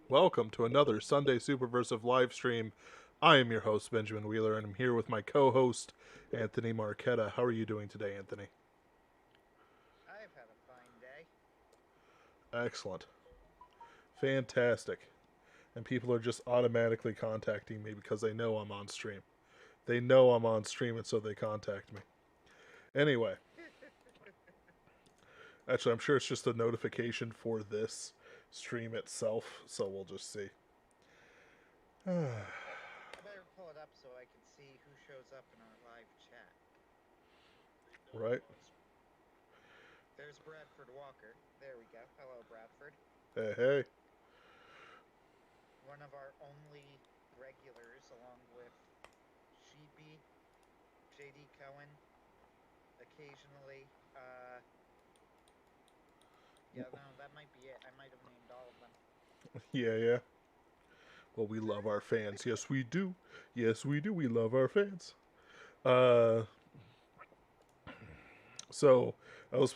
Welcome to another Sunday Superversive Livestream. I am your host, Benjamin Wheeler, and I'm here with my co-host, Anthony Marchetta. How are you doing today, Anthony? I've had a fine day. Excellent. Fantastic. And people are just automatically contacting me because they know I'm on stream. They know I'm on stream, and so they contact me. Anyway, actually, I'm sure it's just a notification for this stream itself, so we'll just see. I better pull it up so I can see who shows up in our live chat. Right? There's Bradford Walker. There we go. Hello, Bradford. Hey, hey. One of our only regulars, along with Sheepy, JD Cohen, occasionally. Yeah, no, that might be it. I might have named all of them. Yeah, yeah. Well, we love our fans. Yes, we do. Yes, we do. We love our fans. Uh, so I was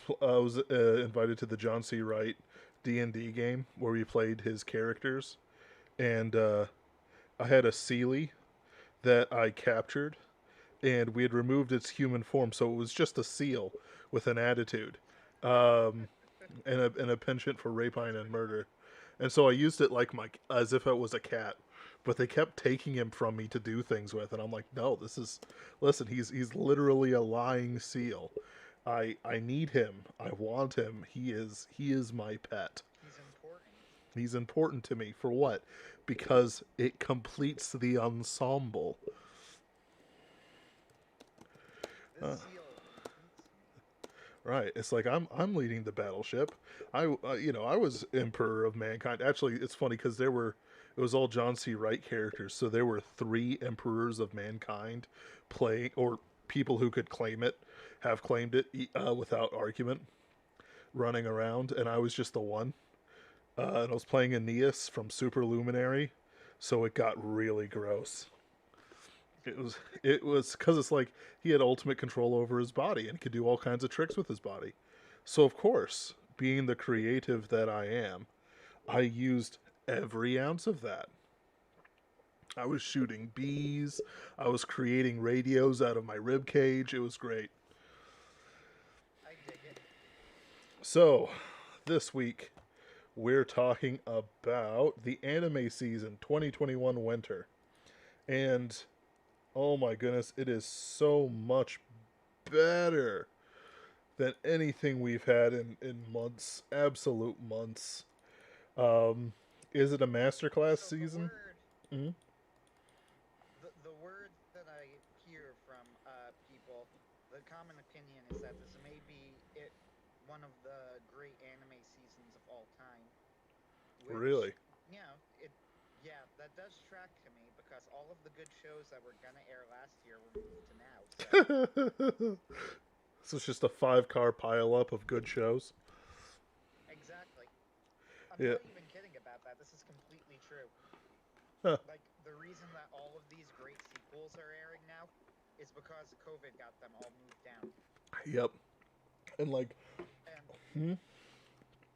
invited to the John C. Wright D&D game where we played his characters, and I had a Sealy that I captured, and we had removed its human form, so it was just a seal with an attitude, um, and a penchant for rapine and murder, and so I used it like my as if it was a cat. But they kept taking him from me to do things with, and I'm like, no, this is listen. He's literally a lying seal. I need him. I want him. He is my pet. He's important. He's important to me for what? Because it completes the ensemble. This seal completes me. Right. It's like I'm leading the battleship. I was emperor of mankind. Actually, it's funny because it was all John C. Wright characters, so there were three emperors of mankind playing, or people who could claim it, have claimed it without argument, running around, and I was just the one. And I was playing Aeneas from Super Luminary, so it got really gross. It was because it's like he had ultimate control over his body and could do all kinds of tricks with his body. So of course, being the creative that I am, I used every ounce of that. I was shooting bees. I was creating radios out of my rib cage. It was great. I dig it. So, this week we're talking about the anime season 2021 winter. And oh my goodness, it is so much better than anything we've had in months, absolute months. Um, is it a masterclass So season? Mm-hmm. the word that I hear from people, the common opinion is that this may be one of the great anime seasons of all time. Which, Really? you know, yeah, that does track to me because all of the good shows that were gonna air last year were moved to now. So So it's just a five-car pileup of good shows. exactly, I'm Yeah. not even kidding about that. This is completely true. Huh. Like the reason that all of these great sequels are airing now is because COVID got them all moved down. Yep. And like, And hmm?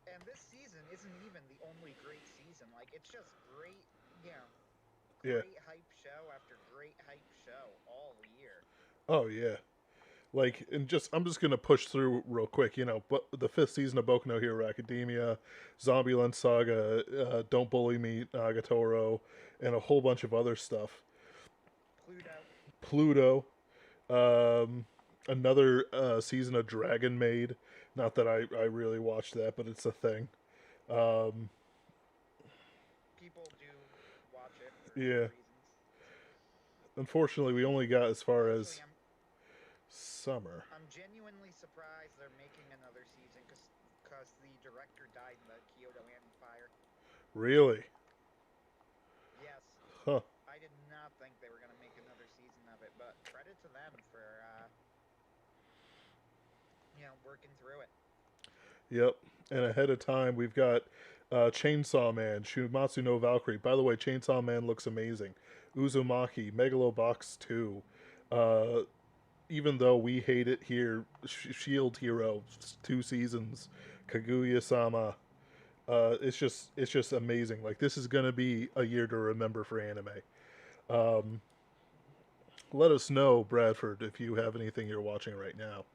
and this season isn't even the only great season. Like it's just great, you know, Yeah. great hype show after great hype show all year. Oh yeah. Like, and just I'm just gonna push through real quick. But the fifth season of Boku no Hero Academia, Zombieland Saga, Don't Bully Me, Nagatoro, and a whole bunch of other stuff. Pluto. Pluto, um, another season of Dragon Maid. Not that I really watched that, but it's a thing. Um, People do watch it for good yeah. reasons. Unfortunately, we only got as far Actually, as summer. I'm genuinely surprised they're making another season because the director died in the Kyoto Ant fire. Really? Yes, Huh. I did not think they were gonna make another season of it, but credit to them for working through it. Yep. And ahead of time, we've got Chainsaw Man, Shumatsu no Valkyrie. By the way, Chainsaw Man looks amazing. Uzumaki, Megalobox 2. Uh, Even though we hate it here, Shield Hero, 2 seasons. Kaguya Sama. It's just amazing. Like this is gonna be a year to remember for anime. Um, Let us know, Bradford, if you have anything you're watching right now.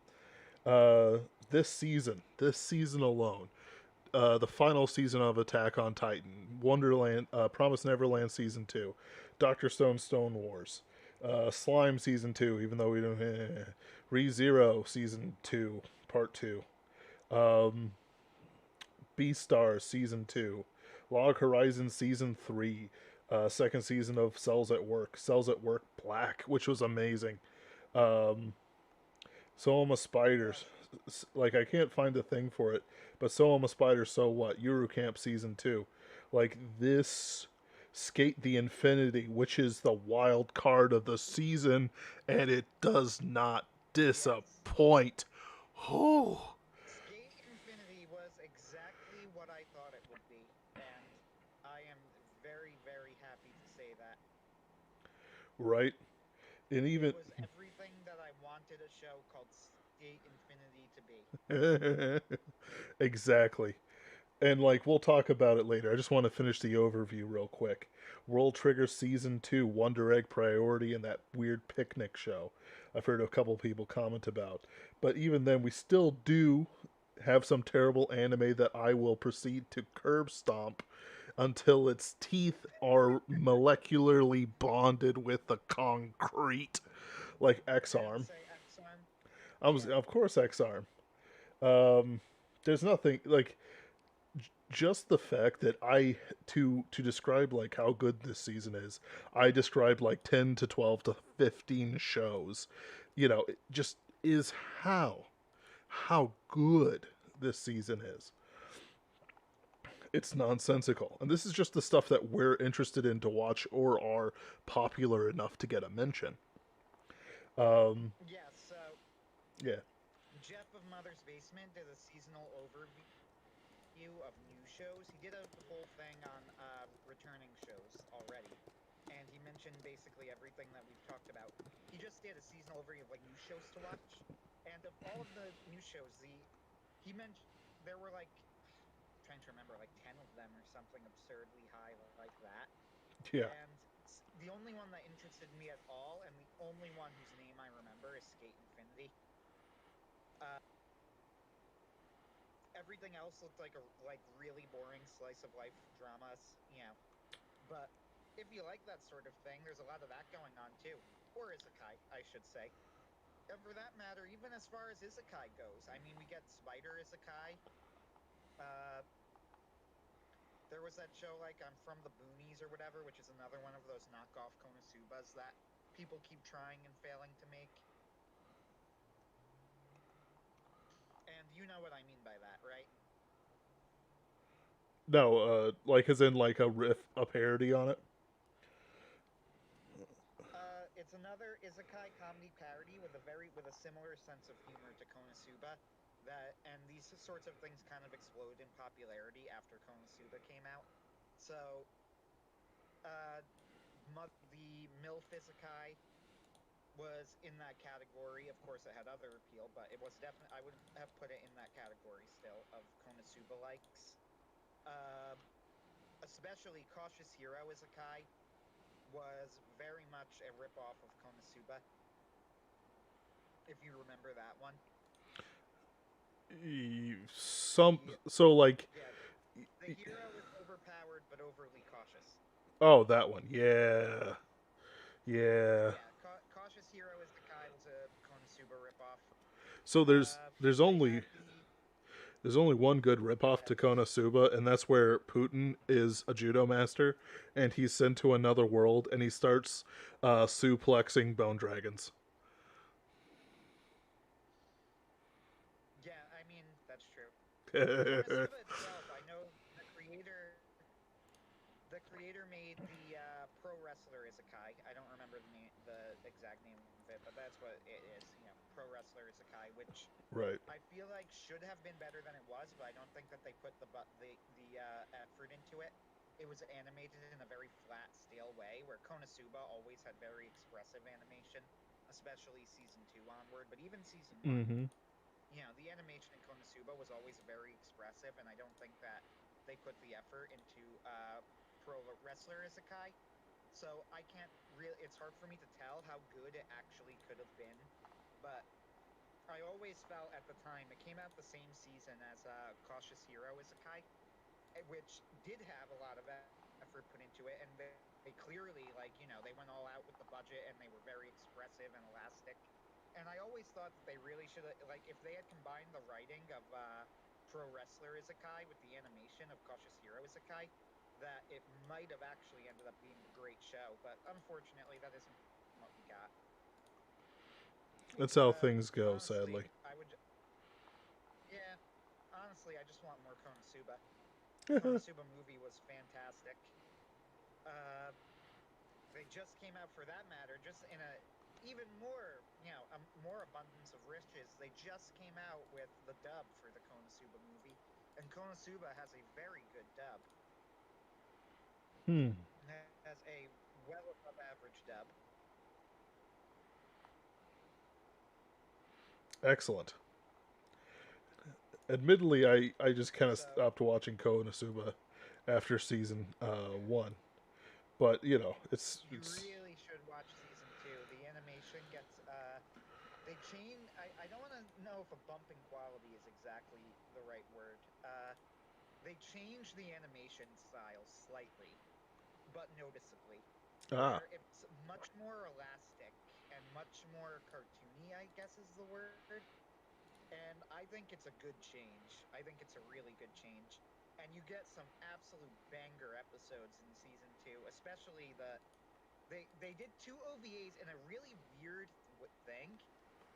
Uh, this season alone, the final season of Attack on Titan, Wonderland, Promise Neverland season 2, Doctor Stone Stone Wars, Slime season 2. Even though we don't, ReZero season 2, part 2, um, Beastars season 2, Log Horizon season 3, second season of Cells at Work Black, which was amazing. Um, So I'm a spiders. Like I can't find a thing for it, but so I'm a spider. So what? Eurocamp season 2, like this, Skate the Infinity, which is the wild card of the season, and it does not Yes. disappoint. Oh, Skate Infinity was exactly what I thought it would be, and I am very, very happy to say that. right. And It even was everything that I wanted a show called Skate Infinity to be. exactly. And like we'll talk about it later. I just want to finish the overview real quick. World Trigger season 2, Wonder Egg Priority, and that weird picnic show. I've heard a couple people comment about. But even then, we still do have some terrible anime that I will proceed to curb stomp until its teeth are molecularly bonded with the concrete, like X Fair to Arm. say, X-Arm? I was, Yeah. of course, X Arm. There's nothing like just the fact that I to describe like how good this season is, I described like 10 to 12 to 15 shows. It just is how good this season is. It's nonsensical. And this is just the stuff that we're interested in to watch or are popular enough to get a mention. Um Yeah, so yeah. Jeff of Mother's Basement did a seasonal overview of new shows. He did a whole thing on returning shows already, and he mentioned basically everything that we've talked about. He just did a seasonal overview of like new shows to watch, and of all of the new shows, he mentioned there were like trying to remember like 10 of them or something absurdly high like that. Yeah. And the only one that interested me at all, and the only one whose name I remember is Skate Infinity. Uh, Everything else looked like a really boring slice of life dramas, But if you like that sort of thing, there's a lot of that going on too, or isekai, I should say. And for that matter, even as far as isekai goes, I mean, we get Spider Isekai. Uh, there was that show like I'm from the Boonies or whatever, which is another one of those knockoff Konosubas that people keep trying and failing to make. And you know what I mean by that, right? No, like as in like a parody on it. It's another isekai comedy parody with a similar sense of humor to Konosuba. And these sorts of things kind of explode in popularity after Konosuba came out. So, uh, the MILF isekai was in that category. Of course, it had other appeal, but it was definitely I would have put it in that category still of Konosuba likes. Uh, Especially Cautious Hero isekai was very much a ripoff of Konosuba, if you remember that one. Some The so like Yeah, the hero is overpowered but overly cautious. oh, that one. Yeah. Yeah. Yeah, Cautious Hero is the Kai was a Konosuba ripoff. So there's Uh, there's they only had the there's only one good Go ripoff ahead. to Konosuba, and that's where Putin is a judo master, and he's sent to another world, and he starts suplexing bone dragons. Yeah, I mean that's true. Konosuba itself, I know the creator made the pro wrestler Isekai. I don't remember the exact name of it, but that's what it is. Pro wrestler Isekai, which Right. I feel like should have been better than it was, but I don't think that they put the effort into it. It was animated in a very flat, stale way, where Konosuba always had very expressive animation, especially season 2 onward. But even season 1, Mm-hmm. the animation in Konosuba was always very expressive, and I don't think that. they put the effort into pro wrestler isekai. So I can't really. It's hard for me to tell how good it actually could have been, but I always felt at the time it came out the same season as Cautious Hero Isekai, which did have a lot of effort put into it, and they clearly, like, they went all out with the budget and they were very expressive and elastic. And I always thought that they really should have, like, if they had combined the writing of Pro Wrestler Isekai with the animation of Cautious Hero Isekai, that it might have actually ended up being a great show. But unfortunately, that isn't what we got. That's how things go, Honestly, sadly. yeah, honestly, I just want more Konosuba. Konosuba movie was fantastic. Uh, they just came out, for that matter, just in a even more, more abundance of riches. They just came out with the dub for the Konosuba movie, and Konosuba has a very good dub. Hmm. It has a well above average dub. Excellent. Admittedly, I just kind of So stopped watching Konosuba after season one, but you know, you it's really should watch season two. The animation gets they change. I don't want to know if a bump in quality is exactly the right word. They change the animation style slightly, but noticeably, ah. where it's much more elastic and much more cartoony, I guess is the word. And I think it's a good change. I think it's a really good change. And you get some absolute banger episodes in season two, especially they did two OVAs in a really weird thing.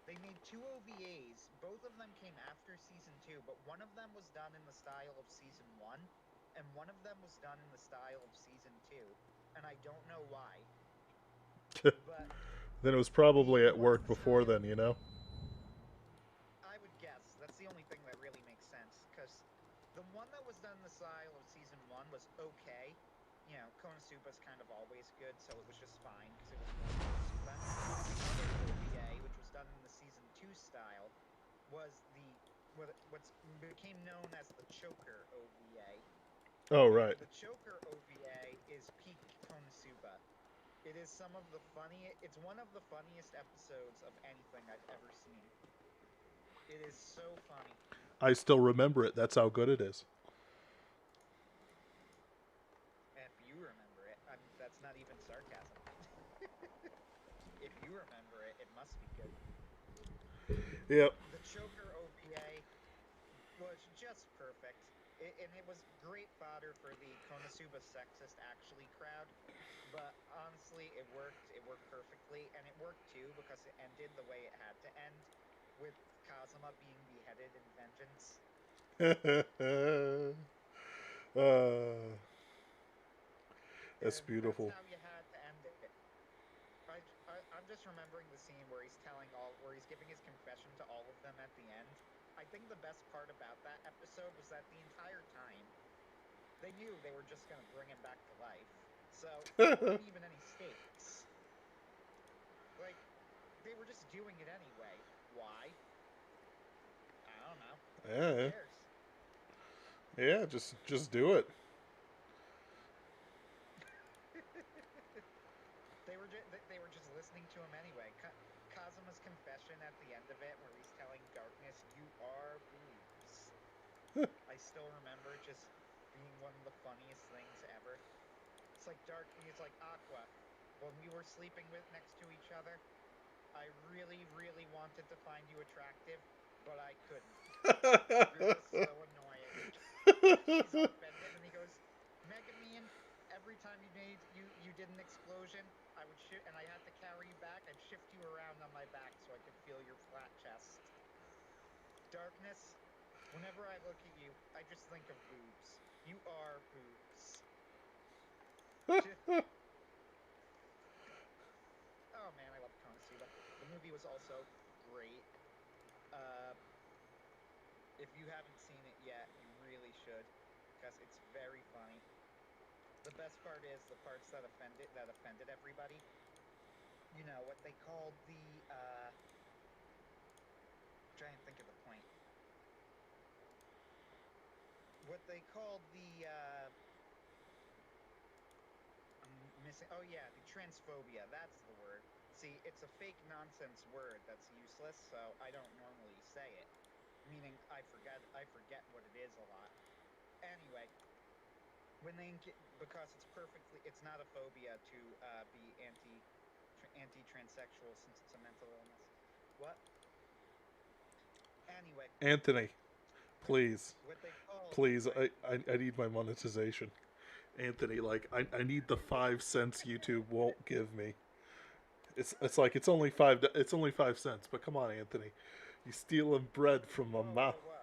They made two OVAs. Both of them came after season two, but one of them was done in the style of season one, and one of them was done in the style of season two. And I don't know why. But Then it was the probably at one work before style, then, you know. I would guess, that's the only thing that really makes sense. Because the one that was done in the style of season one was okay. Konosuba's kind of always good, so it was just fine because it was more Konosuba. The other OVA, which was done in the season two style, was what's became known as the Choker OVA. Oh And right. the Choker OVA is peak Konosuba. It is some of the funny. It's one of the funniest episodes of anything I've ever seen. It is so funny. I still remember it. That's how good it is. If you remember it, that's not even sarcasm. If you remember it, it must be good. Yep. The Choker OVA was just perfect. And it was great fodder for the Konosuba sexist actually crowd. But honestly, it worked. It worked perfectly. And it worked too because it ended the way it had to end, with Kazuma being beheaded in vengeance. That's And that's beautiful. how you had to end it. I'm just remembering the scene where where he's giving his confession to all of them at the end. I think the best part about that episode was that the entire time they knew they were just going to bring him back to life. So there weren't even any stakes. Like, they were just doing it anyway. Why? I don't know. Who Yeah. cares? Yeah. Just do it. They were just listening to him anyway. Kazuma's confession at the end of it, where he's telling Darkness, "You are boobs." I still remember just being one of the funniest things ever. It's like He's like, Aqua, when we were sleeping next to each other, I really, really wanted to find you attractive, but I couldn't. You're just so annoying. She's all offended, and he goes, Megumin, every time you did an explosion, I would and I had to carry you back, I'd shift you around on my back so I could feel your flat chest. Darkness, whenever I look at you, I just think of boobs. You are boobs. Oh man, I love Konosuba. The movie was also great. Uh, if you haven't seen it yet, you really should, because it's very funny. The best part is the parts that offended everybody. What they called the try and think of the point. what they call the I'm missing. Oh yeah, the transphobia. That's the word. See, it's a fake nonsense word that's useless, so I don't normally say it. Meaning, I forget what it is a lot. Anyway, because it's not a phobia to be anti-transsexual since it's a mental illness. What? Anyway, Anthony, please, what they call please, right. I need my monetization. Anthony, like I need the 5 cents YouTube won't give me. It's like it's only 5 cents, but come on, Anthony, you stealing bread from my Whoa, mouth. whoa, whoa!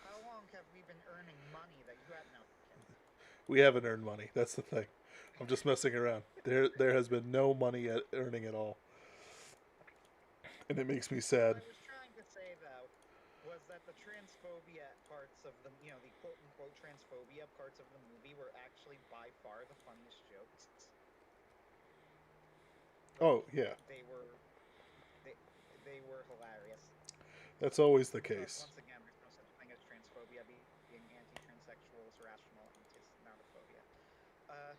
How long have we been earning money that you have no? We haven't earned money. That's the thing. I'm just messing around. There has been no money at earning at all, and it makes me What sad. I was trying to say though was that the transphobia parts of the quote unquote transphobia parts of the movie were actually by far the funniest jokes. Like Oh yeah, they they were hilarious. that's always the Because case. once again, there's no such thing as transphobia. Being anti-transsexual is rational and it's not a phobia. Uh,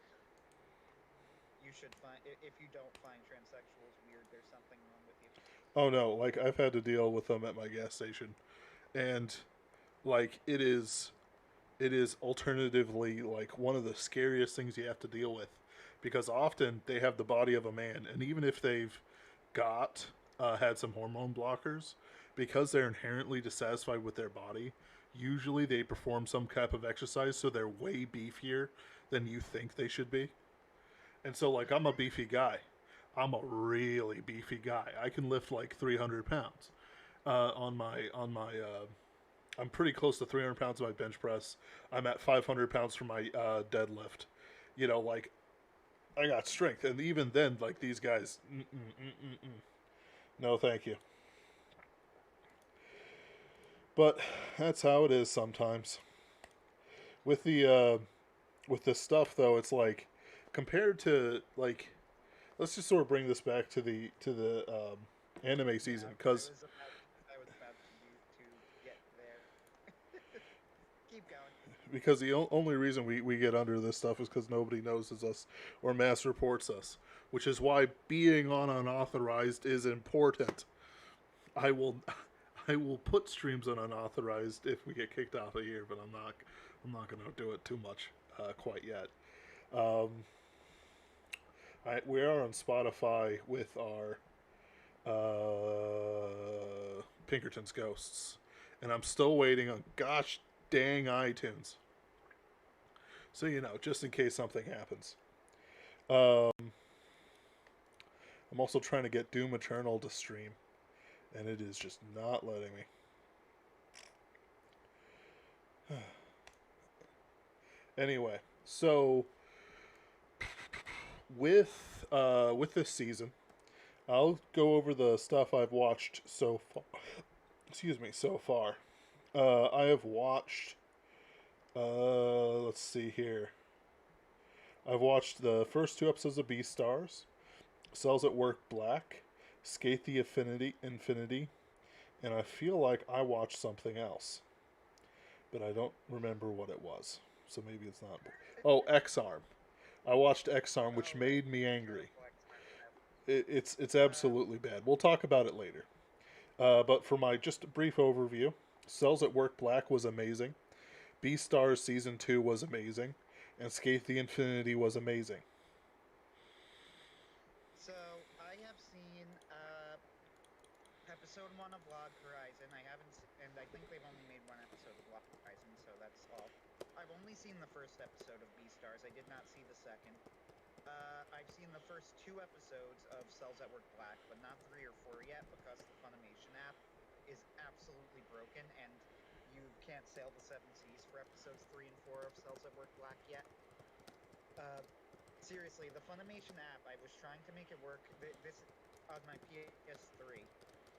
you should find if you don't find transsexuals weird, there's something wrong with you. Oh no, like I've had to deal with them at my gas station, and like it is alternatively like one of the scariest things you have to deal with, because often they have the body of a man, and even if they've got had some hormone blockers, because they're inherently dissatisfied with their body, usually they perform some type of exercise, so they're way beefier than you think they should be. And so, like, I'm a beefy guy. I'm a really beefy guy. I can lift like 300 pounds on my. I'm pretty close to 300 pounds on my bench press. I'm at 500 pounds for my deadlift. You know, like I got strength, and even then, like these guys, no, thank you. But that's how it is sometimes. With the with this stuff, though, it's like compared to like let's just sort of bring this back to the anime season, Yeah, because I was about to get there. Keep going. the only reason we get under this stuff is because nobody notices us or mass reports us, which is why being on unauthorized is important. I will I will put streams on unauthorized if we get kicked off of here, but I'm not going to do it too much quite yet. Um, we are on Spotify with our Pinkerton's Ghosts, and I'm still waiting on gosh dang iTunes. So you know, just in case something happens. Um, I'm also trying to get Doom Eternal to stream, and it is just not letting me. Anyway, so with this season, I'll go over the stuff I've watched so far. Excuse me, so far. I have watched. Let's see here. I've watched the first two episodes of Beastars, Cells at Work Black, Skate the Infinity, and I feel like I watched something else, but I don't remember what it was. So maybe it's not. Oh, X Arm. I watched X Arm, which Oh right, made me angry. terrible X-Men stuff. It's Uh, absolutely bad. We'll talk about it later. But for my just brief overview, Cells at Work Black was amazing. Beastars season 2 was amazing, and Skate the Infinity was amazing. so I have seen episode one of Log Horizon. I haven't, and I think they've only made one episode of Log Horizon, so that's all. I've only seen the first episode of Beastars. I did not see the second. I've seen the first two episodes of Cells at Work Black, but not three or four yet because the Funimation app is absolutely broken, and you can't sail the seven seas for episodes three and four of Cells at Work Black yet. Uh, Seriously, the Funimation app, I was trying to make it work. This on my PS3,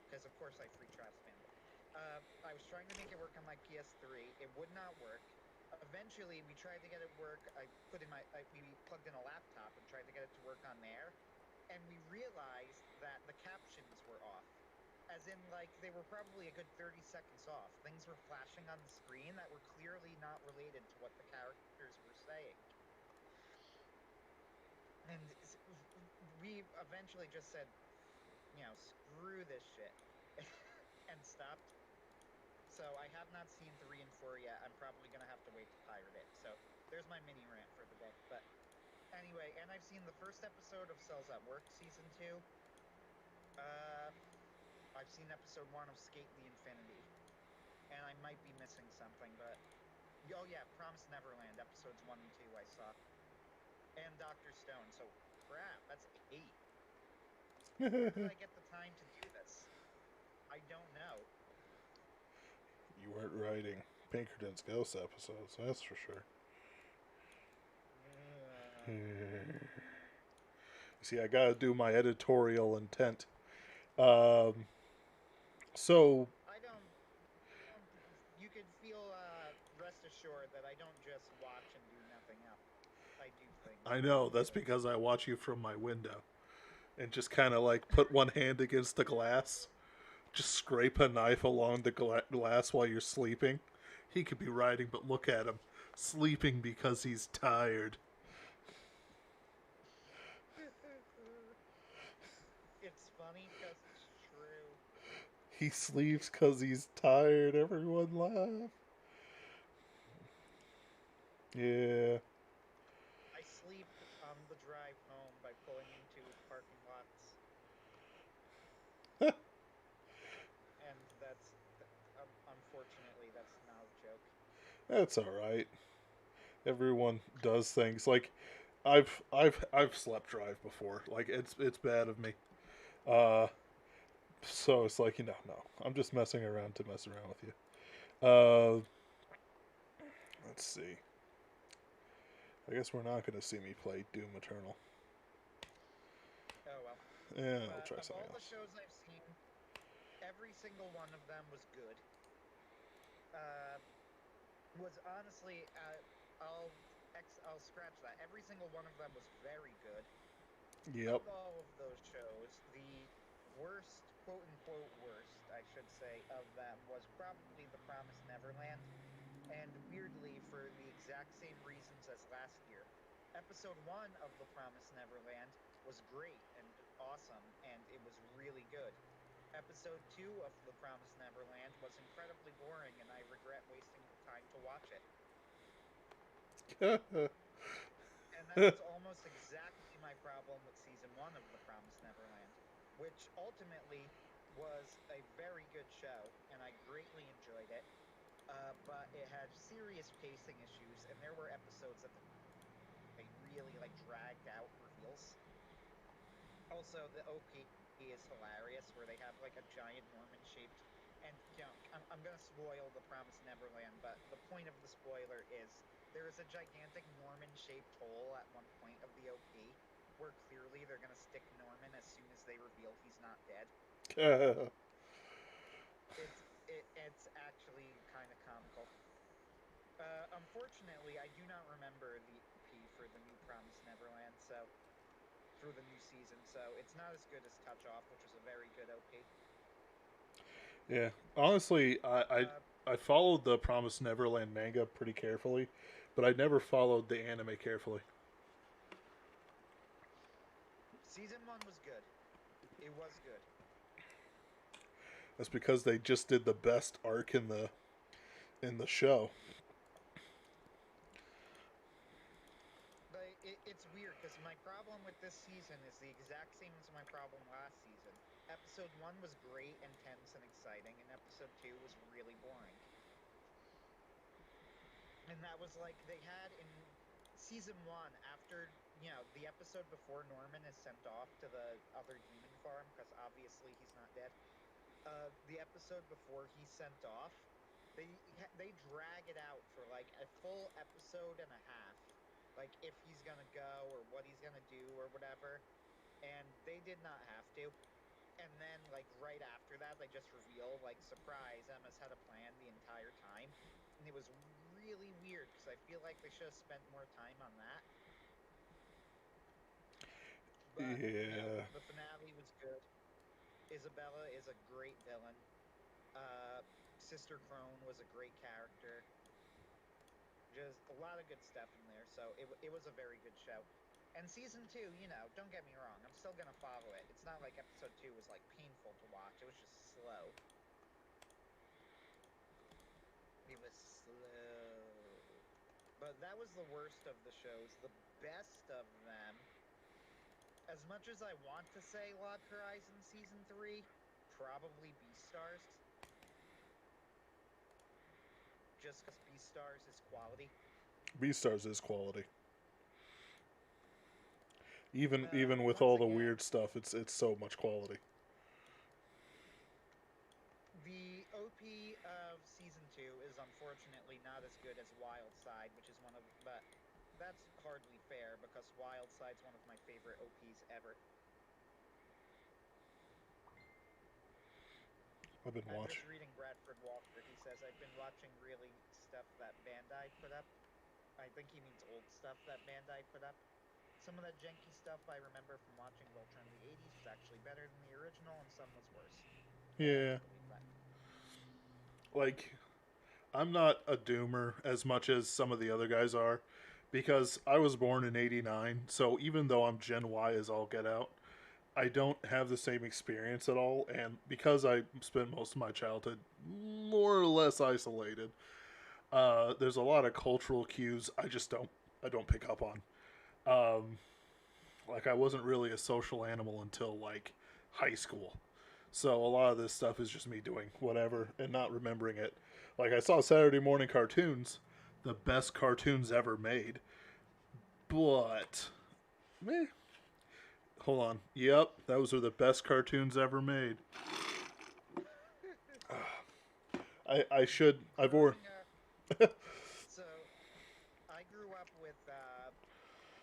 because of course I free trial spammed it. I was trying to make it work on my PS3. It would not work. Eventually, we tried to get it work. We plugged in a laptop and tried to get it to work on there, and we realized that the captions were off. as in, like, they were probably a good 30 seconds off. Things were flashing on the screen that were clearly not related to what the characters were saying. And we eventually just said, screw this shit, and stopped. So I have not seen 3 and 4 yet. I'm probably going to have to wait to pirate it. So there's my mini rant for the day. But anyway, and I've seen the first episode of Cells at Work Season 2. I've seen episode 1 of Skate the Infinity. And I might be missing something, but... Oh yeah, Promised Neverland, episodes 1 and 2 I saw. And Dr. Stone, so crap, that's 8. Where did I get the time to do this? I don't know. You weren't writing Pinkerton's Ghost episodes, that's for sure. See, I gotta do my editorial intent. So I don't. You could feel rest assured that I don't just watch and do nothing else. I do things. I know that's because I watch you from my window, and just kind of like put one hand against the glass, just scrape a knife along the glass while you're sleeping. He could be writing, but look at him, sleeping because he's tired. It's funny because it's true. He sleeps because he's tired. Everyone laugh. Yeah. I sleep on the drive home by pulling into parking lots, and that's unfortunately that's not a joke. That's all right. Everyone does things like I've slept drive before. Like it's bad of me. Uh, so it's like no. I'm just messing around to mess around with you. Let's see. I guess we're not going to see me play Doom Eternal. Oh well. Yeah, I'll try Of something all the else. shows I've seen, every single one of them was good. Uh, was honestly, I'll scratch that. Every single one of them was very good. Yep. Of all of those shows, the worst, quote unquote worst, I should say, of them was probably The Promised Neverland, and weirdly for the exact same reasons as last year. Episode 1 of The Promised Neverland was great and awesome, and it was really good. Episode 2 of The Promised Neverland was incredibly boring, and I regret wasting the time to watch it. And that was almost exactly my problem with season 1 of The Promised Neverland, which ultimately was a very good show, and I greatly enjoyed it. But it had serious pacing issues, and there were episodes that they really like dragged out reveals. Also, the OP is hilarious, where they have like a giant Norman-shaped, and I'm gonna spoil The Promised Neverland, but the point of the spoiler is there is a gigantic Norman-shaped hole at one point of the OP, where clearly they're gonna stick Norman as soon as they reveal he's not dead. It's actually kind of comical. Unfortunately, I do not remember the OP for the new Promised Neverland, so for the new season, so it's not as good as Touch Off, which was a very good OP. Yeah. Honestly, I followed the Promised Neverland manga pretty carefully, but I never followed the anime carefully. Season 1 was good. It was good. That's because they just did the best arc in the show. But it's weird because my problem with this season is the exact same as my problem last season. Episode 1 was great, intense, and exciting, and episode 2 was really boring. And that was like they had in season 1, after the episode before Norman is sent off to the other human farm, because obviously he's not dead. The episode before he's sent off, they drag it out for like a full episode and a half, like if he's gonna go or what he's gonna do or whatever, and they did not have to. And then like right after that, they just reveal, like, surprise, Emma's had a plan the entire time, and it was really weird because I feel like they should have spent more time on that. But Yeah. the finale was good. Isabella is a great villain. Sister Crone was a great character. Just a lot of good stuff in there. So it was a very good show. And season 2, don't get me wrong, I'm still gonna follow it. It's not like episode 2 was like painful to watch. It was just slow. It was slow. But that was the worst of the shows. The best of them, as much as I want to say Log Horizon season 3, probably Beastars. Just because Beastars is quality. Beastars is quality. Even with Once all the again, weird stuff, it's so much quality. the OP of season 2 is unfortunately not as good as Wild Side, which is one of, but that's hardly fair because Wild Side's one of my favorite OPs ever. I've been I'm watching. just reading Bradford Walker. He says, I've been watching really stuff that Bandai put up. I think he means old stuff that Bandai put up. Some of that janky stuff I remember from watching Voltron in the 80s was actually better than the original, and some was worse. And I Yeah, believe that. like I'm not a doomer as much as some of the other guys are, because I was born in '89. So even though I'm Gen Y as all get out, I don't have the same experience at all, and because I spent most of my childhood more or less isolated, there's a lot of cultural cues I don't pick up on. Um, like I wasn't really a social animal until like high school, so a lot of this stuff is just me doing whatever and not remembering it. Like I saw Saturday morning cartoons, the best cartoons ever made, but meh. Hold on. Yep, those are the best cartoons ever made. I should. I've already. Growing up, so I grew up with,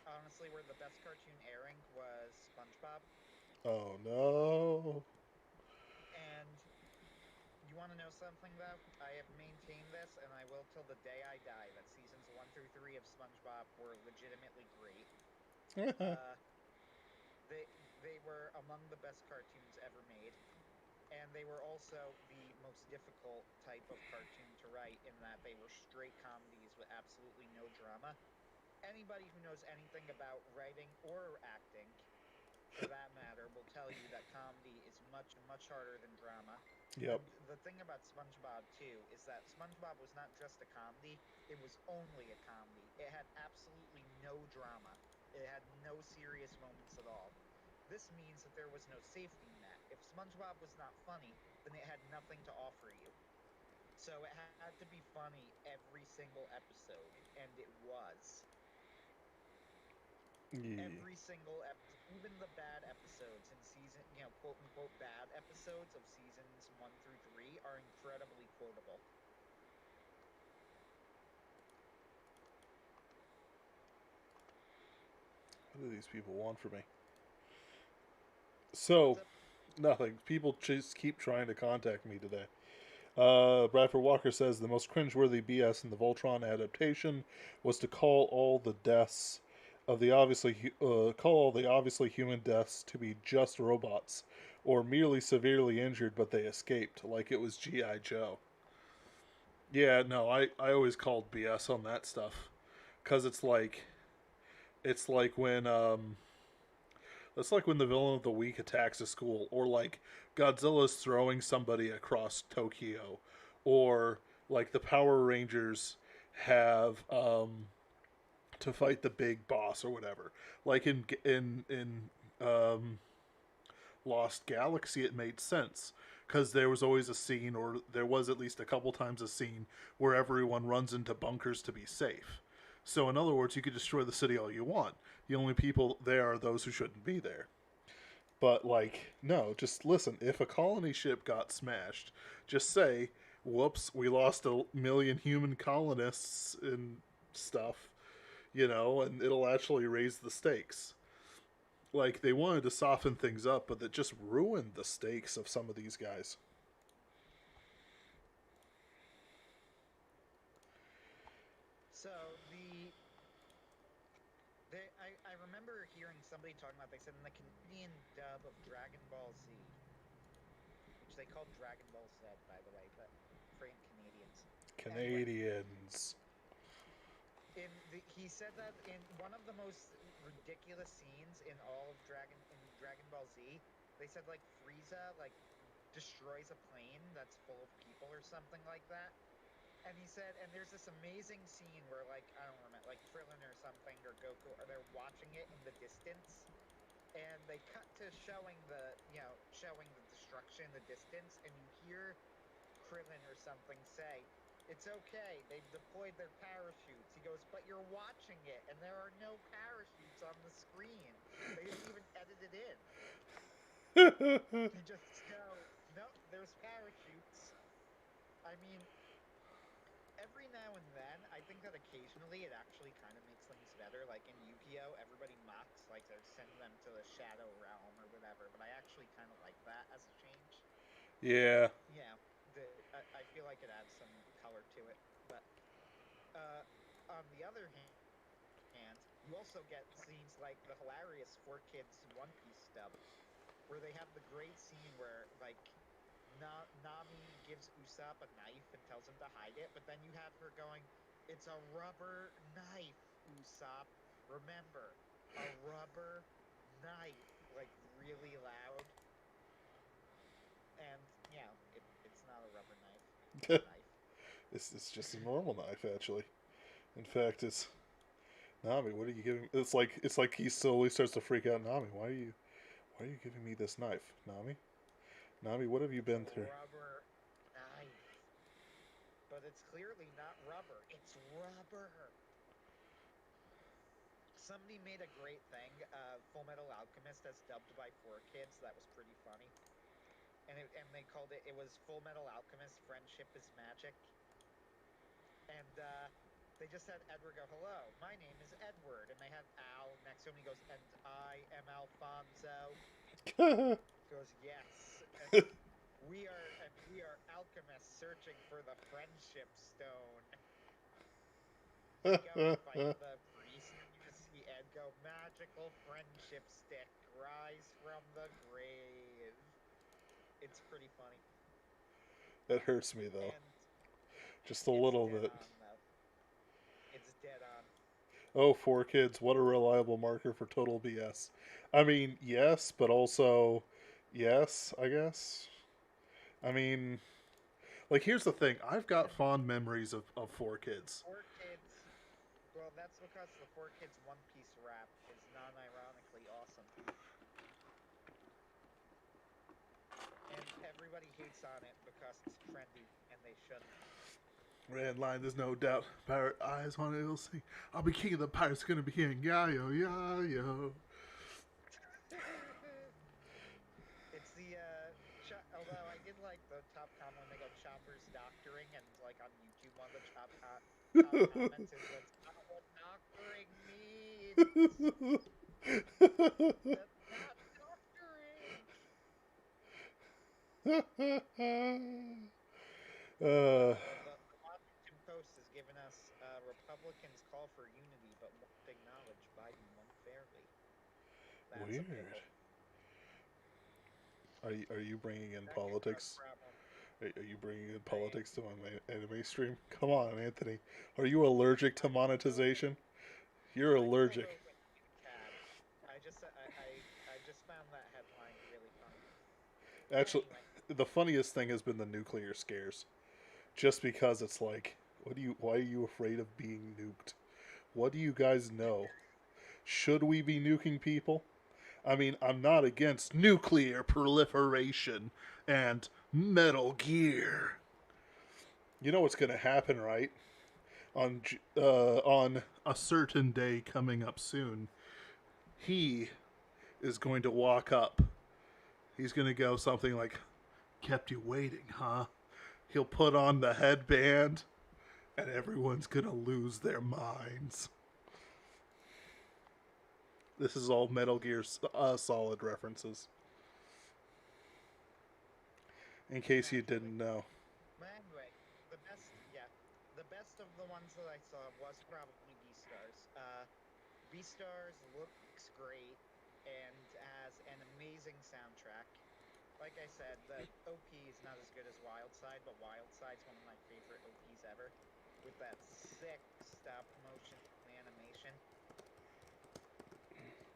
honestly, where the best cartoon airing was SpongeBob. Oh no. And you want to know something, though? I have maintained this, and I will till the day I die, that seasons 1 through 3 of SpongeBob were legitimately great. Uh, they, they were among the best cartoons ever made. And they were also the most difficult type of cartoon to write in that they were straight comedies with absolutely no drama. Anybody who knows anything about writing or acting, for that matter, will tell you that comedy is much, much harder than drama. Yep. And the thing about SpongeBob, too, is that SpongeBob was not just a comedy, it was only a comedy. It had absolutely no drama, it had no serious moments at all. This means that there was no safety net. If SpongeBob was not funny, then it had nothing to offer you. So it had to be funny every single episode, and it was. Yeah. Every single episode, even the bad episodes in season, quote unquote bad episodes of seasons 1 through 3 are incredibly quotable. What do these people want from me? What's So, up? nothing. People just keep trying to contact me today. Bradford Walker says the most cringeworthy BS in the Voltron adaptation was to call all the obviously human deaths to be just robots, or merely severely injured but they escaped, like it was GI Joe. Yeah, no, I always called BS on that stuff, because it's like when it's like when the villain of the week attacks a school, or like Godzilla's throwing somebody across Tokyo, or like the Power Rangers have to fight the big boss or whatever. Like in Lost Galaxy, it made sense because there was always a scene, or there was at least a couple times a scene where everyone runs into bunkers to be safe. So, in other words, you could destroy the city all you want. The only people there are those who shouldn't be there. But, like, no, just listen. If a colony ship got smashed, just say, whoops, we lost 1 million human colonists and stuff, and it'll actually raise the stakes. Like, they wanted to soften things up, but that just ruined the stakes of some of these guys. So I remember hearing somebody talking about, they said in the Canadian dub of Dragon Ball Z, they called Dragon Ball Z, by the way, but for Canadians. Anyway, Canadians. he said that in one of the most ridiculous scenes in all of Dragon Ball Z, they said like Frieza like destroys a plane that's full of people or something like that. And he said, and there's this amazing scene where like I don't remember, like Krillin or something or Goku, or they're watching it in the distance, and they cut to showing the destruction in the distance, and you hear Krillin or something say, "It's okay, they've deployed their parachutes." He goes, "But you're watching it, and there are no parachutes on the screen. They didn't even edit it in. They just go, nope, there's parachutes." I mean, every now and then, I think that occasionally it actually kind of makes things better. Like in Yu-Gi-Oh, everybody mocks like they're sending them to the Shadow Realm or whatever, but I actually kind of like that as a change. Yeah. Yeah, I feel like it adds some color to it. But uh, on the other hand, you also get scenes like the hilarious Four Kids One Piece dub, where they have the great scene where like Nami gives Usopp a knife and tells him to hide it, but then you have her going, "It's a rubber knife, Usopp. Remember, a rubber knife," like really loud. And it's not a rubber knife. It's a knife. It's just a normal knife, actually. In fact, it's Nami. What are you giving? It's like he slowly starts to freak out. Nami, why are you giving me this knife, Nami? Nami, what have you It's a been through? rubber knife. But it's clearly not rubber. It's rubber. Somebody made a great thing, Full Metal Alchemist, as dubbed by Four Kids. That was pretty funny. And they called it was Full Metal Alchemist Friendship is Magic. And they just had Edward go, "Hello, my name is Edward." And they had Al next to him. He goes, "And I am Alfonso." He goes, "Yes." And we are alchemists searching for the friendship stone. They go and fight the priest, and you just see Ed go, "Magical friendship stick, rise from the grave." It's pretty funny. That hurts me though, And just a it's little dead bit. on, though. It's dead on. Oh, Four Kids, what a reliable marker for total BS. I mean, yes, but also yes, I guess. I mean, like, here's the thing. I've got fond memories of Four Kids. Four Kids. Well, that's because the Four Kids One Piece rap is non-ironically awesome. And everybody hates on it because it's trendy, and they shouldn't. Red line, there's no doubt. Pirate eyes on it, it'll see. I'll be king of the pirates, gonna be hearing yayo, yayo. It's the although I did like the top comment when they go Chopper's doctoring, and like on YouTube one of the top comments is, "That's not what doctoring means. That's not doctoring." uh, The Washington Post has given us Republicans call for unity but won't acknowledge Biden won fairly. That's a Weird. pickle. Are you bringing in That could cause politics? problems. Are you bringing in I am. politics to my anime stream? Come on, Anthony. Are you allergic to I'm a little bit. monetization? You're I'm a allergic. little bit tad. I just found that headline really funny. Actually, Anyway, the funniest thing has been the nuclear scares. Just because it's like, why are you afraid of being nuked? What do you guys know? Should we be nuking people? I mean, I'm not against nuclear proliferation and Metal Gear. You know what's going to happen, right? On a certain day coming up soon, he is going to walk up. He's going to go something like, "Kept you waiting, huh?" He'll put on the headband, and everyone's going to lose their minds. This is all Metal Gear Solid references, in case you naturally. didn't know. But anyway, the best of the ones that I saw was probably Beastars. Beastars looks great and has an amazing soundtrack. like I said, the OP is not as good as Wildside, but Wildside's one of my favorite OPs ever, with that sick stop motion animation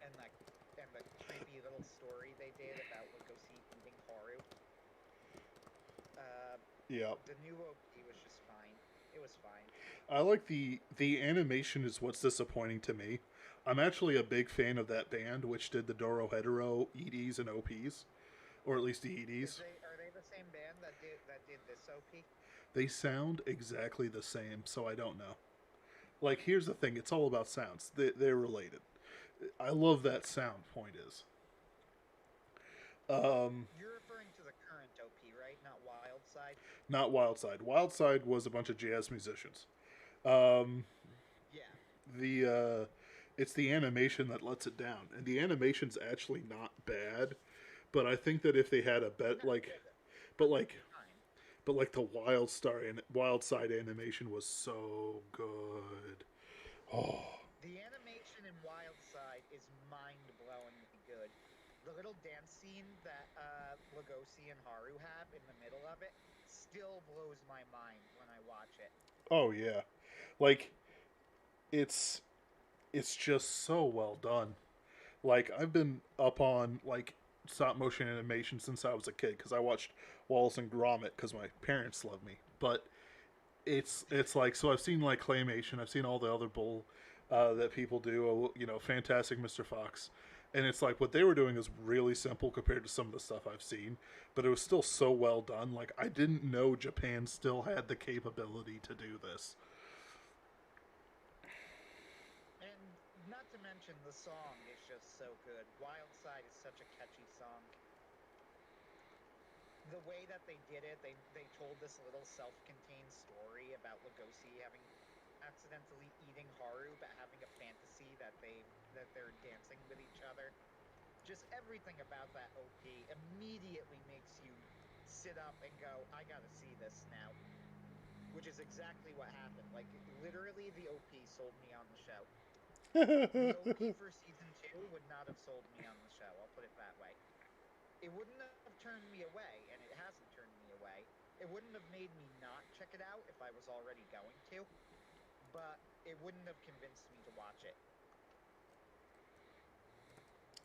and the creepy little story they did about Lugosi eating Haru. Uh, Yeah. the new OP was just fine. It was fine. I like the animation is what's disappointing to me. I'm actually a big fan of that band which did the Doro Hetero EDs and OPs, or at least the EDs. Are they the same band that did this OP? They sound exactly the same, so I don't know. Like, here's the thing: it's all about sounds. They're related. I love that sound. Point is, You're referring to the current OP, right? Not Wildside. not Wildside. Wildside was a bunch of jazz musicians. Um, Yeah. the it's the animation that lets it down, and the animation's actually not bad. But I think that if they had a bet No, but like, fine. but like the Wildside animation was so good. Oh, The animation in Wildside is mind-blowingly good. The little dance scene that Lugosi and Haru have in the middle of it still blows my mind when I watch it. oh yeah, like it's it's just so well done. Like I've been up on like stop motion animation since I was a kid because I watched Wallace and Gromit because my parents love me. But it's like so I've seen like claymation, I've seen all the other bull that people do. You know, Fantastic Mr. Fox, and it's like what they were doing is really simple compared to some of the stuff I've seen, but it was still so well done. Like I didn't know Japan still had the capability to do this. And not to mention, the song is just so good. Wildside is such a catchy song. The way that they did it, they told this little self-contained story about Lugosi having accidentally eating Haru, but having a fantasy that they're dancing with each other. Just everything about that OP immediately makes you sit up and go, I gotta see this now. Which is exactly what happened. Like, literally, the OP sold me on the show. The OP for season 2 would not have sold me on the show, I'll put it that way. It wouldn't have turned me away, and it hasn't turned me away. It wouldn't have made me not check it out if I was already going to, but it wouldn't have convinced me to watch it.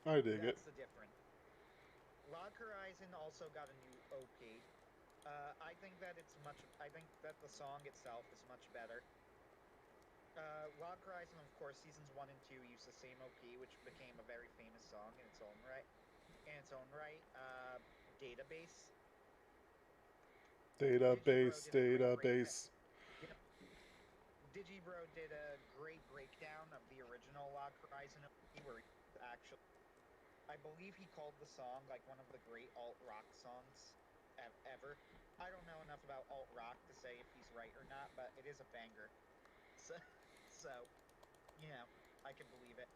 I dig it. That's the difference. Log Horizon also got a new OP. I think that it's much. I think that the song itself is much better. Log Horizon, of course, seasons 1 and 2 used the same OP, which became a very famous song in its own right. In its own right, Database. Digibro Database, did a great breakdown. database. Yep, Digibro did a great breakdown of the original Log Horizon OP, where he actually, I believe he called the song like one of the great alt rock songs ever. I don't know enough about alt rock to say if he's right or not, but it is a banger. So, so you know, I can believe it.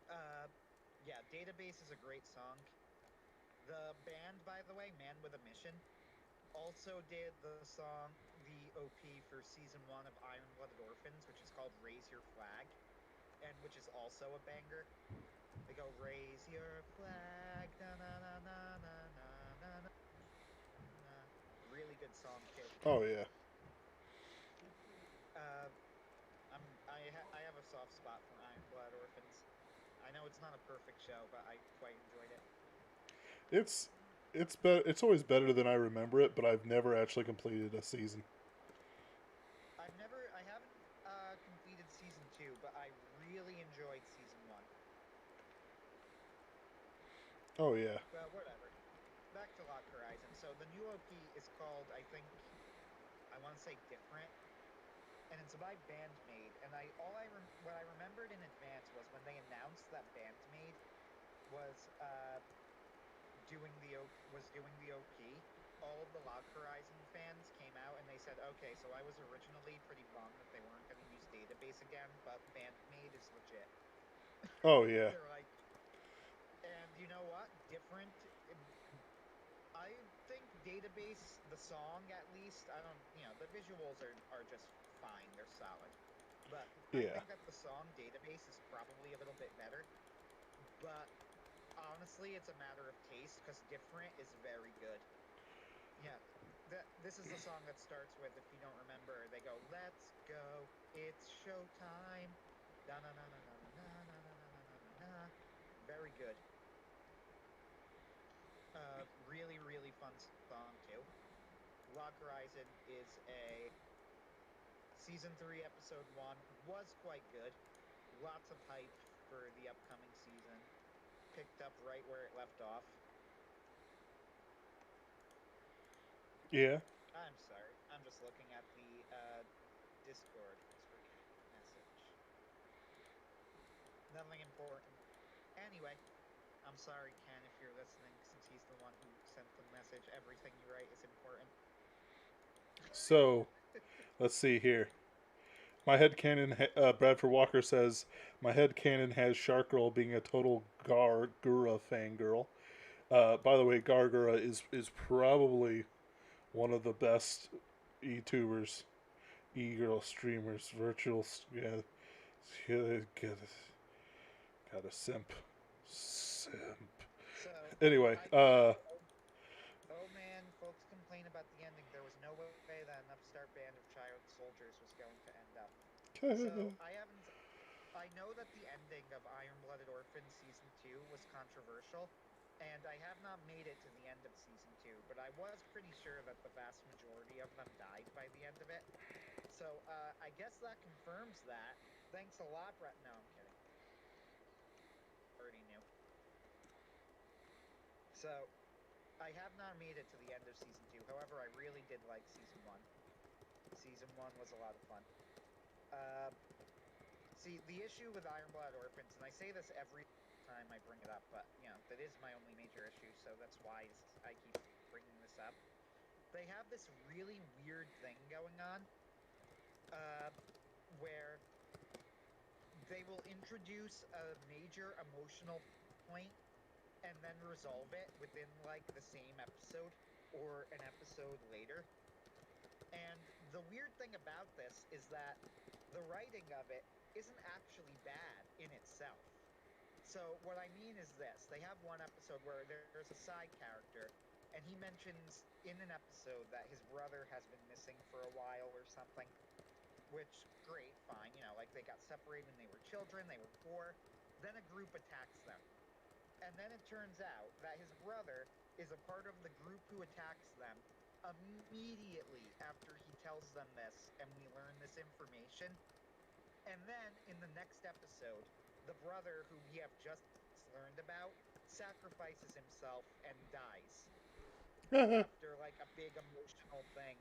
Uh, yeah, Database is a great song. The band, by the way, Man with a Mission, also did the song, the OP for season 1 of Iron Blooded Orphans, which is called Raise Your Flag, and which is also a banger. They go, raise your flag, na na na na na na na na. Really good song too. Oh yeah. Uh, I have a soft spot for Iron Blood Orphans. I know it's not a perfect show, but I quite enjoyed it. It's it's always better than I remember it, but I've never actually completed a season. I haven't completed season 2, but I really enjoyed season 1. Oh yeah. But whatever. Back to Lock Horizon. So the new OP is called, I think, I want to say Different, and it's by Bandmade. And what I remembered in advance was when they announced that Bandmade was doing the OP. All of the Log Horizon fans came out and they said, "Okay, so I was originally pretty bummed that they weren't going to use Database again, but Bandmade is legit." Oh yeah. They're like, and you know what? Different. I think Database, the song at least, I don't, the visuals are just fine. They're solid. But I Yeah. think that the song Database is probably a little bit better. But honestly, it's a matter of taste because different is very good. Yeah, this is the song that starts with, if you don't remember, they go, "Let's go, it's showtime." Da na na na na na na na na na na na na. Very good. Really, really fun song too. Log Horizon is a season 3, episode 1 was quite good. Lots of hype for the upcoming season. Picked up right where it left off. Yeah. I'm sorry. I'm just looking at the Discord message. Nothing important. Anyway, I'm sorry, Ken, if you're listening, since he's the one who sent the message. Everything you write is important. So let's see here. My headcanon, Bradford Walker says, my headcanon has Shark Girl being a total Gargura fangirl. By the way, Gargura is probably one of the best e-tubers, e-girl streamers, virtual. Yeah, got a simp. Simp. So, Anyway, I know. Oh man, folks complain about the ending. There was no way that an upstart band of child soldiers was going to end up. So, I haven't. I know that the ending of Iron Blooded Orphans season 2 was controversial, and I have not made it to the end of season 2, but I was pretty sure that the vast majority of them died by the end of it. So, I guess that confirms that. Thanks a lot, Brett. No, I'm kidding. Already knew. So, I have not made it to the end of season 2. However, I really did like season 1. Season 1 was a lot of fun. Uh, See, the issue with Iron Blood Orphans, and I say this every time I bring it up, but that is my only major issue, so that's why I keep bringing this up. They have this really weird thing going on, uh, where they will introduce a major emotional point and then resolve it within like the same episode or an episode later. And the weird thing about this is that the writing of it isn't actually bad in itself. So what I mean is this: they have one episode where there's a side character, and he mentions in an episode that his brother has been missing for a while or something. Which, great, fine, like they got separated when they were children, they were poor. Then a group attacks them, and then it turns out that his brother is a part of the group who attacks them immediately after he tells them this, and we learn this information. And then in the next episode, the brother who we have just learned about sacrifices himself and dies after like a big emotional thing.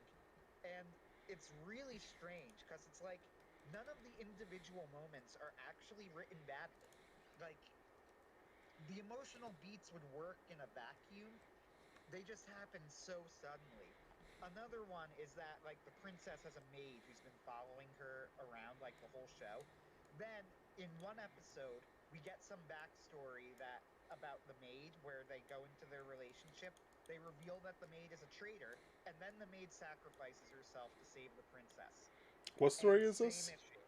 And it's really strange because it's like none of the individual moments are actually written badly. Like the emotional beats would work in a vacuum, they just happen so suddenly. Another one is that like the princess has a maid who's been following her around like the whole show. Then in one episode, we get some backstory that about the maid where they go into their relationship. They reveal that the maid is a traitor, and then the maid sacrifices herself to save the princess. what And story is same this? issue.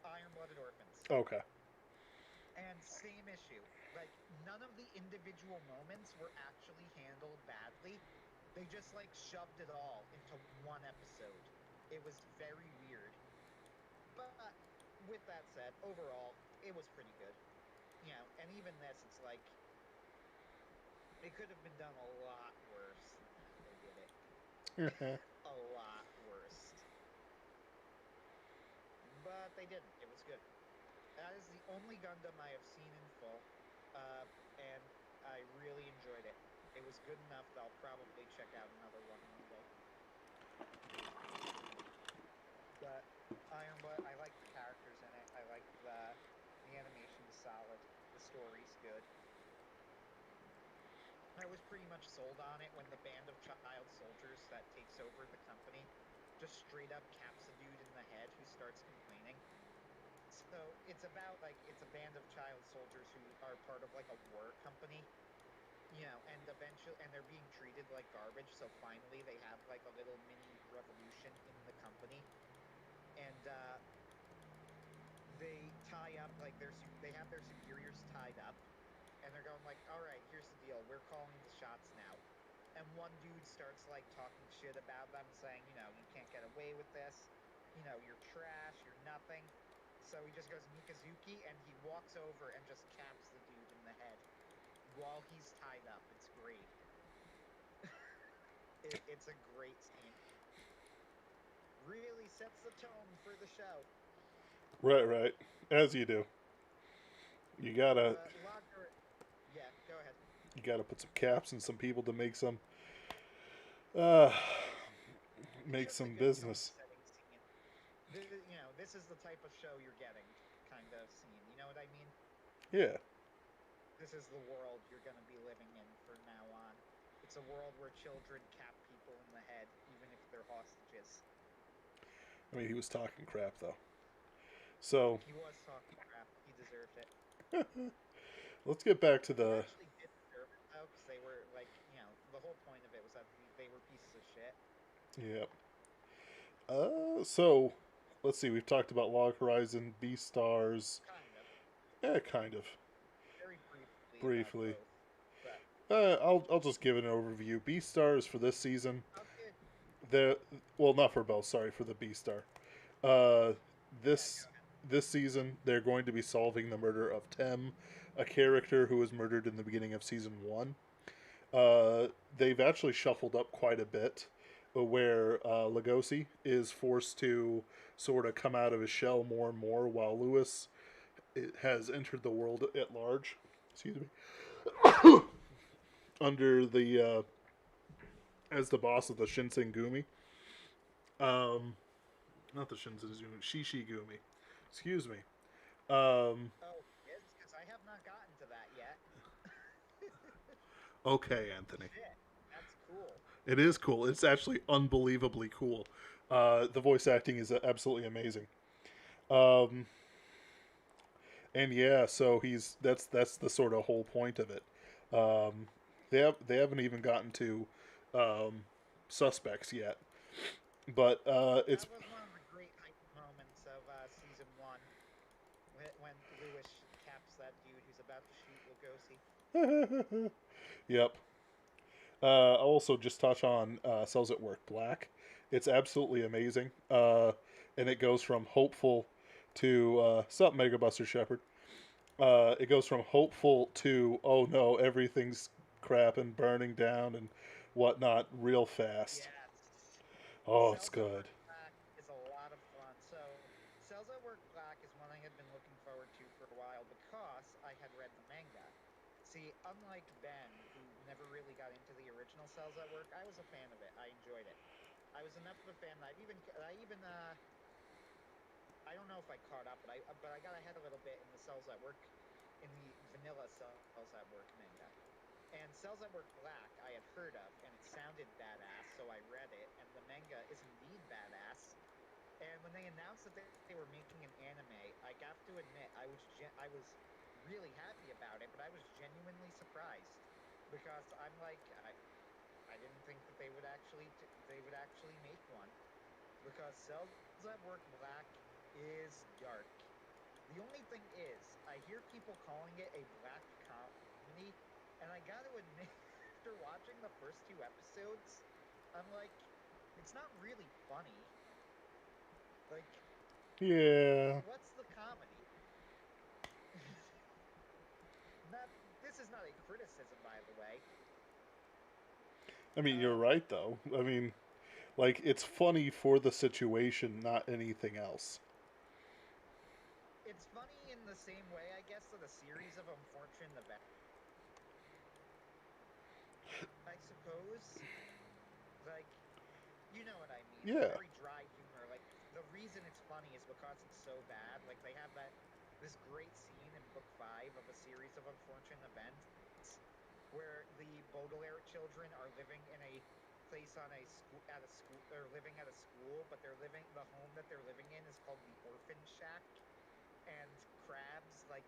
Iron Blooded Orphans. Okay. And same issue. Like, none of the individual moments were actually handled badly. They just, like, shoved it all into one episode. It was very weird. But with that said, overall, it was pretty good. And even this, it's like, it could have been done a lot worse than how they did it. A lot worse. But they didn't. It was good. That is the only Gundam I have seen in full, and I really enjoyed it. It was good enough that I'll probably check out another one day. But Iron Blood, I like the characters in it. I like the animation is solid. The story's good. I was pretty much sold on it when the band of child soldiers that takes over the company just straight up caps a dude in the head who starts complaining. So it's about like it's a band of child soldiers who are part of like a war company, and eventually, and they're being treated like garbage. So finally, they have like a little mini revolution in the company, and they tie up like they have their superiors tied up, and they're they're going like, all right, here's the deal, we're calling the shots now. And one dude starts like talking shit about them, saying, you can't get away with this, you're trash, you're nothing. So he just goes Mikazuki, and he walks over and just caps the dude in the head while he's tied up. It's great. It's a great scene. Really sets the tone for the show. Right. As you do. You gotta The locker. Yeah, go ahead. you gotta put some caps in some people to uh It's make just a some good tone business. setting scene. This is the type of show you're getting, kind of scene. You know what I mean? Yeah. This is the world you're going to be living in from now on. It's a world where children cap people in the head, even if they're hostages. I mean, he was talking crap though. So He was talking crap. He deserved it. let's get back to He the. actually did deserve it, though, because they were, like, the whole point of it was that they were pieces of shit. Yeah. So let's see. We've talked about Log Horizon, B Stars. Kind of. Kind of Very briefly about briefly. both. But, I'll just give an overview. B Stars for this season. okay. The well, not for both. Sorry, for the B Star. Uh, Yeah, go this ahead. this season they're going to be solving the murder of Tem, a character who was murdered in the beginning of season one. They've actually shuffled up quite a bit, where Lugosi is forced to sort of come out of his shell more and more, while Lewis has entered the world at large. Excuse me. Under the as the boss of the Shinsengumi. Not the Shinsengumi, Shishigumi. Excuse me. Um, Oh, kids, because I have not gotten to that yet. okay, Anthony. Shit. That's cool. It is cool. It's actually unbelievably cool. The voice acting is absolutely amazing. Um, and yeah, so that's the sort of whole point of it. Um, they haven't even gotten to um, suspects yet, but it's That was one of the great hype moments of season one, when Lewis caps that dude who's about to shoot Lugosi. yep. I'll also just touch on Cells at Work Black. It's absolutely amazing, and it goes from hopeful to sup Mega Buster Shepherd. It goes from hopeful to oh no, everything's crap and burning down and whatnot real fast. Yes. Oh, it's Cells at good. Work Black is a lot of fun. So, Cells at Work Black is one I had been looking forward to for a while because I had read the manga. See, unlike Ben, who never really got into the original Cells at Work, I was a fan of it. I enjoyed it. I was enough of a fan that I don't know if I caught up, but I got ahead a little bit in the Cells at Work, in the vanilla Cells at Work manga. And Cells at Work Black I had heard of, and it sounded badass, so I read it, and the manga is indeed badass. And when they announced that they were making an anime, I have to admit I was really happy about it, but I was genuinely surprised because I'm like I didn't think that they would actually make one, because Cells at Work Black is dark. The only thing is, I hear people calling it a black comedy, and I got to admit, after watching the first two episodes, I'm like, it's not really funny. Like, Yeah. what's the comedy? Not This is not a criticism, by the way. I mean, you're Um, right though. I mean, like it's funny for the situation, not anything else. it's funny in the same way, I guess, that a series of unfortunate events, I suppose. Like, you know what I mean? It's Yeah. very dry humor. Like, the reason it's funny is because it's so bad. Like, they have this great scene in book 5 of a series of unfortunate events where the Baudelaire children are living in a place on a school at a school they're living at a school, but the home that they're living in is called the Orphan Shack, and crabs like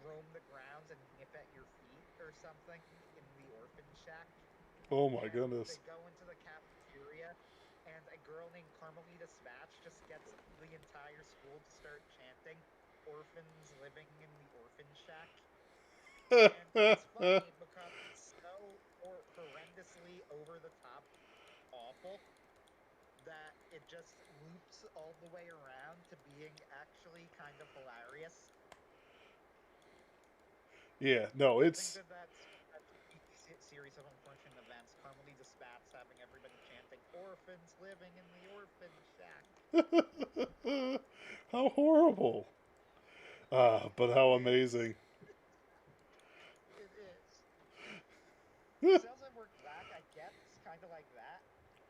roam the grounds and nip at your feet or something in the Orphan Shack. Oh my And they goodness. go into the cafeteria, and a girl named Carmelita Spatch just gets the entire school to start chanting "orphans living in the orphan shack." And it's funny because it's so horrendously over the top awful that it just loops all the way around to being actually kind of hilarious. Yeah, no, Think it's that that's a series of unfortunate events. Carmelita Spats having everybody chanting "orphans living in the orphan shack." how horrible. Ah, but It how is. amazing. It is. Cells at Work Black, I guess, kind of like that.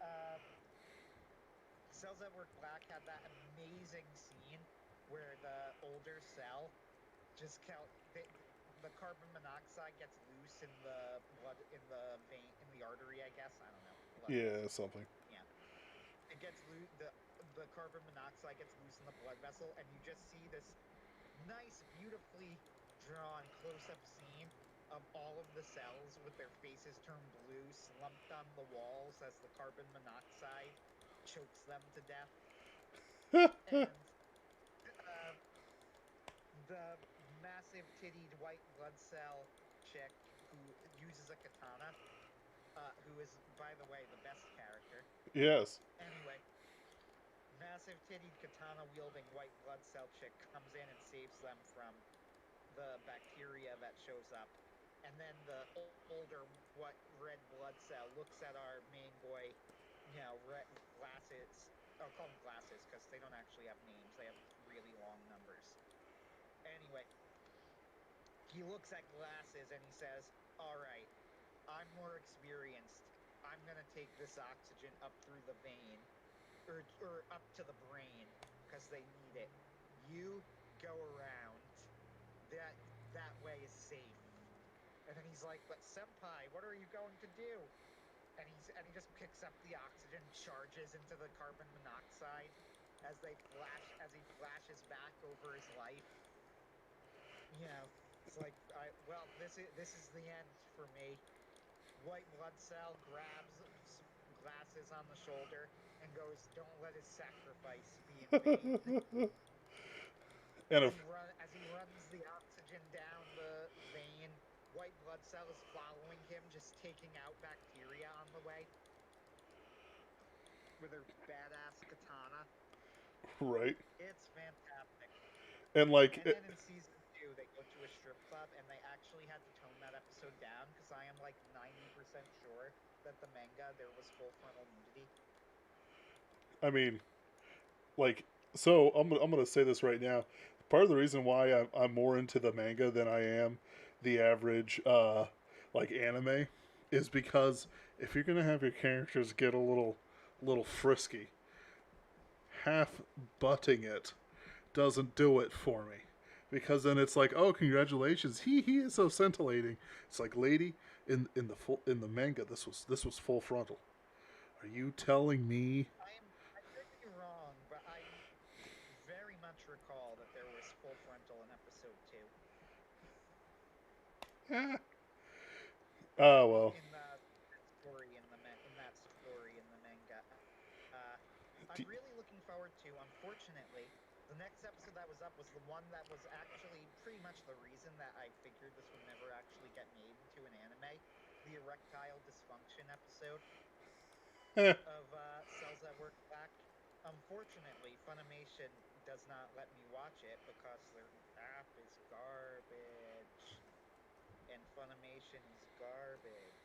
Uh, Cells at Work Black had that amazing scene where the older cell just the carbon monoxide gets loose in the blood in the vein in the artery. I guess I don't know blood Yeah, vessel. something. Yeah, it gets loose. The carbon monoxide gets loose in the blood vessel, and you just see this nice, beautifully drawn close-up scene of all of the cells with their faces turned blue, slumped on the walls as the carbon monoxide chokes them to death. And uh, the massive tittied white blood cell chick who uses a katana, who is, by the way, the best character. Yes. Anyway, massive tittied katana wielding white blood cell chick comes in and saves them from the bacteria that shows up. And then the older what red blood cell looks at our main boy, red glasses. I'll call them glasses because they don't actually have names. They have really long numbers. Anyway, he looks at glasses and he says, "All right, I'm more experienced. I'm going to take this oxygen up through the vein or up to the brain because they need it. You go around. That way is safe." And then he's like, "But senpai, what are you going to do?" And he just picks up the oxygen, charges into the carbon monoxide as he flashes back over his life. It's like this is the end for me. White blood cell grabs glasses on the shoulder and goes, "Don't let his sacrifice be in vain." And if As he runs the oxygen down the vein, white blood cell is following him, just taking out bacteria on the way with her badass katana. right, It's fantastic. and like And then in season two, they go to a strip club, and they actually had to tone that episode down because I am like 90% sure that the manga there was full frontal nudity. I mean, like, so I'm gonna say this right now. Part of the reason why I'm more into the manga than I am the average like anime is because if you're gonna have your characters get a little frisky, half butting it doesn't do it for me. Because then it's like, oh, congratulations, he is so scintillating. It's like, lady, in the manga, this was full frontal. Are you telling me? I could be wrong, but I very much recall that there was full frontal in episode two. Eh. Uh, Oh in well. in the in that story in the manga. I'm really D- looking forward to. Unfortunately, the next episode that was up was the one that was actually pretty much the reason that I figured this would never actually get made into an anime. The erectile dysfunction episode eh. of Cells That Work Black. Unfortunately, Funimation does not let me watch it because their app is garbage, and Funimation is garbage.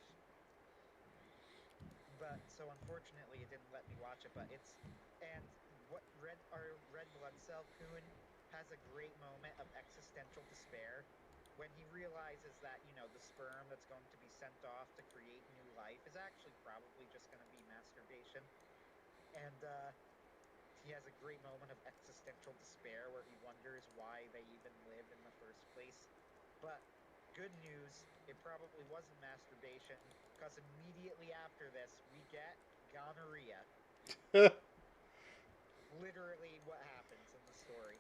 But so unfortunately, it didn't let me watch it. But it's and what red blood cell Kun has a great moment of existential despair when he realizes that the sperm that's going to be sent off to create new life is actually probably just going to be masturbation, and he has a great moment of existential despair where he wonders why they even live in the first place. But good news, it probably wasn't masturbation because immediately after this, we get gonorrhea. Literally, what happens in the story.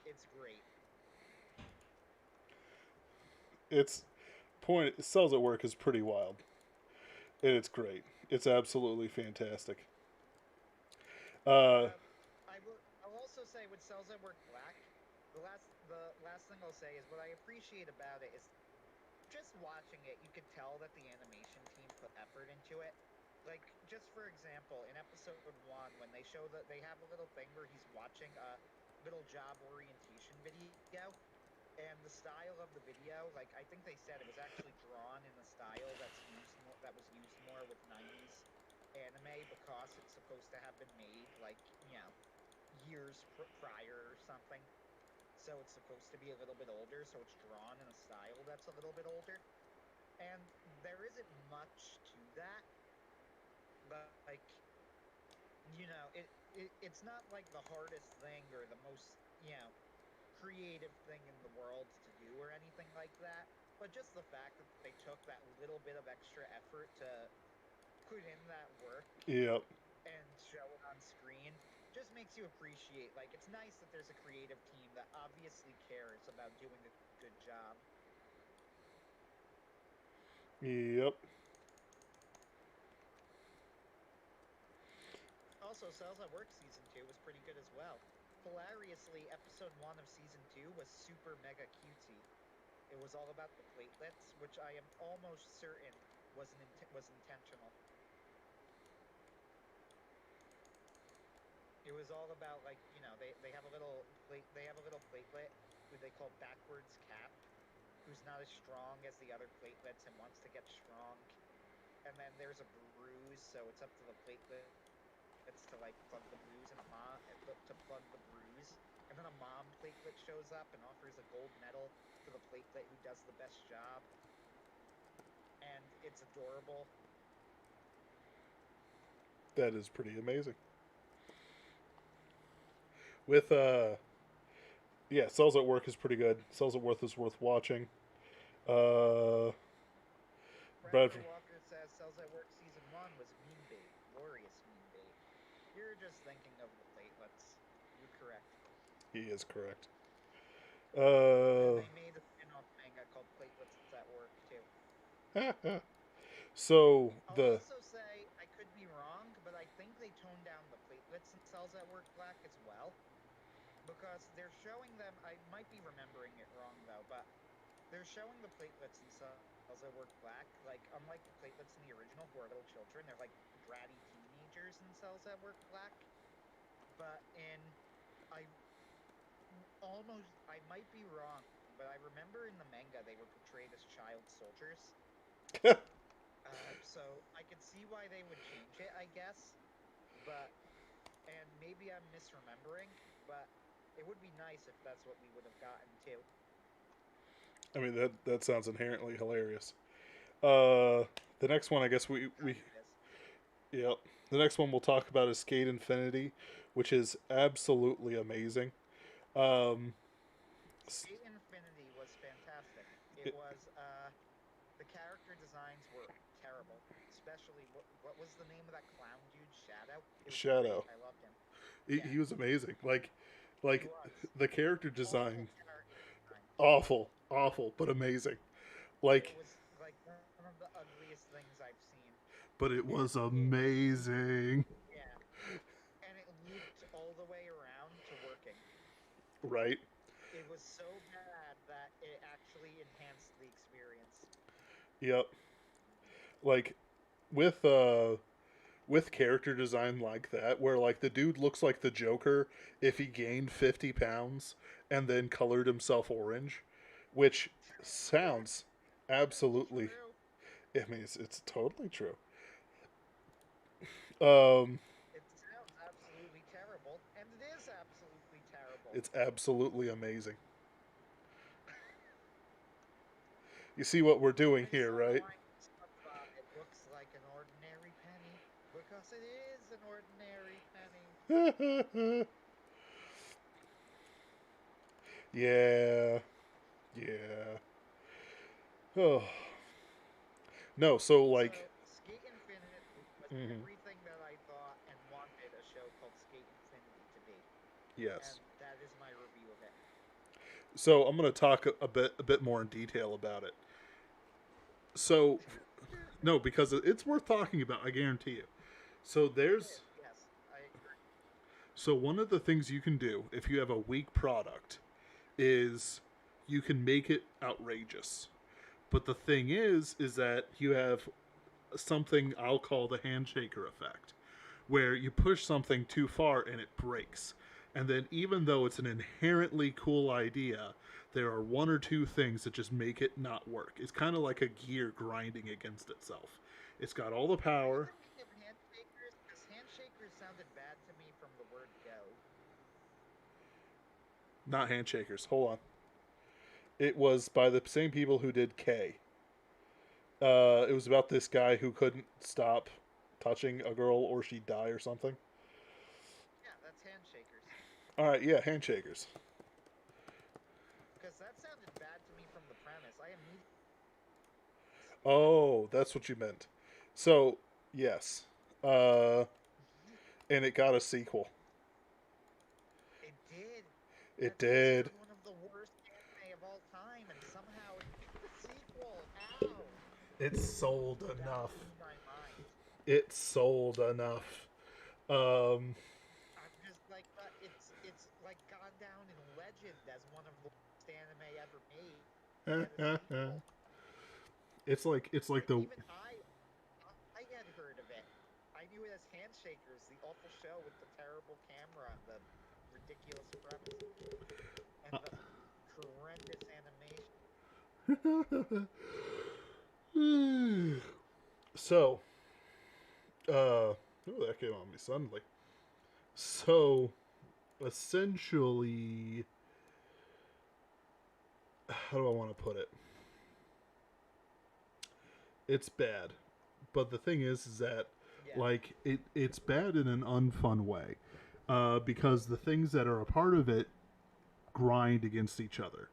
It's great. It's point cells at work is pretty wild, and it's great. It's absolutely fantastic. Uh, Uh, I'll also say with Cells at Work Black, the last thing I'll say is what I appreciate about it is just watching it, you could tell that the animation team put effort into it. Like, just for example, in episode 1, when they show that they have a little thing where he's watching a little job orientation video, and the style of the video, like I think they said it was actually drawn in the style that was used more with 90s anime because it's supposed to have been made like, years prior or something. So it's supposed to be a little bit older, so it's drawn in a style that's a little bit older. And there isn't much to that, but like, it's not like the hardest thing or the most, creative thing in the world to do or anything like that. But just the fact that they took that little bit of extra effort to put in that work Yep. and show it on screen just makes you appreciate. Like, it's nice that there's a creative team that obviously cares about doing a good job. Yep. Also, Cells at Work Season 2 was pretty good as well. Hilariously, Episode 1 of Season 2 was super mega cutesy. It was all about the platelets, which I am almost certain was intentional. It was all about, like, they have a little platelet who they call backwards cap, who's not as strong as the other platelets and wants to get strong. And then there's a bruise, so it's up to the platelets to like plug the bruise, and to plug the bruise. And then a mom platelet shows up and offers a gold medal to the platelet who does the best job. And it's adorable. That is pretty amazing. With yeah, Cells at Work is pretty good. Cells at Work is worth watching. Uh, Bradford Bradford. Walker says Cells at Work Season 1 was mean bait, glorious mean bait. You're just thinking of the platelets. You're correct. He is correct. And Uh, they made a spin-off manga called Platelets at Work too. so I'll the also say I could be wrong, but I think they toned down the platelets in Cells at Work Black as well, because they're showing them. I might be remembering it wrong though, but they're showing the platelets in Cells at Work Black, like unlike the platelets in the original, who are little children. They're like bratty teenagers in Cells at Work Black. But in I I might be wrong, but I remember in the manga they were portrayed as child soldiers. So I could see why they would change it, I guess. But and maybe I'm misremembering, but it would be nice if that's what we would have gotten too. I mean that sounds inherently hilarious. Uh, the next one, I guess Kind of is. yep. The next one we'll talk about is Skate Infinity, which is absolutely amazing. Um, Skate Infinity was fantastic. It it, was the character designs were terrible. Especially what was the name of that clown dude? Shadow. It was great. Shadow, I loved him. Yeah, he was amazing. he Like was. the character Awful design, character design. awful, but amazing. It Like, was like one of the ugliest things I've seen. but it And was it amazing, yeah, and it looped all the way around to working. right? It was so bad that it actually enhanced the experience. Yep. Like with with character design like that, where like the dude looks like the Joker if he gained 50 pounds and then colored himself orange, which sounds absolutely. True. I mean, it's totally true. Um, It sounds absolutely terrible, and it is absolutely terrible. it's absolutely amazing. You see what we're doing I here, saw the right? line from SpongeBob. It looks like an ordinary penny because it is an ordinary penny. Yeah, yeah. Oh no, so like, So, Skate Infinity was mhm, everything that I thought and wanted a show called Skate Infinity to be. yes. And that is my review of it. So I'm going to talk a bit more in detail about it. So no, because it's worth talking about. I guarantee you. So It there's is, yes, I agree. so one of the things you can do if you have a weak product is you can make it outrageous. But the thing is that you have something I'll call the handshaker effect, where you push something too far and it breaks. And then, even though it's an inherently cool idea, there are one or two things that just make it not work. It's kind of like a gear grinding against itself. It's got all the Are you power. thinking of handshakers? Because handshakers sounded bad to me from the word go. Not handshakers. Hold on. It was by the same people who did K. It was about this guy who couldn't stop touching a girl or she'd die or something. Yeah, that's handshakers. All right, yeah, handshakers. Because that sounded bad to me from the premise. I immediately. Oh, that's what you meant. So, yes. Uh, and it got a sequel. It did. It That's did. considered one of the worst anime of all time, and somehow it got the sequel. How? It sold That enough. blew my mind. It sold enough. Um, I'm just like, it's like gone down in legend as one of the worst anime ever made. Get a sequel. it's like Like the even I had heard of it. I knew it as Handshakers, the awful show with the terrible camera and the ridiculous premise and the horrendous animation. so, oh, that came on me suddenly. So, essentially, how do I want to put it? It's bad, but the thing is that Yeah, like it's bad in an unfun way, because the things that are a part of it grind against each other.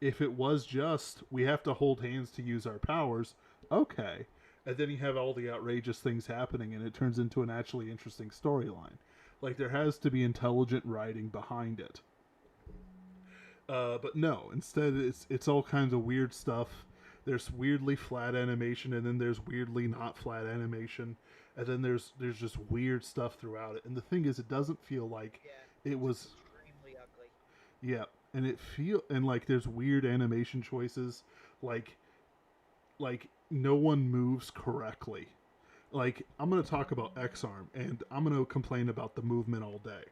If it was just we have to hold hands to use our powers, okay. And then you have all the outrageous things happening and it turns into an actually interesting storyline. Like there has to be intelligent writing behind it. But no, instead it's all kinds of weird stuff. There's weirdly flat animation and then there's weirdly not flat animation. And then there's just weird stuff throughout it. And the thing is it doesn't feel like yeah, it it's was. extremely ugly. Yeah, and like there's weird animation choices, like no one moves correctly. Like I'm gonna talk about X Arm, and I'm gonna complain about the movement all day.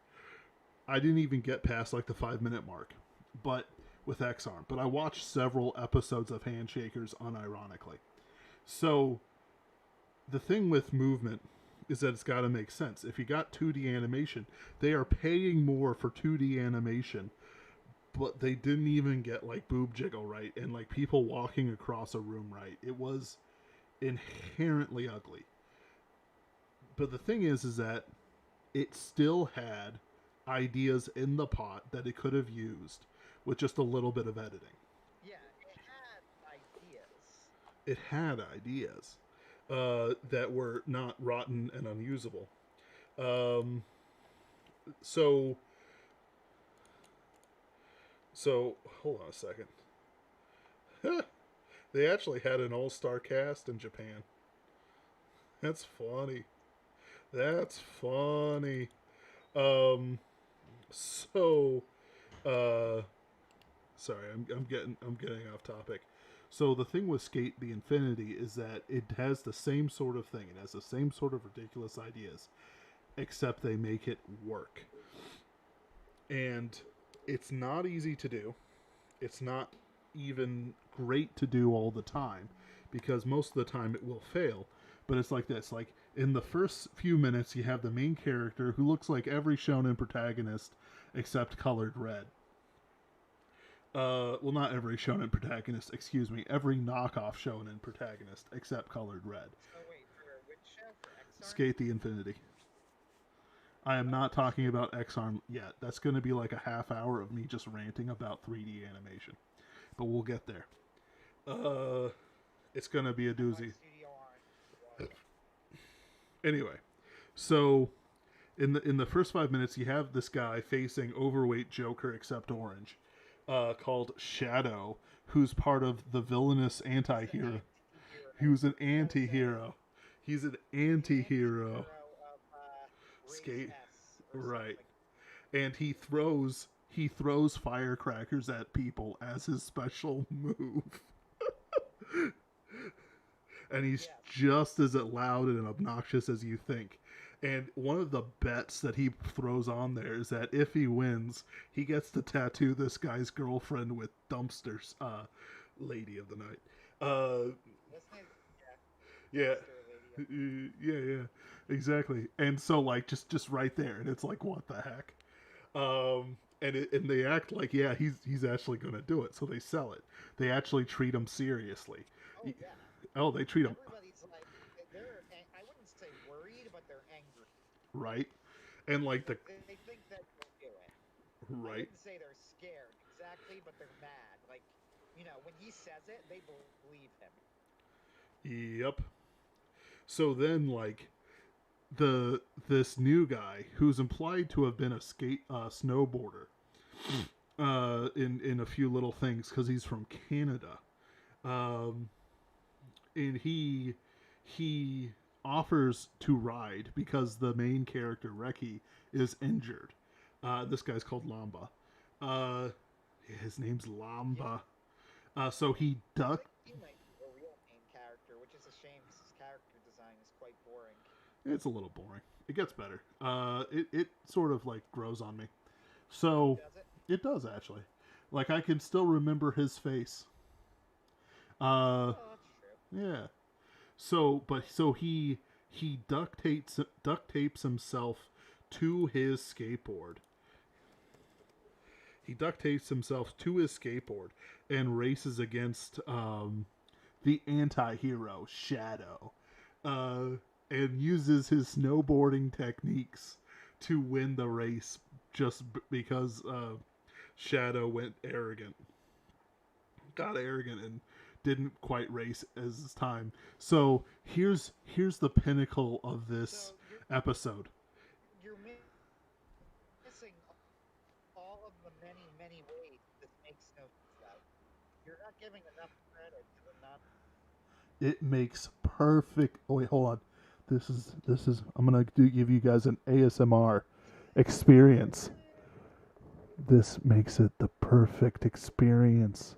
I didn't even get past like the 5 minute mark, but with X Arm, but I watched several episodes of Handshakers unironically. So the thing with movement is that it's got to make sense. If you got 2D animation, they are paying more for 2D animation, but they didn't even get like boob jiggle right and like people walking across a room right. It was inherently ugly. But the thing is that it still had ideas in the pot that it could have used with just a little bit of editing. Yeah, it had ideas. It had ideas that were not rotten and unusable. Um, so so hold on a second. They actually had an all-star cast in Japan. That's funny. That's funny. Um, so, uh, sorry, I'm getting off topic. So the thing with Skate the Infinity is that it has the same sort of thing. It has the same sort of ridiculous ideas, except they make it work. And it's not easy to do. It's not even great to do all the time because most of the time it will fail. But it's like this: like in the first few minutes, you have the main character who looks like every shonen protagonist except colored red. Well, not every shonen protagonist. Excuse me, every knockoff shonen protagonist except colored red. So wait, for which show? For X Arm? Skate the Infinity. I am not Oh talking shit. about X Arm yet. That's going to be like a half hour of me just ranting about 3D animation, but we'll get there. Uh, it's going to be a I'm like doozy. Studio Orange. Watch it. Anyway, so in the first 5 minutes, you have this guy facing overweight Joker except orange, called Shadow, who's part of the villainous anti-hero. He was an anti-hero. He's an anti-hero. Anti-hero of Race Skate, S or right? something. And he throws firecrackers at people as his special move. And he's Yes. just as loud and obnoxious as you think. And one of the bets that he throws on there is that if he wins, he gets to tattoo this guy's girlfriend with dumpsters, lady of the night. Wasn't it? Yeah. Yeah, Dumpster lady. Of the night. yeah, exactly. And so like just right there, and it's like what the heck. And they act like yeah he's actually gonna do it, so they sell it. They actually treat him seriously. Oh yeah. Oh, they treat him Everybody's like I wouldn't say worried, but they're angry. right, and like the They think that he'll do it. I right. wouldn't say they're scared exactly, but they're mad. Like, when he says it, they believe him. Yep. So then like this new guy who's implied to have been a snowboarder in a few little things because he's from Canada. Um, and he offers to ride because the main character Reki is injured. This guy's called Lamba. His name's Yeah. Lamba. So he I duck. think he might be the real main character, which is a shame because his character design is quite boring. It's a little boring. It gets better. It sort of like grows on me. So Does it? it does actually. Like I can still remember his face. Uh, Oh, that's true. yeah. So he duct tapes himself to his skateboard. He duct tapes himself to his skateboard and races against the anti-hero Shadow, uh, and uses his snowboarding techniques to win the race just because Shadow got arrogant and didn't quite race as his time. So here's the pinnacle of this So episode. you're missing all of the many many ways this makes no sense. Though you're not giving enough credit to the non. It makes perfect. Oh wait, hold on. This is. I'm gonna give you guys an ASMR experience. This makes it the perfect experience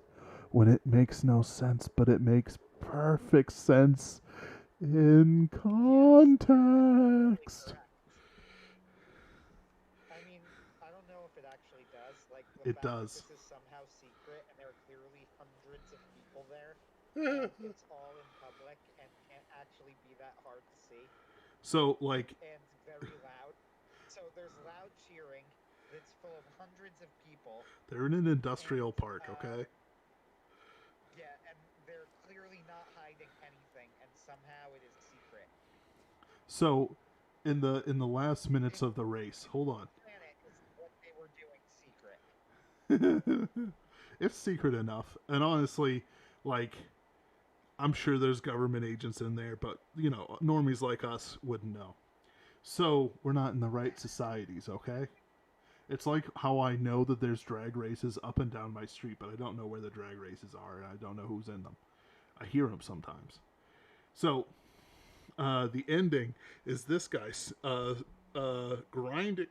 when it makes no sense, but it makes perfect sense in Yes, that's absolutely context. correct. I mean, I don't know if it actually does. Like the It fact that does. this is somehow secret and there are clearly hundreds of people there, and it's all in public and can't actually be that hard to see, So like and very loud. So there's loud cheering that's full of hundreds of people, they're in an industrial and park, okay? yeah, and they're clearly not hiding anything, and somehow it is secret. So in the last The minutes of the race, hold on. planet is what they were doing secret. It's secret enough. And honestly, like I'm sure there's government agents in there, but normies like us wouldn't know. So we're not in the right societies, okay? It's like how I know that there's drag races up and down my street, but I don't know where the drag races are, and I don't know who's in them. I hear them sometimes. So the ending is this guy grinding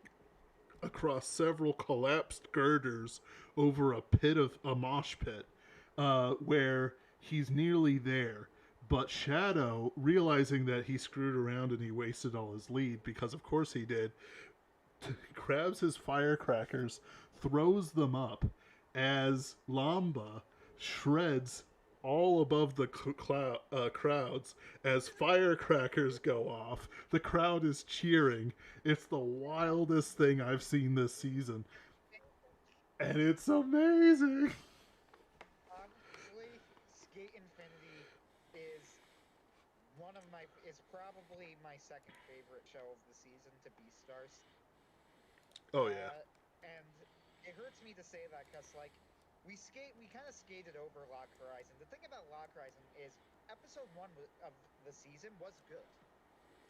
across several collapsed girders over a mosh pit, where he's nearly there. But Shadow, realizing that he screwed around and he wasted all his lead, because of course he did, grabs his firecrackers, throws them up as Lamba shreds all above the crowds as firecrackers go off. The crowd is cheering. It's the wildest thing I've seen this season, and it's amazing. Honestly, Skate Infinity is is probably my second favorite show of the season to Beastars. Oh yeah, And it hurts me to say that because we kind of skated over Log Horizon. The thing about Log Horizon is episode one of the season was good.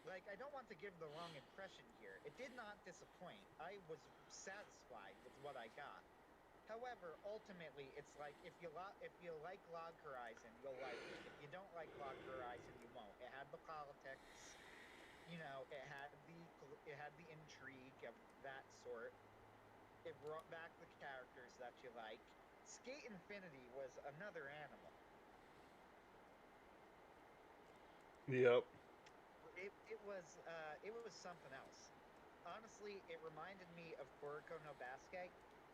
Like, I don't want to give the wrong impression here. It did not disappoint. I was satisfied with what I got. However, ultimately, it's like if you like Log Horizon, you'll like it. If you don't like Log Horizon, you won't. It had the politics, it had the intrigue of that sort. It brought back the characters that you like. Skate Infinity was another animal. Yep. It was something else. Honestly, it reminded me of Kuroko no Basket,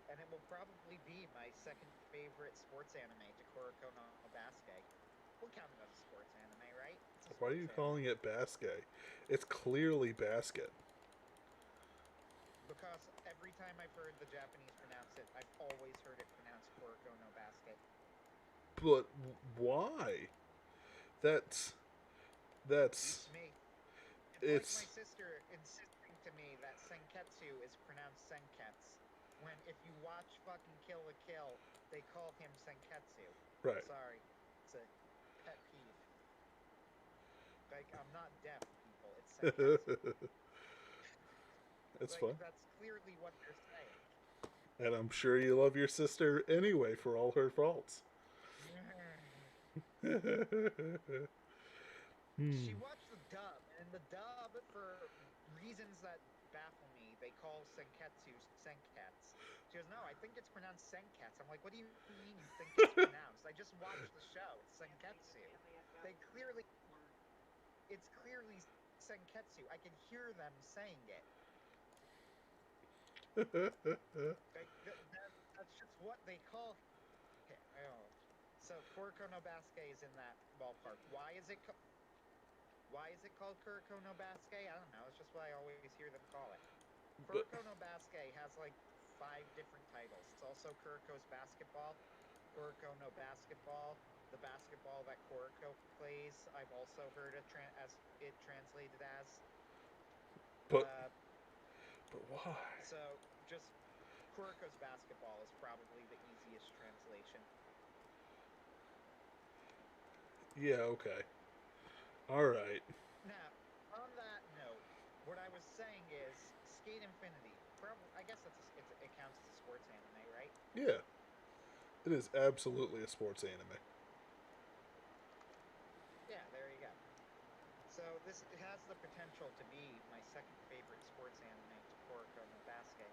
and it will probably be my second favorite sports anime to Kuroko no Basket. We'll count it as a sports anime, right? It's a Why are sports you anime. calling it basket? It's clearly basket. Because every time I've heard the Japanese pronounce it, I've always heard it pronounced Kuroko no Basket. But why? That's that's Beats me. It's like my it's sister insisting to me that Senketsu is pronounced Senketsu, when if you watch fucking Kill la Kill, they call him Senketsu. right. Sorry, it's a pet peeve. Like, I'm not deaf, people. It's Senketsu. That's Like, fun. that's clearly what they're saying. And I'm sure you love your sister anyway for all her faults. Hmm. She watched the dub, and in the dub, for reasons that baffle me, they call Senketsu Senketsu. She goes, "No, I think it's pronounced Senketsu." I'm like, "What do you mean you think it's pronounced? I just watched the show. It's Senketsu." They clearly, it's clearly Senketsu. I can hear them saying it. Like, that's just what they call it. Oh. So Kuroko no Basket is in that ballpark. Why is it called Kuroko no Basket? I don't know. It's just what I always hear them call it. But Kuroko no Basket has like 5 different titles. It's also Kuroko's Basketball, Kuroko no Basketball, the basketball that Kuroko plays. I've also heard it as it translated as. but Uh, but why? so just Kuroko's Basketball is probably the easiest translation. Yeah. Okay. All right. Now, on that note, what I was saying is Skate Infinity. Probably, I guess it counts as a sports anime, right? Yeah. It is absolutely a sports anime. Yeah, there you go. So this it has the potential to be my second favorite sports anime to Kuroko no Basket.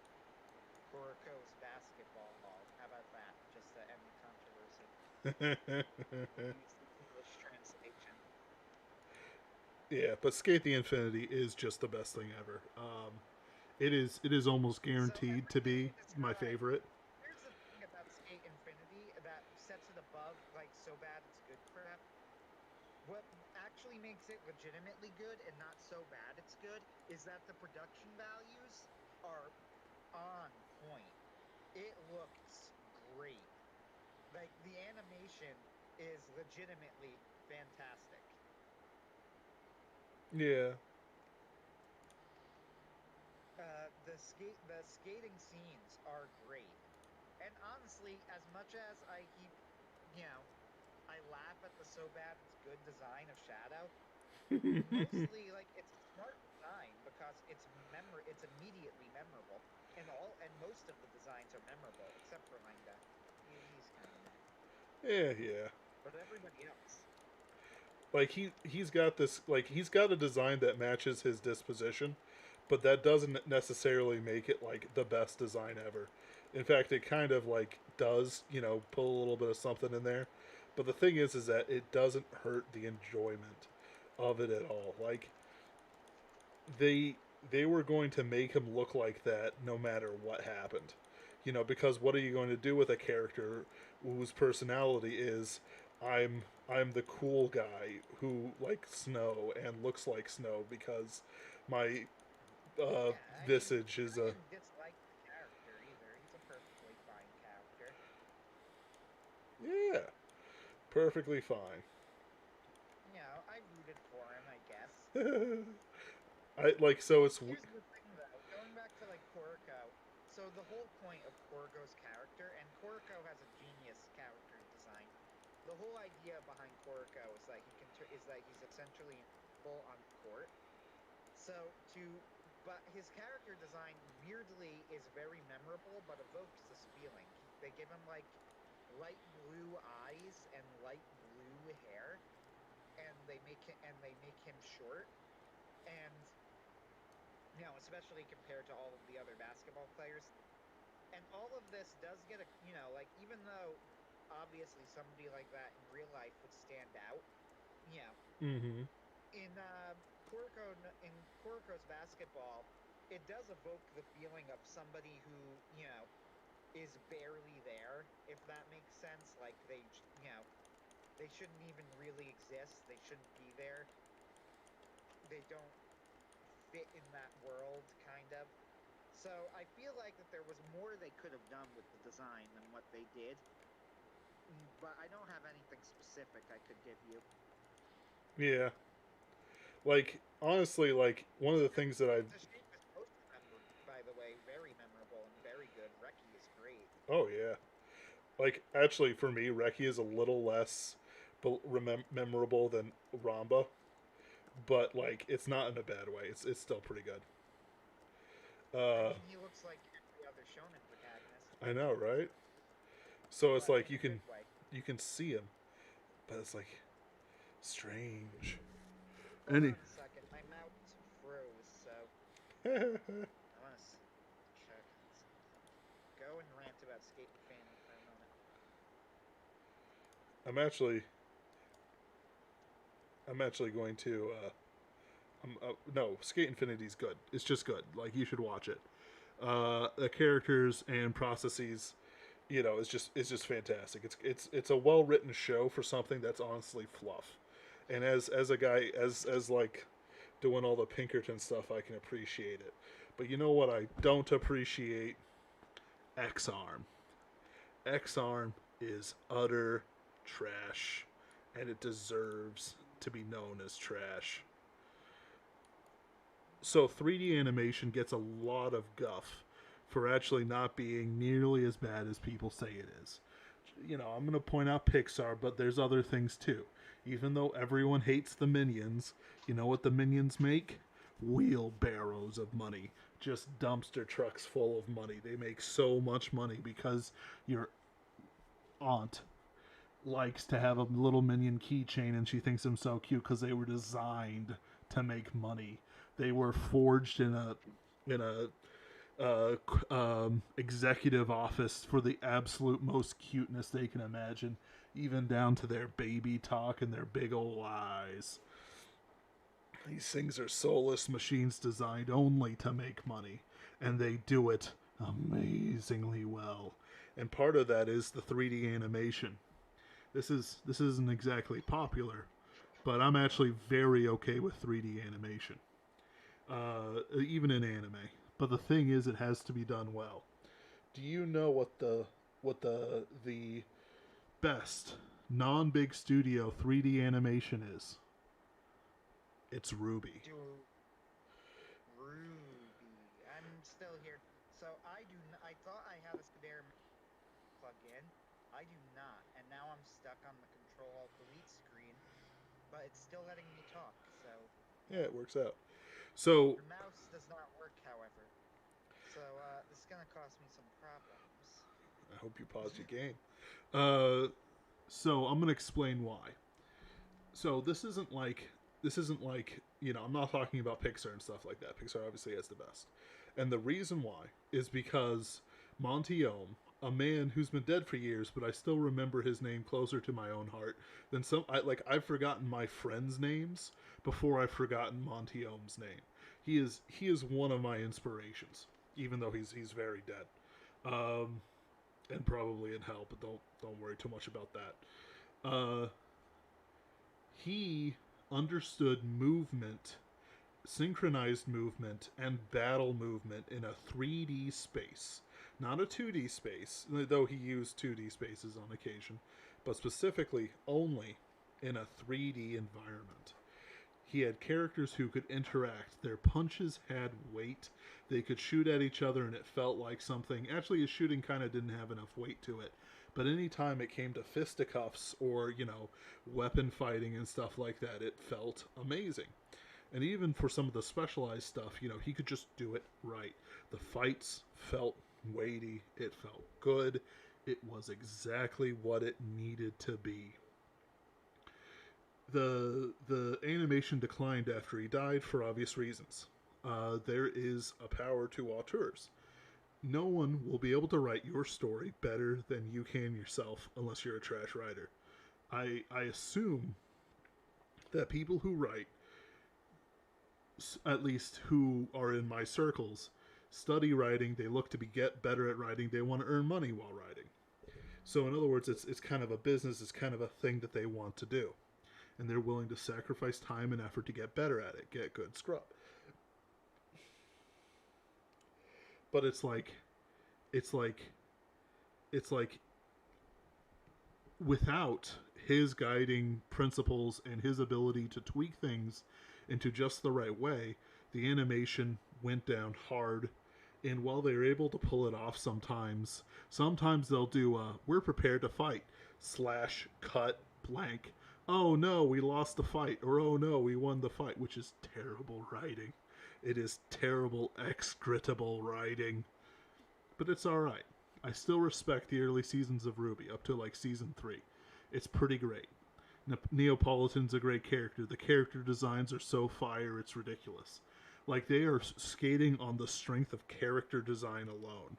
Kuriko's Basketball. How about that? Just to end the controversy. Use the English translation. Yeah, but Skate the Infinity is just the best thing ever. It is almost So guaranteed to everything you be my described. favorite. Here's the thing about Skate Infinity that sets it above like so bad it's good crap. What actually makes it legitimately good and not so bad it's good is that the production values are on point. It looks great. Like the animation is legitimately fantastic. Yeah. The skating scenes are great. And honestly, as much as I keep, you know, I laugh at the so bad it's good design of Shadow, mostly like it's a smart design because it's immediately memorable, and most of the designs are memorable except for Lenga. He's kind of meh, Yeah, yeah. but everybody else. Like he's got a design that matches his disposition, but that doesn't necessarily make it like the best design ever. In fact, it kind of like does, put a little bit of something in there. But the thing is that it doesn't hurt the enjoyment of it at all. Like they they were going to make him look like that no matter what happened. Because what are you going to do with a character whose personality is I'm the cool guy who likes snow and looks like snow because my Yeah, I mean, visage is I a didn't dislike the character either. He's a perfectly fine character. yeah, perfectly fine. You know, I rooted for him, I guess. I like so it's Here's the thing, though. Going back to like Kuroko, so the whole point of Kuriko's character, and Kuriko has a genius character design. The whole idea behind Kuriko is that is that he's essentially invisible on court. So to but his character design weirdly is very memorable, but evokes this feeling. They give him like light blue eyes and light blue hair, and they make him short, and especially compared to all of the other basketball players. And all of this does get like even though obviously somebody like that in real life would stand out, you know, mm-hmm. in in Kuriko's basketball, it does evoke the feeling of somebody who, is barely there, if that makes sense. Like they shouldn't even really exist. They shouldn't be there. They don't fit in that world, kind of. So I feel like that there was more they could have done with the design than what they did. But I don't have anything specific I could give you. Yeah. Like honestly, like one of the things that I The shape is most of them were, by the way, very memorable and very good. Reki is great. oh yeah, like actually for me, Reki is a little less memorable than Ramba, but like it's not in a bad way. It's still pretty good. I Uh, mean, he looks like every other shonen protagonist, I know, right? So it's but like in a good way. you can see him, but it's like strange. Hold Any on a second. My mouse froze, so I want to check something. Go and rant about Skate Infinity for a moment. I'm actually I'm actually going to no, Skate Infinity's good. It's just good. Like you should watch it. The characters and processes, it's just fantastic. It's a well written show for something that's honestly fluff. And as a guy as like doing all the Pinkerton stuff, I can appreciate it. But you know what I don't appreciate? X Arm. X Arm is utter trash, and it deserves to be known as trash. So 3D animation gets a lot of guff for actually not being nearly as bad as people say it is. I'm going to point out Pixar, but there's other things too. Even though everyone hates the Minions, you know what the Minions make? Wheelbarrows of money. Just dumpster trucks full of money. They make so much money because your aunt likes to have a little minion keychain and she thinks them so cute because they were designed to make money. They were forged in a executive office for the absolute most cuteness they can imagine, even down to their baby talk and their big ol' eyes. These things are soulless machines designed only to make money, and they do it amazingly well. And part of that is the 3D animation. This isn't exactly popular, but I'm actually very okay with 3D animation, even in anime. But the thing is, it has to be done well. Do you know what the best non big studio 3D animation is? It's RWBY. Do RWBY. I'm still here. So I thought I had a spare plug in. I do not, and now I'm stuck on the Control Alt Delete screen, but it's still letting me talk. So Yeah, it works out. So your mouse does not work, however. So this is gonna cause me some problems. I hope you paused your game. Uh, so I'm gonna explain why. So this isn't like I'm not talking about Pixar and stuff like that. Pixar obviously has the best, and the reason why is because Monty Ohm, a man who's been dead for years, but I still remember his name closer to my own heart than some. I've forgotten my friends' names before I've forgotten Monty Ohm's name. He is one of my inspirations, even though he's very dead, um, and probably in hell. But don't worry too much about that. Uh, he understood movement, synchronized movement, and battle movement in a 3D space. Not a 2D space, though he used 2D spaces on occasion, but specifically only in a 3D environment. He had characters who could interact. Their punches had weight. They could shoot at each other and it felt like something. Actually, his shooting kind of didn't have enough weight to it. But anytime it came to fisticuffs or, weapon fighting and stuff like that, it felt amazing. And even for some of the specialized stuff, he could just do it right. The fights felt weighty. It felt good. It was exactly what it needed to be. The animation declined after he died for obvious reasons. There is a power to auteurs. No one will be able to write your story better than you can yourself unless you're a trash writer. I assume that people who write at least who are in my circles, study writing. They look to get better at writing. They want to earn money while writing. So in other words, it's kind of a business. It's kind of a thing that they want to do, and they're willing to sacrifice time and effort to get better at it, get good scrub. But it's like, it's like without his guiding principles and his ability to tweak things into just the right way, the animation went down hard. And while they're able to pull it off sometimes they'll do we're prepared to fight slash cut blank. Oh no, we lost the fight, or oh no, we won the fight, which is terrible writing. It is terrible, execrable writing. But it's alright. I still respect the early seasons of RWBY up to like season 3. It's pretty great. Neapolitan's a great character. The character designs are so fire, it's ridiculous. Like, they are skating on the strength of character design alone.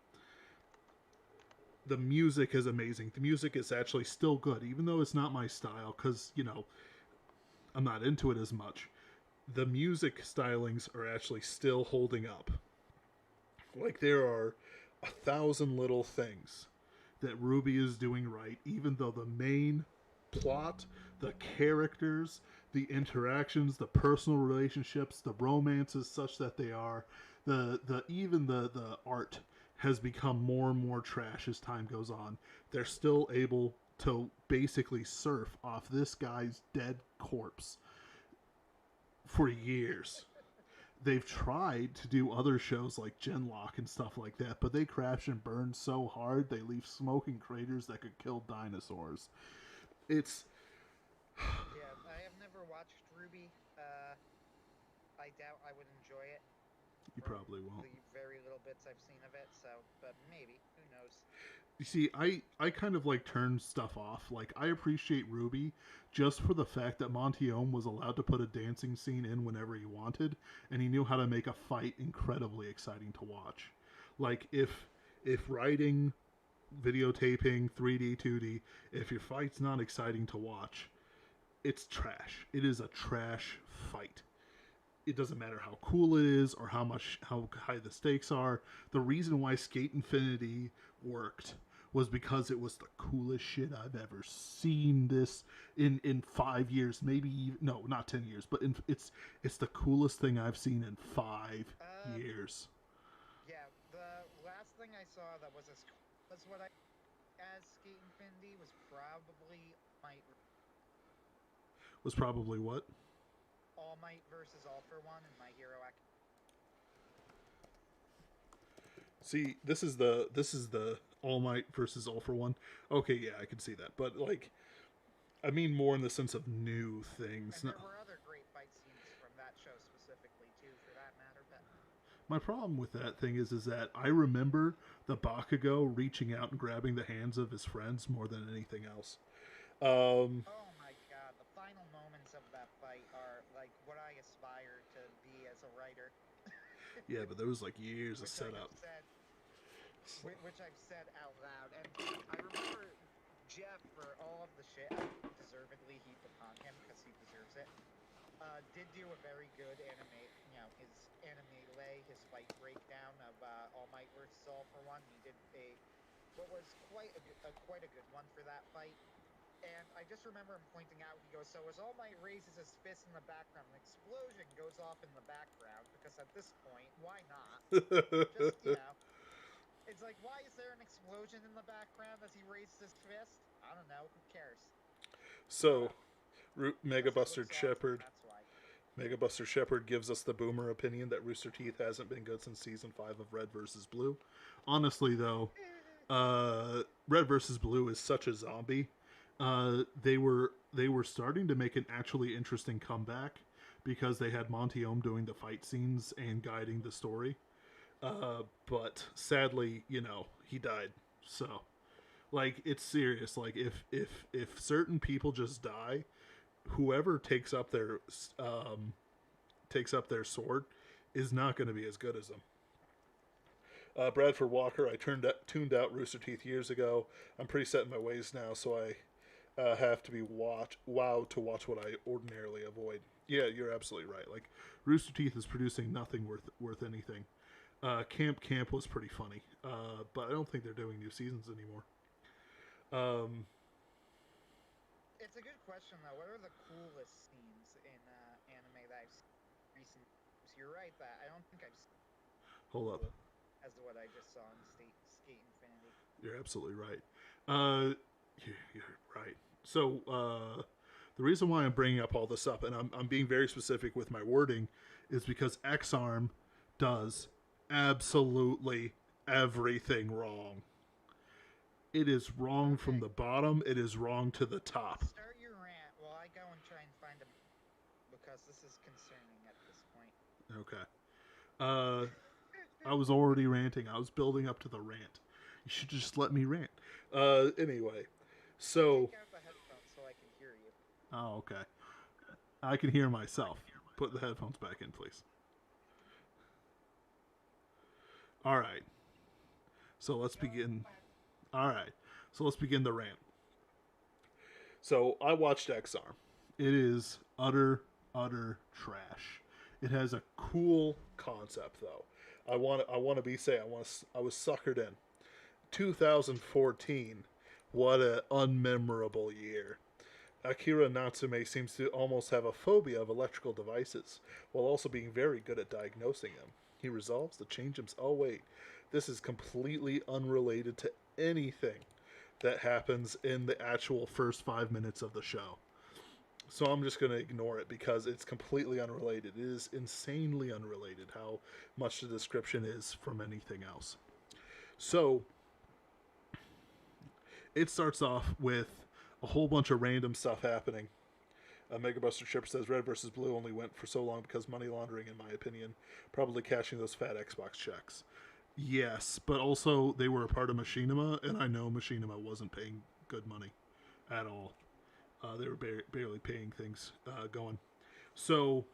The music is amazing. The music is actually still good, even though it's not my style, because, I'm not into it as much. The music stylings are actually still holding up. Like, there are 1,000 little things that RWBY is doing right, even though the main plot, the characters, the interactions, the personal relationships, the romances such that they are, the art has become more and more trash as time goes on. They're still able to basically surf off this guy's dead corpse for years. They've tried to do other shows like Genlock and stuff like that, but they crash and burn so hard they leave smoking craters that could kill dinosaurs. It's Yeah, I have never watched RWBY. I doubt I would enjoy it. You probably won't. The very little bits I've seen of it, so, but maybe. Who knows? You see, I kind of like turn stuff off. Like, I appreciate RWBY just for the fact that Montiome was allowed to put a dancing scene in whenever he wanted, and he knew how to make a fight incredibly exciting to watch. Like, if writing, videotaping, 3D, 2D, if your fight's not exciting to watch, it's trash. It is a trash fight. It doesn't matter how cool it is or how high the stakes are. The reason why Skate Infinity worked was because it was the coolest shit I've ever seen this in 5 years, maybe even, no, not 10 years, but it's the coolest thing I've seen in 5 years. Yeah, the last thing I saw that was what I as Skate Infinity was probably What? All Might versus All for One in My Hero Academia. See, this is the All Might versus All for One. Okay, yeah, I can see that, but like, I mean more in the sense of new things. And there were other great fight scenes from that show specifically too, for that matter. But my problem with that thing is that I remember the Bakugo reaching out and grabbing the hands of his friends more than anything else. oh my god, the final moments of that fight are like what I aspire to be as a writer. Yeah, but there was like years of setup. Which I've said out loud, and I remember Jeff, for all of the shit I deservedly heaped upon him because he deserves it, did do a very good his anime lay, his fight breakdown of All Might versus All for One. He did what was quite a good one for that fight. And I just remember him pointing out, he goes, so as All Might raises his fist in the background, an explosion goes off in the background, because at this point, why not? Just, it's like, why is there an explosion in the background as he raises his fist? I don't know, who cares? So, Mega Buster Shepard gives us the boomer opinion that Rooster Teeth hasn't been good since season 5 of Red vs. Blue. Honestly, though, Red vs. Blue is such a zombie. They were starting to make an actually interesting comeback because they had Montiome doing the fight scenes and guiding the story. But sadly, he died. So, like, it's serious. Like, if certain people just die, whoever takes up their sword is not going to be as good as them. Bradford Walker, I tuned out Rooster Teeth years ago. I'm pretty set in my ways now, so have to be wow to watch what I ordinarily avoid. Yeah, you're absolutely right. Like Rooster Teeth is producing nothing worth anything. Camp was pretty funny, but I don't think they're doing new seasons anymore. Um, It's a good question though. What are the coolest scenes in anime that I've seen recently? You're right that I don't think I've seen hold up, cool as to what I just saw in Skate Infinity. you're absolutely right. Uh, you're right. So the reason why I'm bringing up all this up, and I'm being very specific with my wording, is because X-Arm does absolutely everything wrong. It is wrong from Okay, the bottom. It is wrong to the top. start your rant while I go and try and find a because this is concerning at this point. Okay. Uh, I was already ranting. I was building up to the rant. You should just let me rant. Anyway, so Take out the headphones so I can hear you. oh, okay. I can hear myself. Put the headphones back in, please. All right. So let's begin. All right. So let's begin the rant. So I watched X-Arm. It is utter trash. It has a cool concept though. I want to be say I was suckered in. 2014. What a unmemorable year. Akira Natsume seems to almost have a phobia of electrical devices, while also being very good at diagnosing them. He resolves to change himself. Oh, wait. This is completely unrelated to anything that happens in the actual first 5 minutes of the show. So I'm just going to ignore it because it's completely unrelated. It is insanely unrelated how much the description is from anything else. So it starts off with a whole bunch of random stuff happening. Mega Buster Chip says Red versus Blue only went for so long because money laundering, in my opinion. Probably cashing those fat Xbox checks. Yes, but also they were a part of Machinima, and I know Machinima wasn't paying good money at all. They were barely paying things going. So,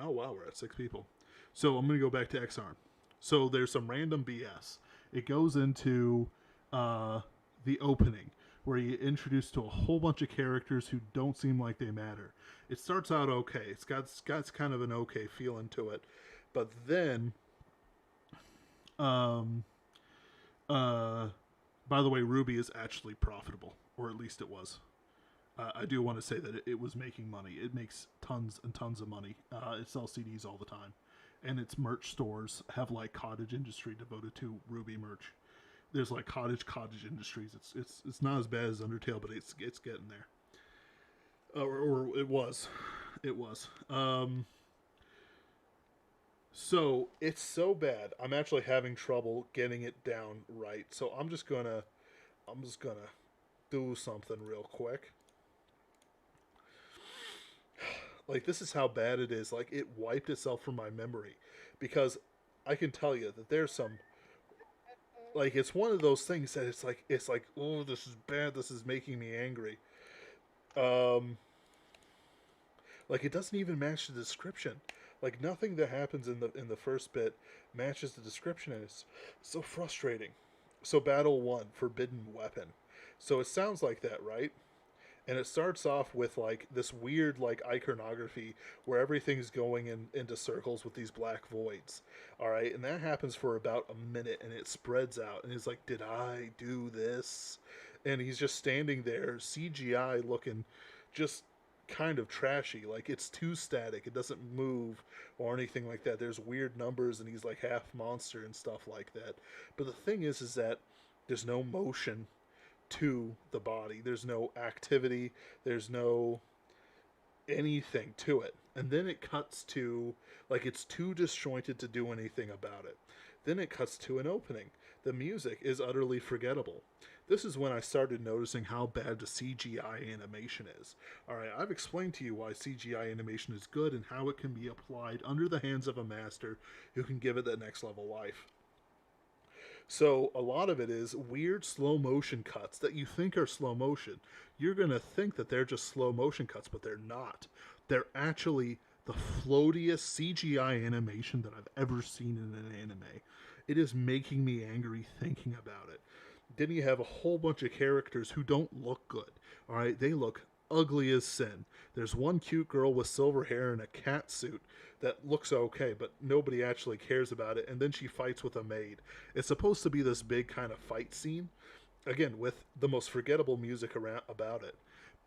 oh wow, we're at 6 people. So I'm going to go back to X-Arm. So there's some random BS. It goes into the opening where you introduced to a whole bunch of characters who don't seem like they matter. It starts out okay. It's got kind of an okay feeling to it, but then, um, by the way, RWBY is actually profitable, or at least it was. I do want to say that it was making money. It makes tons and tons of money. It sells CDs all the time, and its merch stores have like cottage industry devoted to RWBY merch. There's like cottage industries. It's not as bad as Undertale, but it's getting there. Or it was. So it's so bad. I'm actually having trouble getting it down right. So I'm just gonna do something real quick. Like this is how bad it is. Like it wiped itself from my memory because I can tell you that there's some like it's one of those things that it's like oh this is bad. This is making me angry. Um, like it doesn't even match the description. Like nothing that happens in the first bit matches the description, and it's so frustrating. So battle one, forbidden weapon. So it sounds like that, right? And it starts off with like this weird like iconography where everything's going into circles with these black voids. All right, and that happens for about a minute, and it spreads out, and he's like, "Did I do this?" And he's just standing there, CGI looking, just kind of trashy. Like it's too static. It doesn't move or anything like that. There's weird numbers, and he's like half monster and stuff like that. But the thing is that there's no motion to the body. There's no activity. There's no anything to it. And then it cuts to, like, it's too disjointed to do anything about it. Then it cuts to an opening. The music is utterly forgettable. This is when I started noticing how bad the CGI animation is. Alright, I've explained to you why CGI animation is good and how it can be applied under the hands of a master who can give it that next level life. So a lot of it is weird slow motion cuts that you think are slow motion. You're going to think that they're just slow motion cuts, but they're not. They're actually the floatiest CGI animation that I've ever seen in an anime. It is making me angry thinking about it. Then you have a whole bunch of characters who don't look good. All right, they look ugly as sin. There's one cute girl with silver hair and a cat suit that looks okay, but nobody actually cares about it. And then she fights with a maid. It's supposed to be this big kind of fight scene, again with the most forgettable music around about it.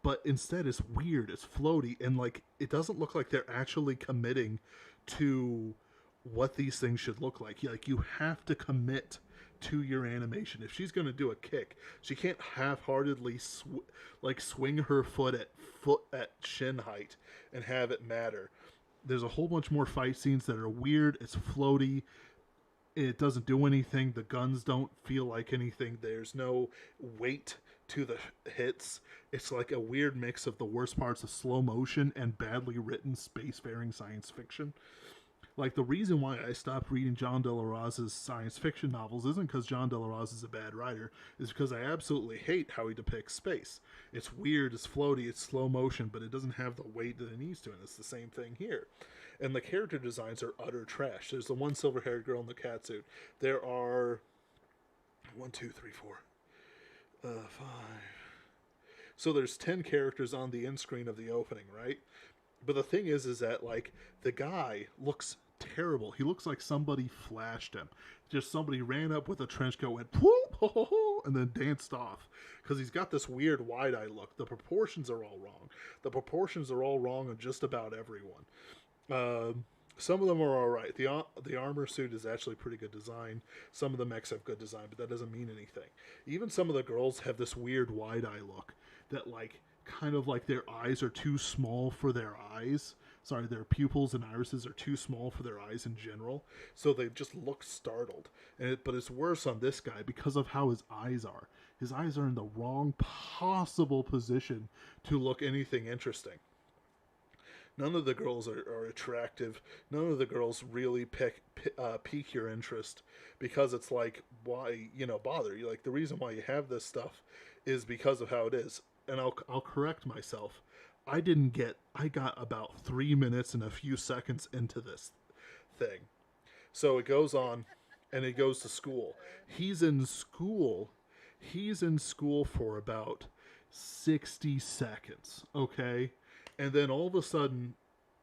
But instead, it's weird. It's floaty, and like it doesn't look like they're actually committing to what these things should look like. Like you have to commit to your animation. If she's going to do a kick, she can't half-heartedly swing her foot at shin height and have it matter. There's a whole bunch more fight scenes that are weird. It's floaty. It doesn't do anything. The guns don't feel like anything. There's no weight to the hits. It's like a weird mix of the worst parts of slow motion and badly written spacefaring science fiction. Like, the reason why I stopped reading John de la Rosa's science fiction novels isn't because John de la Rose is a bad writer. It's because I absolutely hate how he depicts space. It's weird, it's floaty, it's slow motion, but it doesn't have the weight that it needs to, and it's the same thing here. And the character designs are utter trash. There's the one silver-haired girl in the catsuit. There are 1, 2, 3, 4, 5. So there's 10 characters on the end screen of the opening, right? But the thing is that like the guy looks terrible. He looks like somebody flashed him. Just somebody ran up with a trench coat, went whoop, ho, ho, ho, and then danced off because he's got this weird wide-eye look. The proportions are all wrong. The proportions are all wrong on just about everyone. Some of them are all right. The armor suit is actually pretty good design. Some of the mechs have good design, but that doesn't mean anything. Even some of the girls have this weird wide-eye look that like kind of like their eyes are too small for their eyes. Sorry, their pupils and irises are too small for their eyes in general, so they just look startled. But it's worse on this guy because of how his eyes are. His eyes are in the wrong possible position to look anything interesting. None of the girls are attractive. None of the girls really pique your interest because it's like, why, bother you? Like, the reason why you have this stuff is because of how it is. And I'll correct myself. I got about 3 minutes and a few seconds into this thing. So it goes on and it goes to school. He's in school. He's in school for about 60 seconds, okay? And then all of a sudden,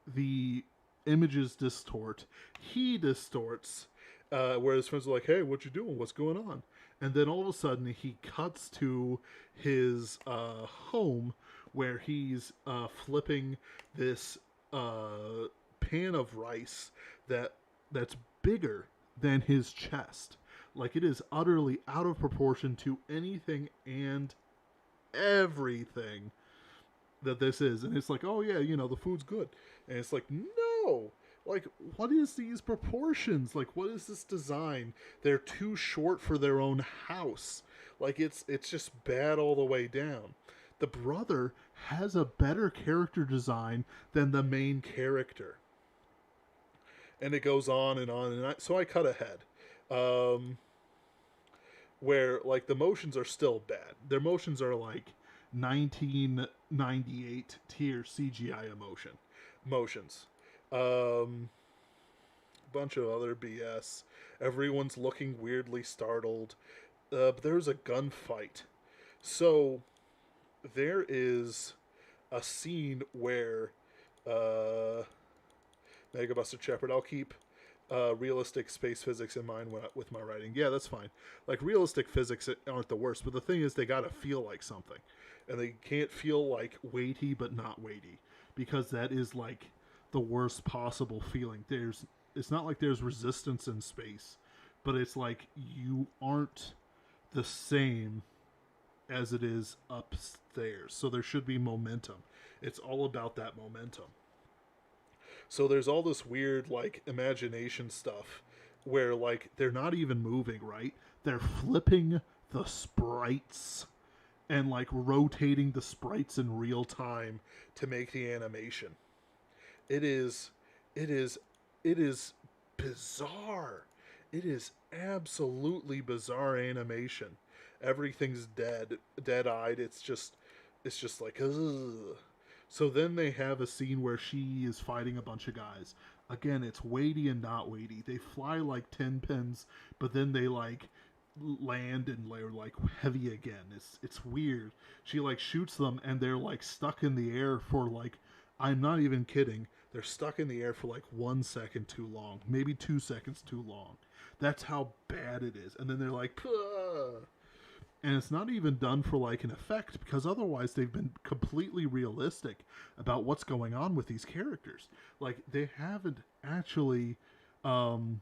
the images distort. He distorts, where his friends are like, hey, what you doing? What's going on? And then all of a sudden, he cuts to his home where he's flipping this pan of rice that's bigger than his chest. Like, it is utterly out of proportion to anything and everything that this is. And it's like, oh yeah, the food's good. And it's like, no, like, what is these proportions? Like, what is this design? They're too short for their own house. Like, it's just bad all the way down. The brother has a better character design than the main character. And it goes on and on, and so I cut ahead. Where, like, the motions are still bad. Their motions are like 1998 tier CGI motions. Bunch of other BS. Everyone's looking weirdly startled. But there's a gunfight. So there is a scene where Mega Buster Shepard, I'll keep realistic space physics in mind with my writing. Yeah, that's fine. Like, realistic physics aren't the worst, but the thing is they gotta feel like something. And they can't feel like weighty but not weighty. Because that is like the worst possible feeling. It's not like there's resistance in space, but it's like you aren't the same as it is upstairs. So there should be momentum. It's all about that momentum. So there's all this weird, like, imagination stuff where, like, they're not even moving, right? They're flipping the sprites and, like, rotating the sprites in real time to make the animation. It is bizarre. It is absolutely bizarre animation. Everything's dead-eyed. It's just like, ugh. So then they have a scene where she is fighting a bunch of guys. Again, it's weighty and not weighty. They fly like 10 pins, but then they, like, land and they're like heavy again. It's weird. She like shoots them and they're like stuck in the air for like, I'm not even kidding. They're stuck in the air for like 1 second too long, maybe 2 seconds too long. That's how bad it is. And then they're like, "Puh." And it's not even done for like an effect because otherwise they've been completely realistic about what's going on with these characters. Like um,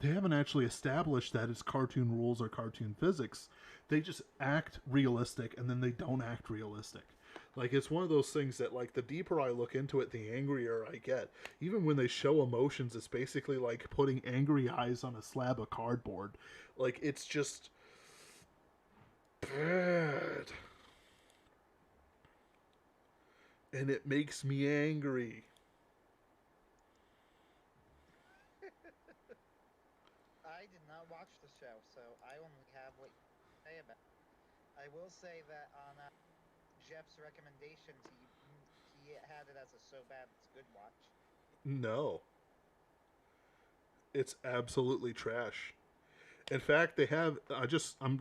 they haven't actually established that it's cartoon rules or cartoon physics. They just act realistic and then they don't act realistic. Like it's one of those things that like the deeper I look into it, the angrier I get. Even when they show emotions, it's basically like putting angry eyes on a slab of cardboard. Like it's just bad. And it makes me angry. I did not watch the show, so I only have what you say about it. I will say that on Jeff's recommendations, he had it as a so bad it's good watch. No. It's absolutely trash. In fact, they have. I'm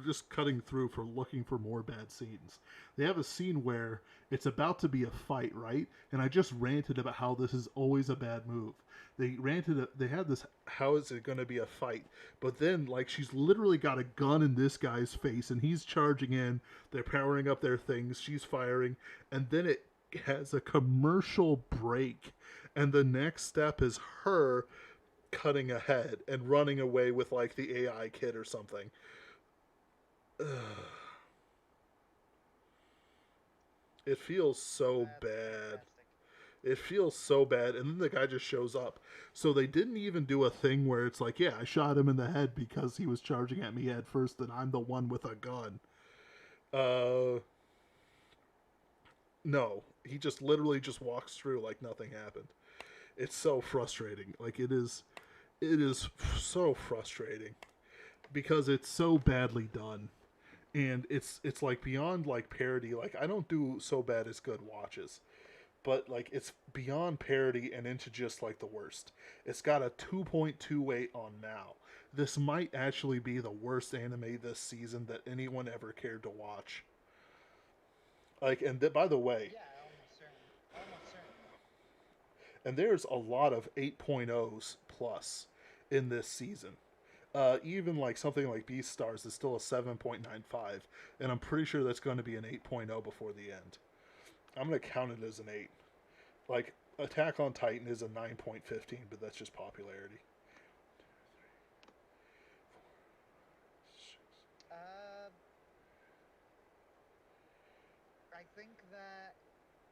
just cutting through for looking for more bad scenes. They have a scene where it's about to be a fight, right? And I just ranted about how this is always a bad move. They ranted. They had this. How is it going to be a fight? But then, like, she's literally got a gun in this guy's face, and he's charging in. They're powering up their things. She's firing, and then it has a commercial break, and the next step is her cutting ahead and running away with like the AI kid or something. Ugh. It feels so That's bad. fantastic. It feels so bad, and then the guy just shows up. So they didn't even do a thing where it's like, yeah, I shot him in the head because he was charging at me head first, and I'm the one with a gun. Uh, no, he just literally just walks through like nothing happened. It's so frustrating. Like it is so frustrating because it's so badly done. And it's like beyond like parody. Like I don't do so bad as good watches, but like it's beyond parody and into just like the worst. It's got a 2.28 on Now. This might actually be the worst anime this season that anyone ever cared to watch. Like, and by the way, Yeah, almost certainly. and there's a lot of 8.0s plus in this season. Even like something like Beastars is still a 7.95, and I'm pretty sure that's going to be an 8.0 before the end. I'm going to count it as an 8. Like, Attack on Titan is a 9.15, but that's just popularity. Uh, I think that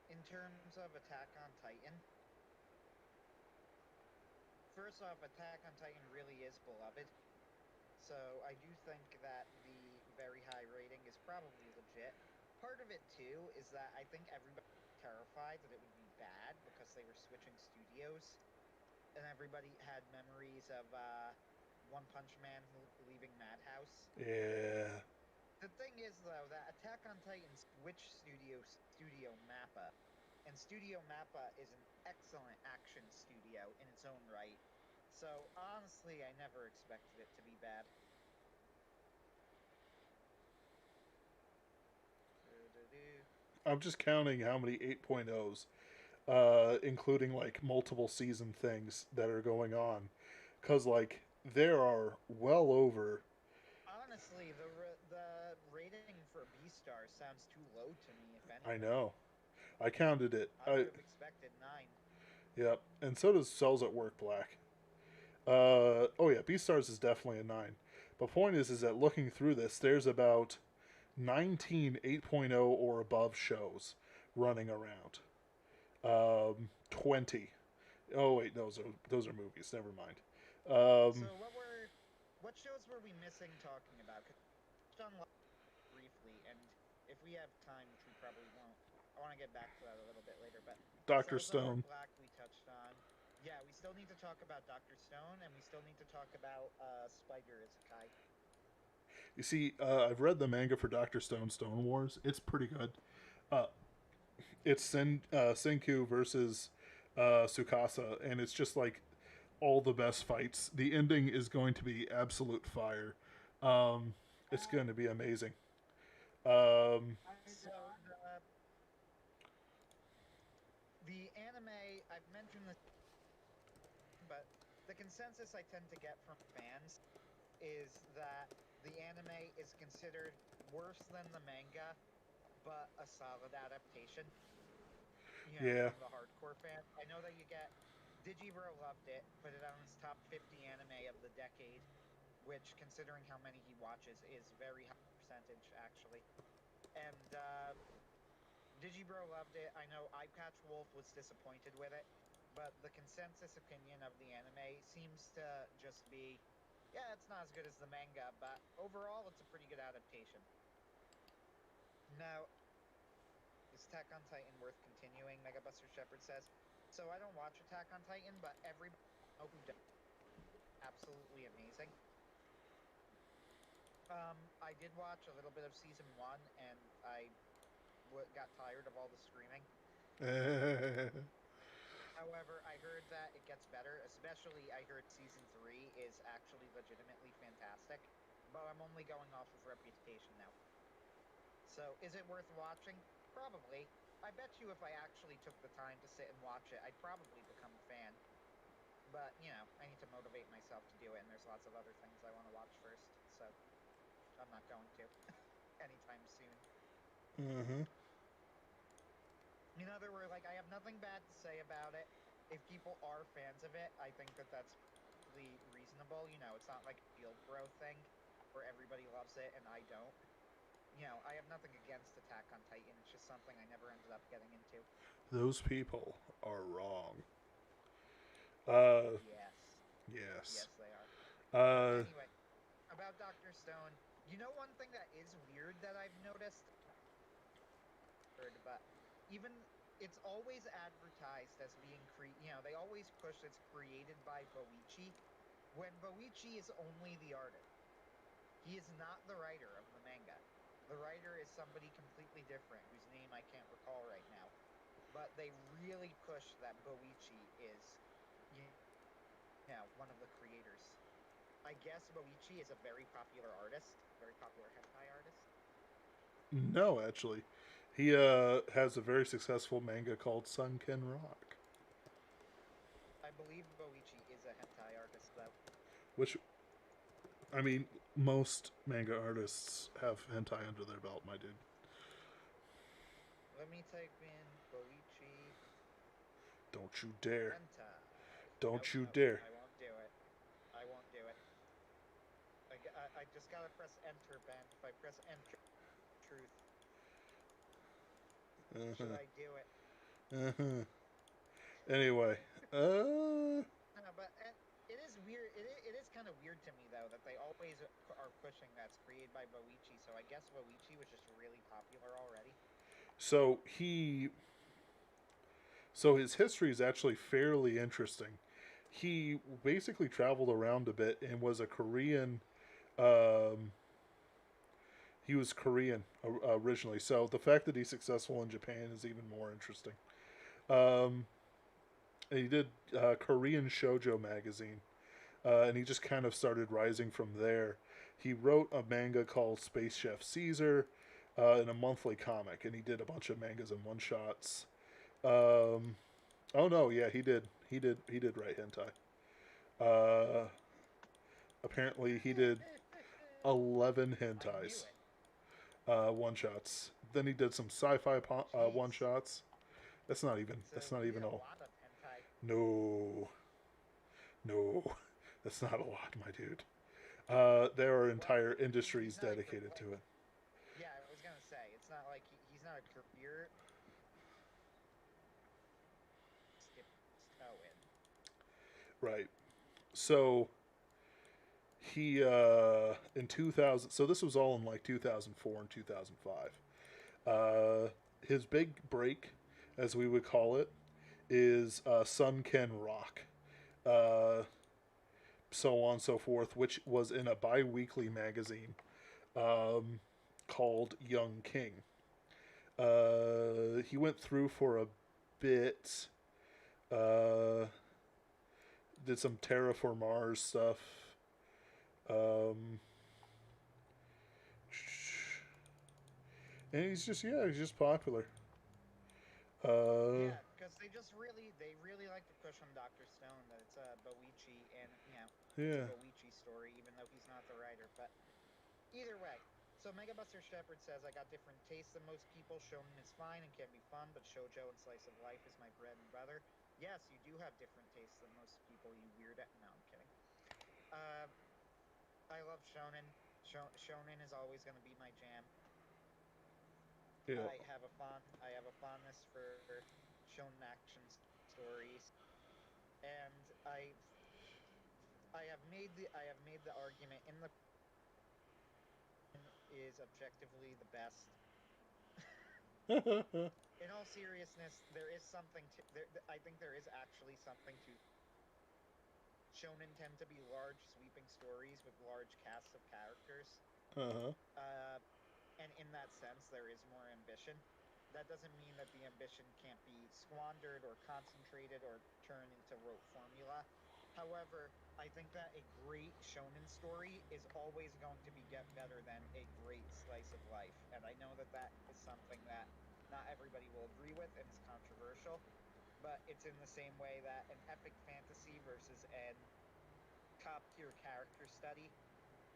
in terms of Attack on Titan, first off, Attack on Titan really is beloved. So I do think that the very high rating is probably legit. Part of it too is that I think everybody was terrified that it would be bad because they were switching studios, and everybody had memories of One Punch Man leaving Madhouse. Yeah. The thing is though that Attack on Titan switched Studio Mappa, and Studio Mappa is an excellent action studio in its own right. So honestly, I never expected it to be bad. I'm just counting how many 8.0s, including like multiple season things that are going on. Because, like, there are well over. Honestly, the rating for Beastars sounds too low to me. If I anything, know. I counted it. I would have expected 9. Yep. And so does Cells at Work Black. Oh yeah, Beastars is definitely a 9. But point is that looking through this, there's about 19 8.0 or above shows running around. 20. Oh wait, those are movies. Never mind. Um, So what shows were we missing talking about? Cause we touched on Lost briefly, and if we have time, which we probably won't, I want to get back to that a little bit later. But Doctor Cells at Work Stone. Black we touched on. Yeah, we still need to talk about Doctor Stone, and we still need to talk about Spider Isekai. You see, I've read the manga for Doctor Stone, Stone Wars. It's pretty good. Uh, it's Senku versus Tsukasa, and it's just like all the best fights. The ending is going to be absolute fire. Um, it's going to be amazing. Um, So the anime, I've mentioned this, but the consensus I tend to get from fans is that the anime is considered worse than the manga, but a solid adaptation. You know, yeah, from the hardcore fan. I know that you get Digibro loved it, put it on his top 50 anime of the decade, which, considering how many he watches, is very high percentage actually. And Digibro loved it. I know Eye Patch Wolf was disappointed with it, but the consensus opinion of the anime seems to just be, yeah, it's not as good as the manga, but overall, it's a pretty good adaptation. Now, is Attack on Titan worth continuing? Mega Buster Shepherd says. So I don't watch Attack on Titan, but everybody I know who does, absolutely amazing. I did watch a little bit of season one, and I got tired of all the screaming. However, I heard that it gets better. Especially, I heard season three is actually legitimately fantastic. But I'm only going off of reputation now. So, is it worth watching? Probably. I bet you if I actually took the time to sit and watch it, I'd probably become a fan. But, you know, I need to motivate myself to do it, and there's lots of other things I want to watch first. So, I'm not going to anytime soon. mm-hmm. In other words, like, I have nothing bad to say about it. If people are fans of it, I think that that's perfectly reasonable. You know, it's not like a Shield Bro thing where everybody loves it and I don't. You know, I have nothing against Attack on Titan. It's just something I never ended up getting into. Those people are wrong. Uh, Yes. yes. Yes, they are. Uh, Anyway, about Dr. Stone, you know one thing that is weird that I've noticed? But even it's always advertised as being they always push it's created by Boichi when Boichi is only the artist. He is not the writer of the manga. The writer is somebody completely different whose name I can't recall right now. But they really push that Boichi is one of the creators. I guess Boichi is a very popular artist, very popular hentai artist. no, actually. He has a very successful manga called Sunken Rock, I believe Boichi is a hentai artist though. which, I mean, most manga artists have hentai under their belt, my dude. Let me type in Boichi Don't you dare. hentai. Nope, Don't you nope, dare. I won't do it. I won't do it. I just gotta press enter, Ben. If I press enter, truth. Should Uh-huh. I do it? Uh-huh. Anyway, uh, No, but it is weird. It is kind of weird to me though that they always are pushing that's created by Boichi. So I guess Boichi was just really popular already. so he, so his history is actually fairly interesting. He basically traveled around a bit and was a Korean. Um, he was Korean originally, so the fact that he's successful in Japan is even more interesting. Um, and he did Korean Shoujo magazine, and he just kind of started rising from there. He wrote a manga called Space Chef Caesar in a monthly comic, and he did a bunch of mangas and one shots. Um, oh no, yeah, he did. He did write hentai. Uh, apparently, he did 11 I knew hentais, it. one shots. Then he did some sci-fi one Jeez. shots. That's not even. That's So not he did even a all. lot of hentai. No, no, that's not a lot, my dude. There are Well, entire he's industries not a dedicated like. to it. Yeah, I was gonna say it's not like he's not a career dip his toe in. Right. So he in 2000. So this was all in like 2004 and 2005. His big break, as we would call it, is Sun Ken Rock. Uh, so on and so forth, which was in a bi weekly magazine called Young King. He went through for a bit, uh, did some Terra for Mars stuff. Um, And he's just popular. Uh, Yeah, because they really like to push on Doctor Stone that it's a Boichi and it's a yeah. Boichi story, even though he's not the writer. But either way, so Megabuster Shepherd says, I got different tastes than most people. Shonen is fine and can be fun, but shoujo and slice of life is my bread and butter. Yes, you do have different tastes than most people, you weird. No, I'm kidding. Uh, I love shonen. Shonen is always going to be my jam. Yeah. I have a fondness for shonen action stories, and I have made the argument in the is objectively the best. In all seriousness, there is something to there. I think there is actually something to shonen tend to be large, sweeping stories with large casts of characters. Uh-huh. Uh, and in that sense, there is more ambition. That doesn't mean that the ambition can't be squandered or concentrated or turned into rote formula. However, I think that a great shonen story is always going to be get better than a great slice of life, and I know that that is something that not everybody will agree with and is controversial. But it's in the same way that an epic fantasy versus an top tier character study,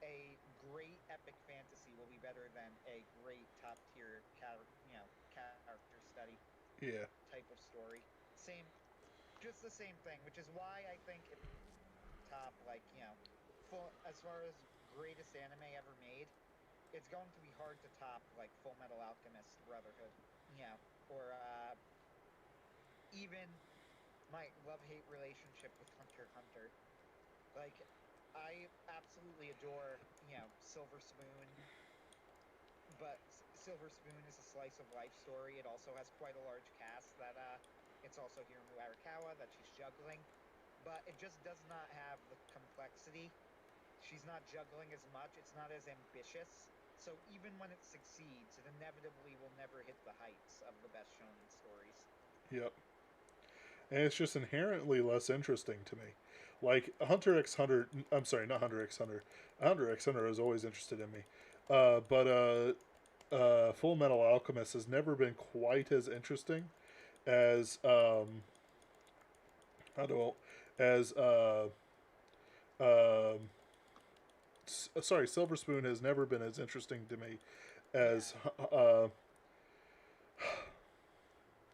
a great epic fantasy will be better than a great top tier character study Yeah. type of story. Same, just the same thing, which is why I think if top like full as far as greatest anime ever made, it's going to be hard to top like Full Metal Alchemist Brotherhood, or even my love hate relationship with Hunter x Hunter. Like, I absolutely adore Silver Spoon, but Silver Spoon is a slice of life story. It also has quite a large cast that it's also Hiromu Arakawa that she's juggling, but it just does not have the complexity. She's not juggling as much. It's not as ambitious. So even when it succeeds, it inevitably will never hit the heights of the best shonen stories. Yep. And it's just inherently less interesting to me. Like Hunter x Hunter, I'm sorry, not Hunter x Hunter. Hunter x Hunter is always interested in me, but Full Metal Alchemist has never been quite as interesting as I don't as um sorry, Silver Spoon has never been as interesting to me as Yeah,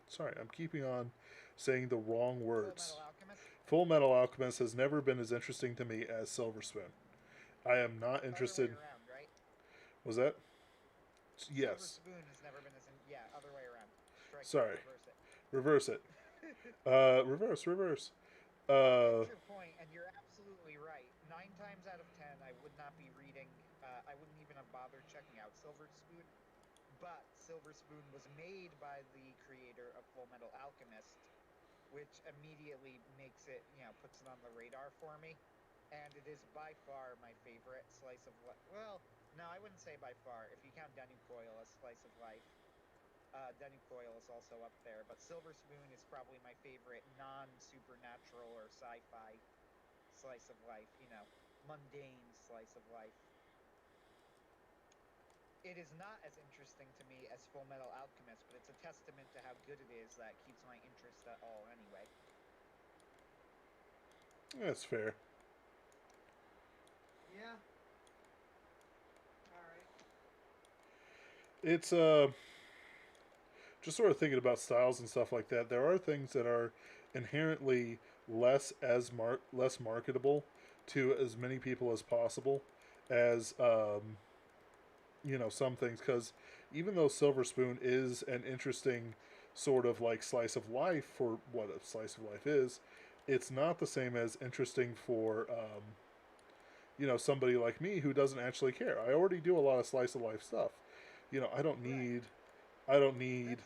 sorry, I'm keeping on saying the wrong Full Metal words. Alchemist. Full Metal Alchemist has never been as interesting to me as Silver Spoon. I am not Other way interested. around, right? Was that? Silver Yes. Spoon has never been as in. Yeah, other way around. Strike that. Sorry. Reverse it. Reverse it. Reverse. I get Uh, your point, and you're absolutely right. 9 times out of 10, I would not be reading. I wouldn't even have bothered checking out Silver Spoon. But Silver Spoon was made by the creator of Full Metal Alchemist, which immediately makes it, puts it on the radar for me. And it is by far my favorite slice of life. Well, no, I wouldn't say by far. If you count Denu Coil as slice of life, Denu Coil is also up there. But Silver Spoon is probably my favorite non-supernatural or sci-fi slice of life. Mundane slice of life. It is not as interesting to me as Full Metal Alchemist, but it's a testament to how good it is that keeps my interest at all anyway. that's fair. Yeah. All right. It's just sort of thinking about styles and stuff like that. There are things that are inherently less marketable to as many people as possible as some things, because even though Silver Spoon is an interesting sort of like slice of life for what a slice of life is, it's not the same as interesting for somebody like me who doesn't actually care. I already do a lot of slice of life stuff. I don't Right. need I don't need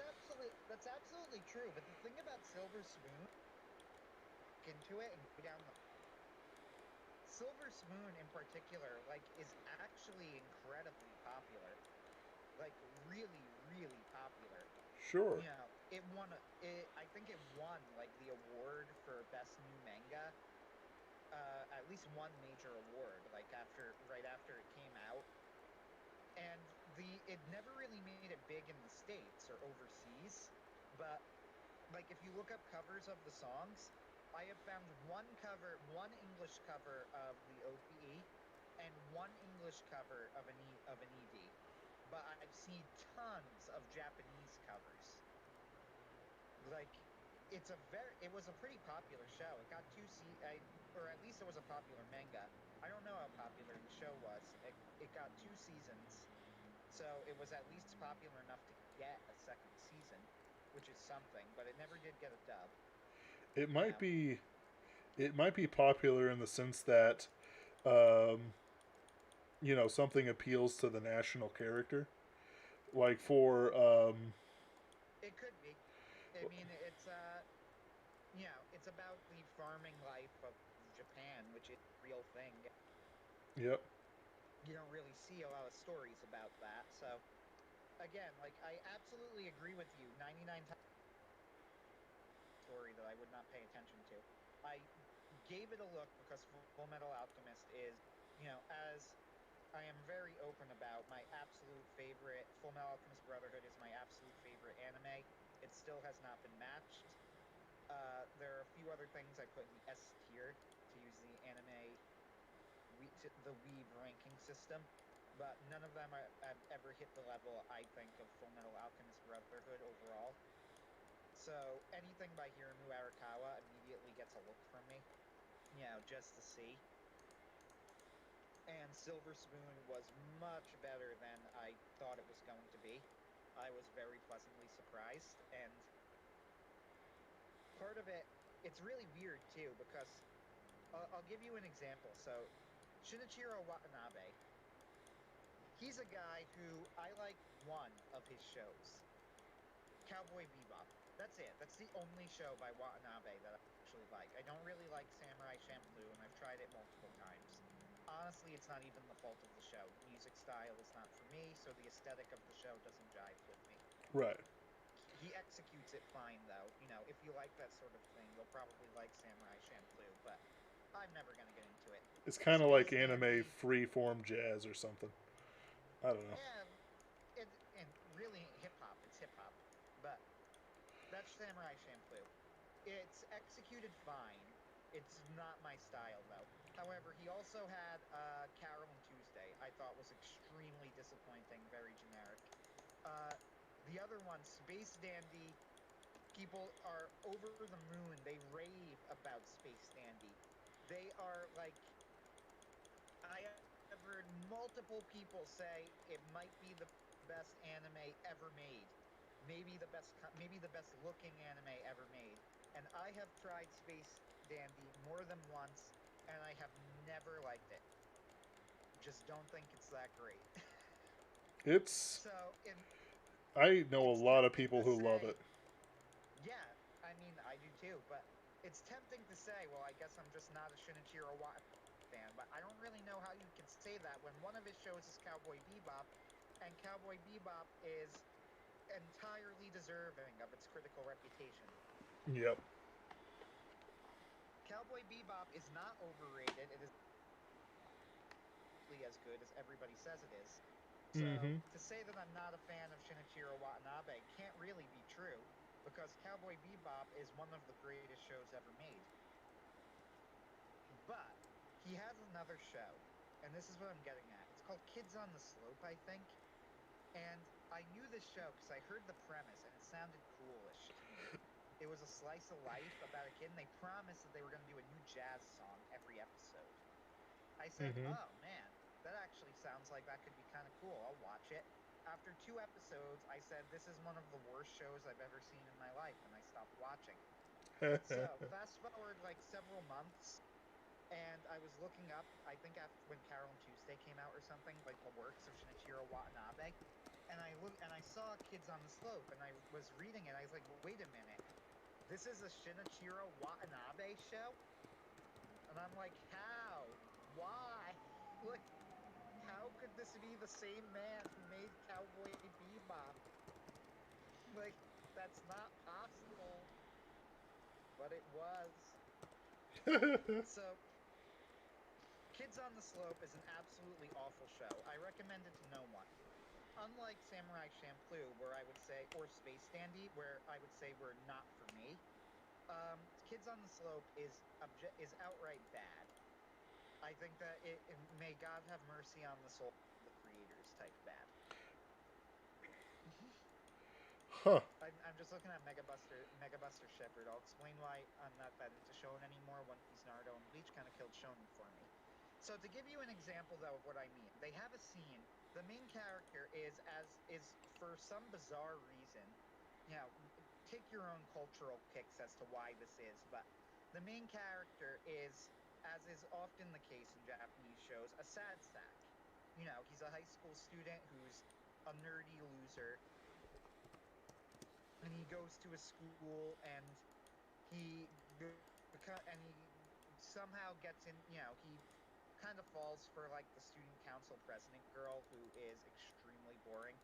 That's absolutely true. But the thing about Silver Spoon, into it and go down the Silver Spoon in particular, like, is actually incredibly popular. Like, really, really popular. sure. It won. I think it won like the award for best new manga. At least one major award, like right after it came out, and it never really made it big in the States or overseas, but like if you look up covers of the songs, I have found one English cover of the OPE and one English cover of an ED. But I've seen tons of Japanese covers. Like it was a pretty popular show. It got or at least it was a popular manga. I don't know how popular the show was. It got 2 seasons, so it was at least popular enough to get a second season, which is something. But it never did get a dub. It might Yeah, be it might be popular in the sense that um, something appeals to the national character. Like for it could be. I mean, it's about the farming life of Japan, which is a real thing. yep. You don't really see a lot of stories about that. So again, like I absolutely agree with you. 99 times story that I would not pay attention to. I gave it a look because Full Metal Alchemist is, as I am very open about, my absolute favorite. Full Metal Alchemist Brotherhood is my absolute favorite anime. It still has not been matched. There are a few other things I put in the S tier, to use the anime, the Weeb ranking system, but none of them have ever hit the level, I think, of Full Metal Alchemist Brotherhood overall. So anything by Hiromu Arakawa immediately gets a look from me, just to see. And Silver Spoon was much better than I thought it was going to be. I was very pleasantly surprised, and part of it, it's really weird too, because I'll give you an example. So, Shinichiro Watanabe, he's a guy who I like one of his shows, Cowboy Bebop. That's it. That's the only show by Watanabe that I actually like. I don't really like Samurai Champloo, and I've tried it multiple times. Honestly, it's not even the fault of the show. The music style is not for me, so the aesthetic of the show doesn't jive with me. Right. He executes it fine, though. If you like that sort of thing, you'll probably like Samurai Champloo, but I'm never going to get into it. It's kind of like Space anime Dandy, free form jazz or something. I don't know. yeah, and really hip hop. It's hip hop, but that's Samurai Champloo. It's executed fine. It's not my style, though. However, he also had Carol and Tuesday. I thought was extremely disappointing, very generic. Uh, the other one, Space Dandy, people are over the moon. They rave about Space Dandy. They are like, I have heard multiple people say it might be the best anime ever made. Maybe the best looking anime ever made. And I have tried Space Dandy more than once, and I have never liked it. Just don't think it's that great. It's So, in I know a it's lot of tempting people to who love it. say, yeah, I mean, I do too, but it's tempting to say, well, I guess I'm just not a Shinichiro Watanabe fan, but I don't really know how you can say that when one of his shows is Cowboy Bebop, and Cowboy Bebop is entirely deserving of its critical reputation. Yep. Cowboy Bebop is not overrated. It is as good as everybody says it is. So Mm-hmm. to say that I'm not a fan of Shinichiro Watanabe can't really be true, because Cowboy Bebop is one of the greatest shows ever made. But he has another show, and this is what I'm getting at. It's called Kids on the Slope, I think. And I knew this show because I heard the premise, and it sounded coolish to me. It was a slice of life about a kid, and they promised that they were going to do a new jazz song every episode. I said, Mm-hmm. oh man, that actually sounds like that could be kind of cool. I'll watch it. After 2 episodes, I said, this is one of the worst shows I've ever seen in my life, and I stopped watching. So, fast forward like several months, and I was looking up, I think after when Carol and Tuesday came out or something, like the works of Shinichiro Watanabe, and I saw Kids on the Slope, and I was reading it. I was like, wait a minute, this is a Shinichiro Watanabe show, and I'm like, how? Why? Like, how could this be the same man who made Cowboy Bebop? Like, that's not possible, but it was. So, Kids on the Slope is an absolutely awful show. I recommend it to no one. unlike Samurai Champloo, where I would say, or Space Dandy, where I would say were not for me, Kids on the Slope is outright bad. I think that it may God have mercy on the soul of the creators type bad. Huh. I'm just looking at Megabuster Shepherd. I'll explain why I'm not that into Shonen anymore. One Piece, Naruto, and Bleach kind of killed Shonen for me. So to give you an example though of what I mean, they have a scene. The main character is for some bizarre reason, you know, take your own cultural picks as to why this is, but the main character is, as is often the case in Japanese shows, a sad sack. You know, he's a high school student who's a nerdy loser, and he goes to a school and he somehow gets in, you know, he kind of falls for like the student council president girl who is extremely boring,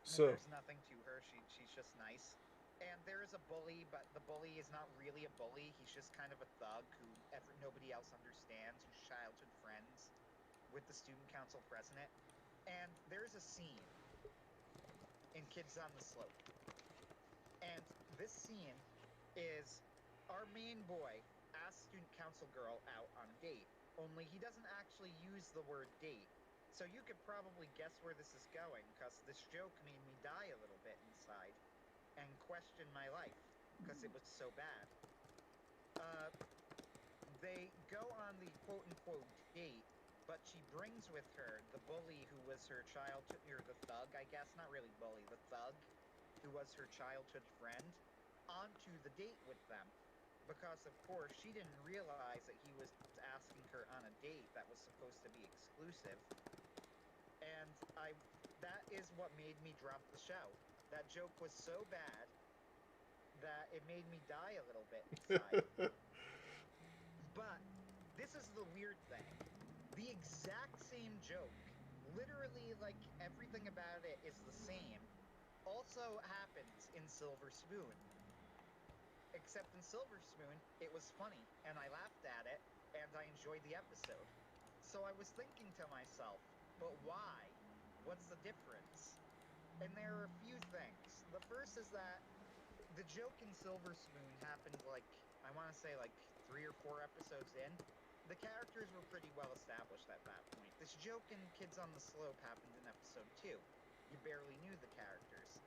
and So, there's nothing to her. She's just nice. And there is a bully, but the bully is not really a bully. He's just kind of a thug who nobody else understands, who's childhood friends with the student council president. And there's a scene in Kids on the Slope. And this scene is our main boy asks student council girl out on a date, only he doesn't actually use the word date. So you could probably guess where this is going, because this joke made me die a little bit inside and question my life, because it was so bad. Uh, they go on the quote-unquote date, but she brings with her the bully who was her childhood, or the thug, I guess, not really bully, the thug who was her childhood friend, onto the date with them. Because, of course, she didn't realize that he was asking her on a date that was supposed to be exclusive. And that is what made me drop the show. That joke was so bad that it made me die a little bit inside. But this is the weird thing. The exact same joke, literally like everything about it is the same, also happens in Silver Spoon. Except in Silver Spoon, it was funny, and I laughed at it, and I enjoyed the episode. So I was thinking to myself, but why? What's the difference? And there are a few things. The first is that the joke in Silver Spoon happened like, I want to say like 3 or 4 episodes in. The characters were pretty well established at that point. This joke in Kids on the Slope happened in episode 2. You barely knew the characters.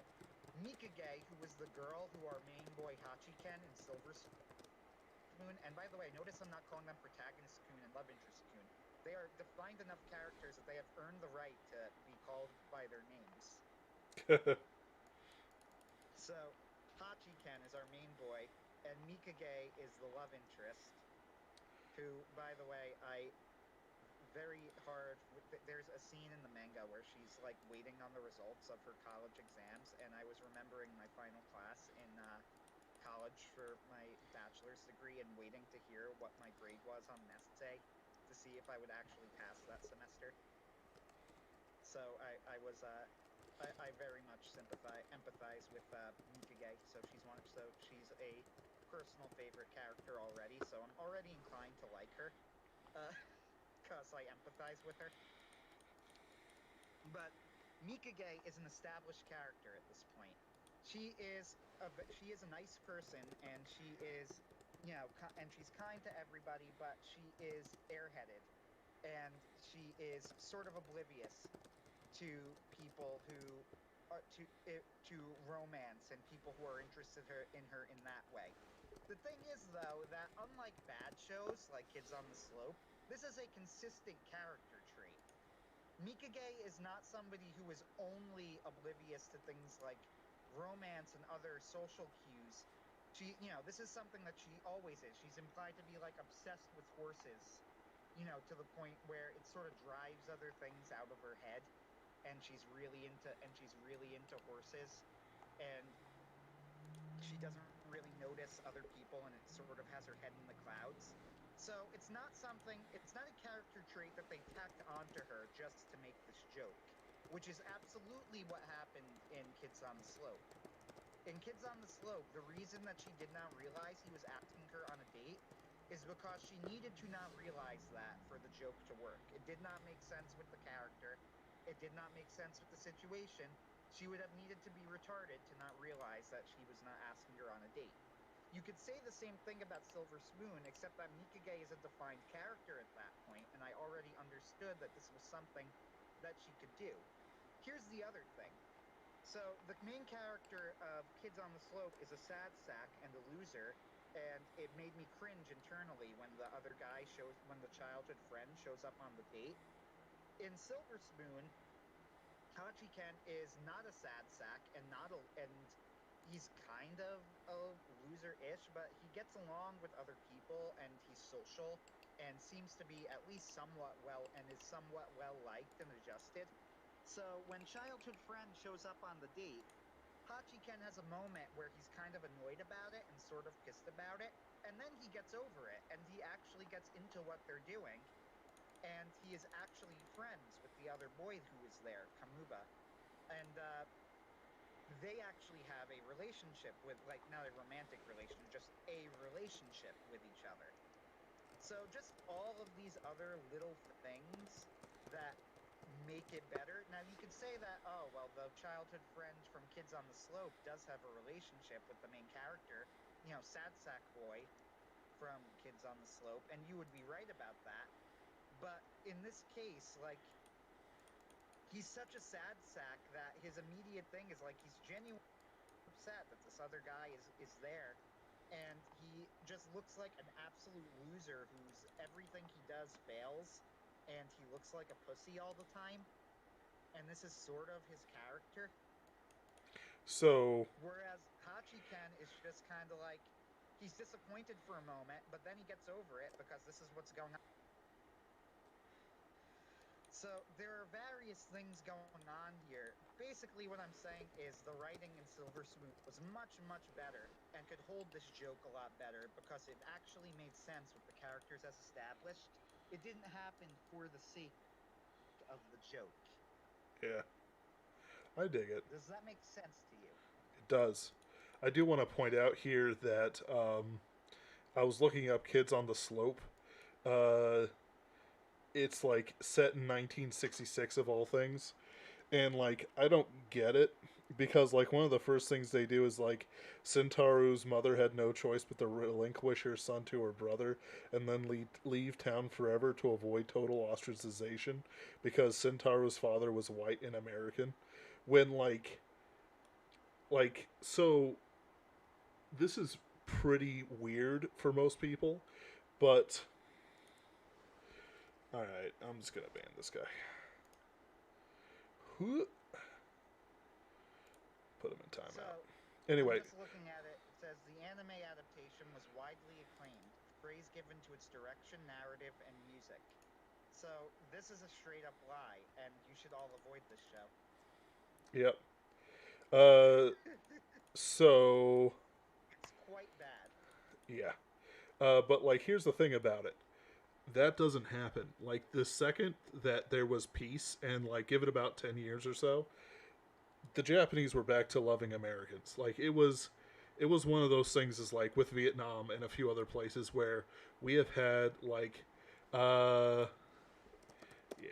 Mikage, who was the girl who our main boy Hachiken in Silver Spoon, and by the way, notice I'm not calling them protagonist Kun and love interest Kun. They are defined enough characters that they have earned the right to be called by their names. So, Hachiken is our main boy, and Mikage is the love interest, who, by the way, very hard. There's a scene in the manga where she's like waiting on the results of her college exams, and I was remembering my final class in college for my bachelor's degree and waiting to hear what my grade was on an essay to see if I would actually pass that semester. So I very much empathize with Mikage. So she's a personal favorite character already. So I'm already inclined to like her, because I empathize with her. But Mikage is an established character at this point. She is a nice person, and she is, you know, and she's kind to everybody, but she is airheaded, and she is sort of oblivious to people who are to romance and people who are interested in her in that way. The thing is, though, that unlike bad shows like Kids on the Slope, this is a consistent character trait. Mikage is not somebody who is only oblivious to things like romance and other social cues. This is something that she always is. She's implied to be like obsessed with horses, to the point where it sort of drives other things out of her head, and she's really into horses, and she doesn't really notice other people, and it sort of has her head in the clouds. So it's not a character trait that they tacked onto her just to make this joke, which is absolutely what happened in Kids on the Slope. In Kids on the Slope, the reason that she did not realize he was asking her on a date is because she needed to not realize that for the joke to work. It did not make sense with the character. It did not make sense with the situation. She would have needed to be retarded to not realize that she was not asking her on a date. You could say the same thing about Silver Spoon, except that Mikage is a defined character at that point, and I already understood that this was something that she could do. Here's the other thing. So the main character of Kids on the Slope is a sad sack and a loser, and it made me cringe internally when the other guy shows when the childhood friend shows up on the date. In Silver Spoon, Hachiken is not a sad sack and not a and he's kind of a loser-ish, but he gets along with other people and he's social and seems to be at least somewhat well and is somewhat well liked and adjusted. So when childhood friend shows up on the date, Hachiken has a moment where he's kind of annoyed about it and sort of pissed about it, and then he gets over it and he actually gets into what they're doing, and he is actually friends with the other boy who is there, Kamuba, and they actually have a relationship with, like, not a romantic relationship, just a relationship with each other. So just all of these other little things that make it better. Now you could say that, oh well, the childhood friend from Kids on the Slope does have a relationship with the main character, Sad Sack Boy from Kids on the Slope, and you would be right about that. But in this case, like, he's such a sad sack that his immediate thing is like he's genuinely upset that this other guy is there, and he just looks like an absolute loser whose everything he does fails, and he looks like a pussy all the time, and this is sort of his character. So, Whereas Hachiken is just kind of like, he's disappointed for a moment, but then he gets over it because this is what's going on. So there are various things going on here. Basically, what I'm saying is the writing in Silver Spoon was much, much better and could hold this joke a lot better because it actually made sense with the characters as established. It didn't happen for the sake of the joke. yeah, I dig it. Does that make sense to you? It does. I do want to point out here that I was looking up Kids on the Slope. Uh, it's like set in 1966 of all things, and like I don't get it because like one of the first things they do is like Sentaru's mother had no choice but to relinquish her son to her brother and then leave town forever to avoid total ostracization because Sentaru's father was white and American. When so this is pretty weird for most people, but all right, I'm just gonna ban this guy. Who put him in timeout? So, I'm Anyway, just looking at it. It says the anime adaptation was widely acclaimed, praise given to its direction, narrative, and music. So, this is a straight up lie, and you should all avoid this show. yep. Uh, so It's quite bad. yeah. But like, here's the thing about it. That doesn't happen. Like the second that there was peace, and like give it about 10 years or so, the Japanese were back to loving Americans. Like it was one of those things as like with Vietnam and a few other places where we have had like uh yeah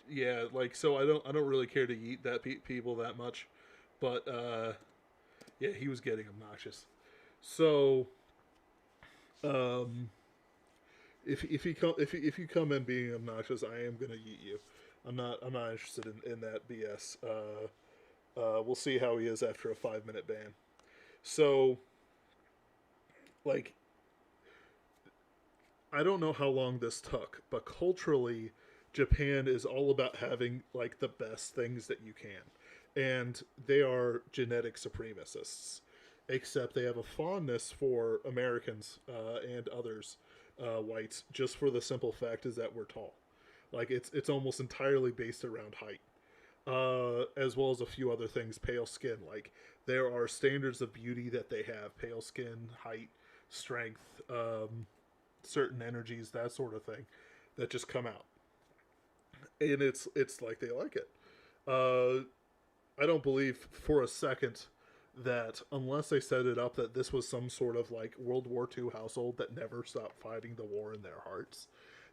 yeah like so I don't really care to eat that people that much, but yeah, he was getting obnoxious. So um if you come in being obnoxious, I am gonna eat you. I'm not interested in that BS. We'll see how he is after a 5 minute ban. So like I don't know how long this took, but culturally, Japan is all about having like the best things that you can, and they are genetic supremacists. Except they have a fondness for Americans and others, whites, just for the simple fact is that we're tall. Like it's almost entirely based around height, as well as a few other things. Pale skin, like there are standards of beauty that they have: pale skin, height, strength, certain energies, that sort of thing, that just come out, and it's like they like it. Uh, I don't believe for a second that unless they set it up that this was some sort of like World War II household that never stopped fighting the war in their hearts,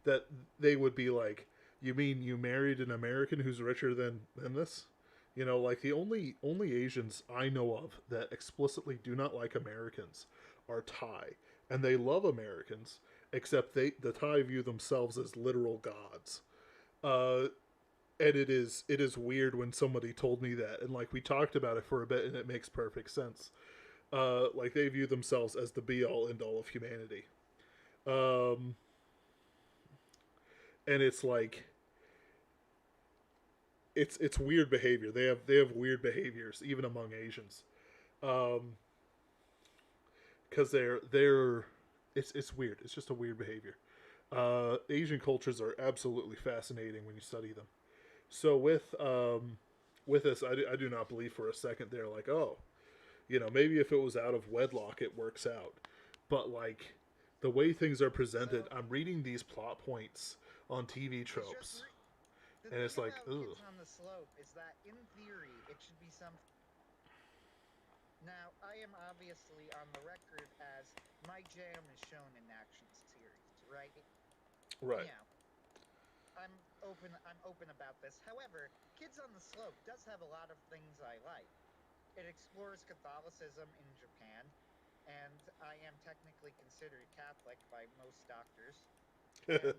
that they would be like, You mean you married an American who's richer than this? You know, like the only Asians I know of that explicitly do not like Americans are Thai, and they love Americans, except the Thai view themselves as literal gods. Uh, and it is weird when somebody told me that, and like we talked about it for a bit, and it makes perfect sense. Like they view themselves as the be all end all of humanity, um, and it's like it's weird behavior. They have weird behaviors even among Asians, because they're it's weird. It's just a weird behavior. Asian cultures are absolutely fascinating when you study them. So with this, I do not believe for a second they're like, oh, maybe if it was out of wedlock, it works out. But like the way things are presented, So I'm reading these plot points on TV it's just tropes, the and thing it's like, about ugh. Kids on the Slope is that in theory it should be some. Now I am obviously on the record as my jam is shown in action series, right? Right. Yeah, I'm open about this. However, Kids on the Slope does have a lot of things I like. It explores Catholicism in Japan, and I am technically considered Catholic by most doctors. And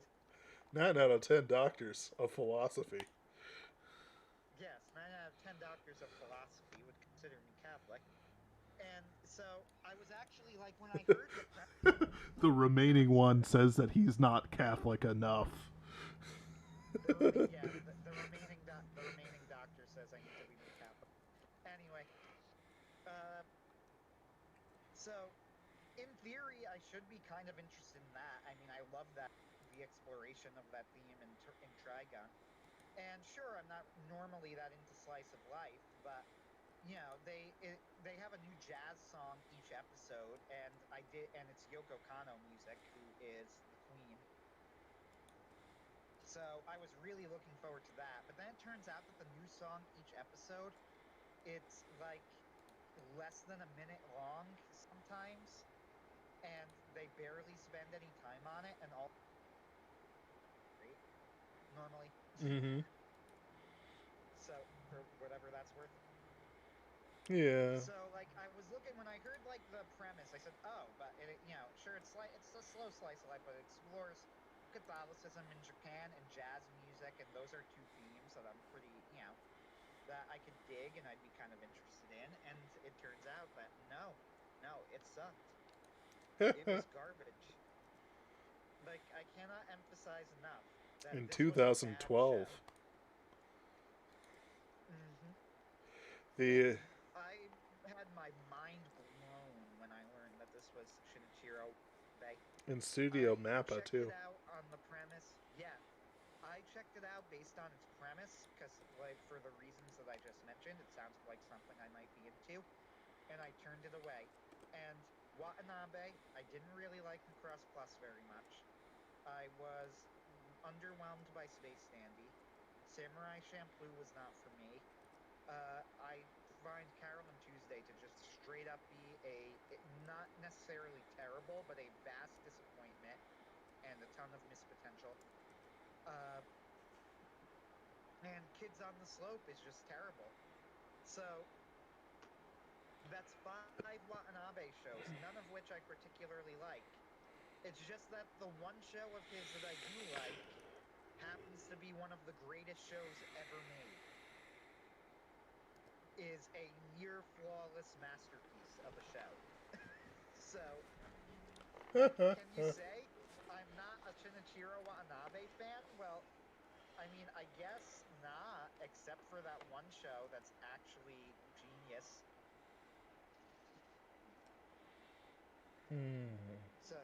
9 out of 10 doctors of philosophy. yes, 9 out of 10 doctors of philosophy would consider me Catholic. And so I was actually like, when I heard the The remaining one says that he's not Catholic enough. yeah, the remaining doctor says I need to be more Catholic. Anyway, uh, so in theory, I should be kind of interested in that. I mean, I love that the exploration of that theme in Trigon. And sure, I'm not normally that into slice of life, but they have a new jazz song each episode, and it's Yoko Kanno music, who is the queen. So I was really looking forward to that. But then it turns out that the new song each episode, it's like less than a minute long sometimes, and they barely spend any time on it, and all great normally. Mm-hmm. So for whatever that's worth. Yeah. So like I was looking when I heard like the premise, I said, "Oh, but sure it's a slow slice of life, but it explores Catholicism in Japan and jazz music, and those are two themes that I'm pretty, that I could dig and I'd be kind of interested in." And it turns out that no, it sucked. It was garbage. Like I cannot emphasize enough that In this was a bad 2012, show. Hmm. the I had my mind blown when I learned that this was Shinichiro Bay. in Studio I Mappa checked it too. out on the premise. Yeah, I checked it out based on its premise because, like, for the reasons that I just mentioned, it sounded like something I might be into, and I turned it away. And Watanabe, I didn't really like Macross Plus very much. I was underwhelmed by Space Dandy. Samurai Champloo was not for me. I find Carol and Tuesday to just straight up be not necessarily terrible, but a vast disappointment and a ton of missed potential. Uh, and Kids on the Slope is just terrible. So that's 5 Watanabe shows, none of which I particularly like. It's just that the one show of his that I do like happens to be one of the greatest shows ever made. Is a near flawless masterpiece of a show. So, like, can you say I'm not a Shinichiro Watanabe fan? Well, I mean, I guess not, except for that one show that's actually genius. So,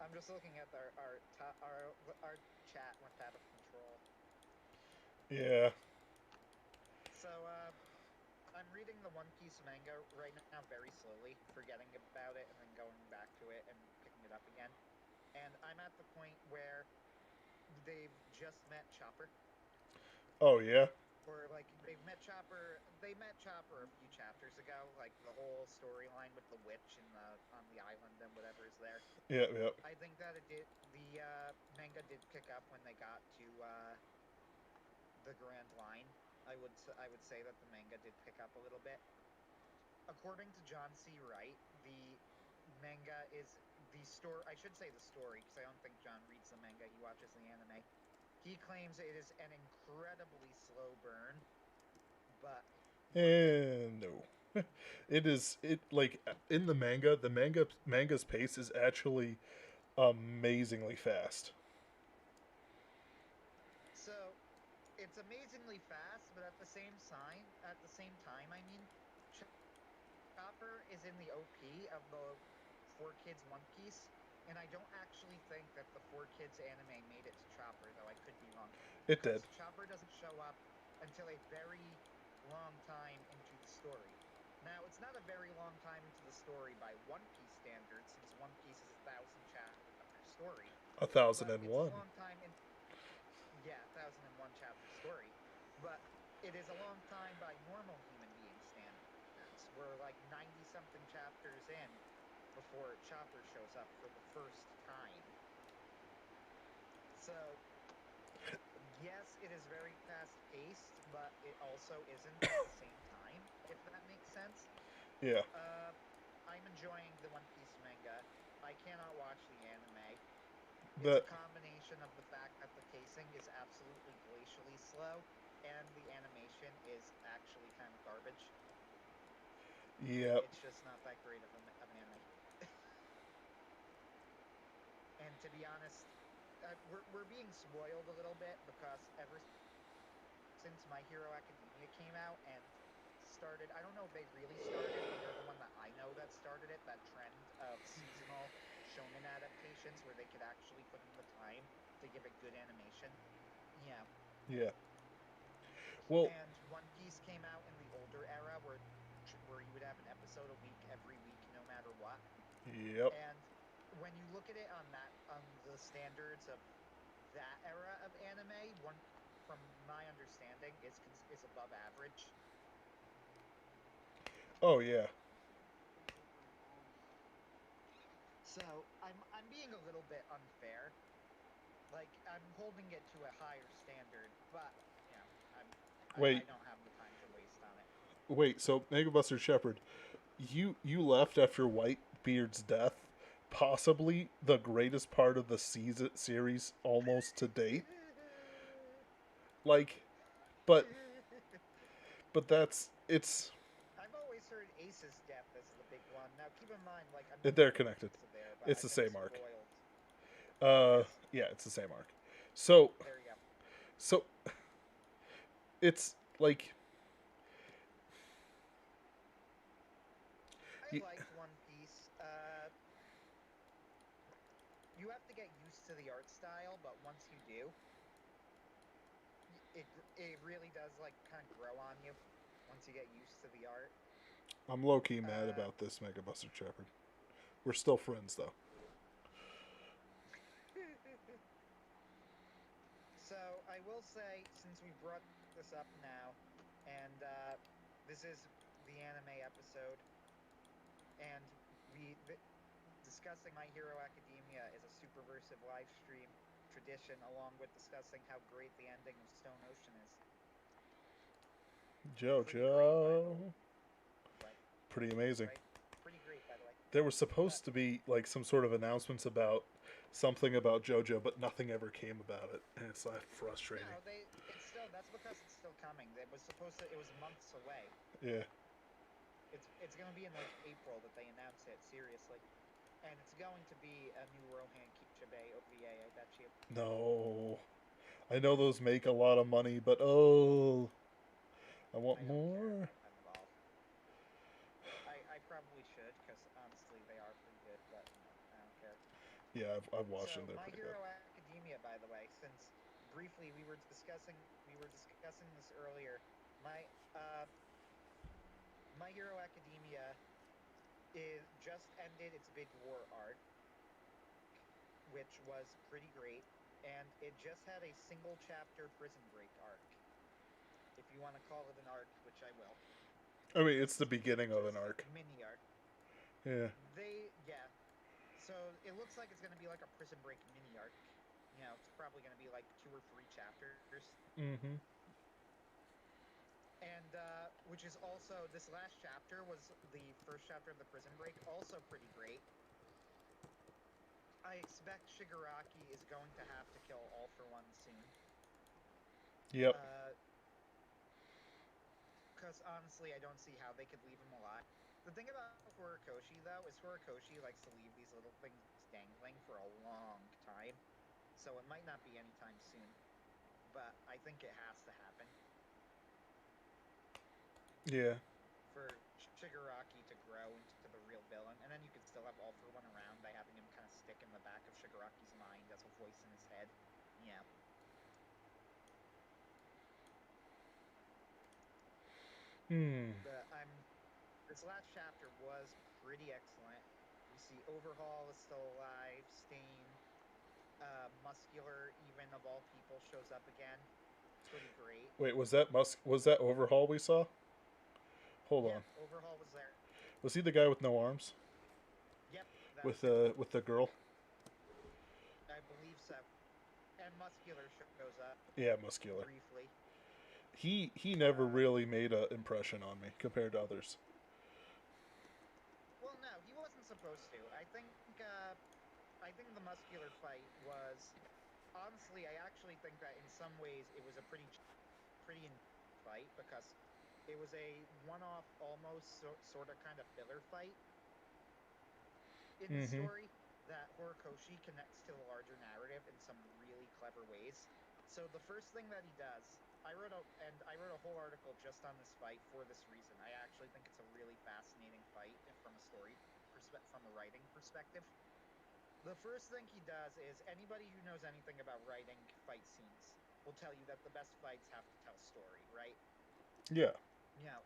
I'm just looking at our chat went out of control. Yeah. So, I'm reading the One Piece manga right now very slowly, forgetting about it and then going back to it and picking it up again. And I'm at the point where they've just met Chopper, Oh yeah. or like they've met Chopper. they met Chopper a few chapters ago, like the whole storyline with the witch and on the island and whatever is there. Yeah, yeah. I think that it did. The manga did pick up when they got to the Grand Line. I would say that the manga did pick up a little bit. According to John C. Wright, the manga is the story. I should say the story because I don't think John reads the manga. He watches the anime. He claims it is an incredibly slow burn, but And no. It is it like in the manga's pace is actually amazingly fast. so it's amazingly fast. But at the same time, I mean, Chopper is in the OP of the Four Kids One Piece, and I don't actually think that the Four Kids anime made it to Chopper, though I could be wrong, It did. because Chopper doesn't show up until a very long time into the story. Now, it's not a very long time into the story by One Piece standards, since One Piece is a 1,000 chapter story, but it's a 1001. long time in, yeah, 1,001 chapter story, but it is a long time by normal human being standards. We're like 90 something chapters in before Chopper shows up for the first time. So, yes, it is very fast paced, but it also isn't at the same time, if that makes sense. Yeah. Uh, I'm enjoying the One Piece manga. I cannot watch the anime. It's a The combination of the fact that the pacing is absolutely glacially slow and the animation is actually kind of garbage. Yep. It's just not that great of an anime. And to be honest, we're being spoiled a little bit because ever since My Hero Academia came out and started, I don't know if they really started, but they're the one that I know that started it, that trend of seasonal shonen adaptations where they could actually put in the time to give it good animation. Yeah. yeah. Well, And One Piece came out in the older era where you would have an episode a week every week no matter what. yep. And when you look at it on the standards of that era of anime, one from my understanding is above average. Oh yeah. So I'm being a little bit unfair. Like I'm holding it to a higher standard, but you know I Wait, don't have the time to waste on it. wait. So Mega Buster Shepherd, you left after Whitebeard's death, possibly the greatest part of the season series almost to date. Like, but that's it's I've always heard Ace's death as the big one. Now keep in mind, like I'm not they're even connected. close to there, but It's I've the been same arc. spoiled. It is. Yeah, it's the same arc. So There you go. so it's like I y- liked One Piece. You have to get used to the art style, but once you do, it really does like kind of grow on you once you get used to the art. I'm low key mad Uh, about this Mega Buster Shepherd. We're still friends though. so I will say, since we brought this up now, and this is the anime episode, and discussing My Hero Academia is a Superversive live stream tradition, along with discussing how great the ending of Stone Ocean is. Pretty great, by the JoJo. way. Pretty amazing. Right? Pretty great, by the way. There was But supposed to be like some sort of announcements about something about JoJo, but nothing ever came about it, and it's like frustrating. no, it's still that's because it's still coming. It was months away. Yeah. It's gonna be in like April that they announce it seriously, and it's going to be a new Rohan Kichibe OVA. I bet you. No. I know those make a lot of money, but oh, I want I don't care more. about them at all. I probably should because honestly they are pretty good, but you know I don't care. Yeah, I've watched them. So They're My pretty good. Hero Academia, by the way, since briefly we were discussing this earlier. My My Hero Academia is just ended its big war arc, which was pretty great, and it just had a single chapter prison break arc. If you want to call it an arc, which I will. I mean, it's It's the beginning of an just arc. mini arc. Yeah. Yeah. So it looks like it's going to be like a Prison Break mini arc. It's probably going to be like 2 or 3 chapters. Mm-hmm. And which is also, this last chapter was the first chapter of the Prison Break, also pretty great. I expect Shigaraki is going to have to kill All for One soon. Yep. Because honestly, I don't see how they could leave him alive. The thing about Horikoshi, though, is Horikoshi likes to leave these little things dangling for a long time. So it might not be anytime soon. But I think it has to happen Yeah. for Shigaraki to grow into the real villain. And then you could still have All for One around by having him kind of stick in the back of Shigaraki's mind as a voice in his head. Yeah. Hmm. But this last chapter was pretty excellent. We see Overhaul is still alive, Stain, Muscular, even of all people, shows up again. Pretty great. Wait, was that Overhaul we saw? Hold Yeah, on. Overhaul was there. Was he the guy with no arms? Yep, that's him. With the girl? I believe so. And Muscular shows up Yeah, muscular. briefly. He never Uh, really made an impression on me compared to others. well, no, he wasn't supposed to. I think the Muscular fight was, honestly, I actually think that in some ways it was a pretty fight, because it was a one-off, almost sort of kind of filler fight in the Mm-hmm. story that Horikoshi connects to the larger narrative in some really clever ways. So the first thing that he does, I wrote a whole article just on this fight for this reason. I actually think it's a really fascinating fight from a from a writing perspective. The first thing he does is, anybody who knows anything about writing fight scenes will tell you that the best fights have to tell story, right? Yeah.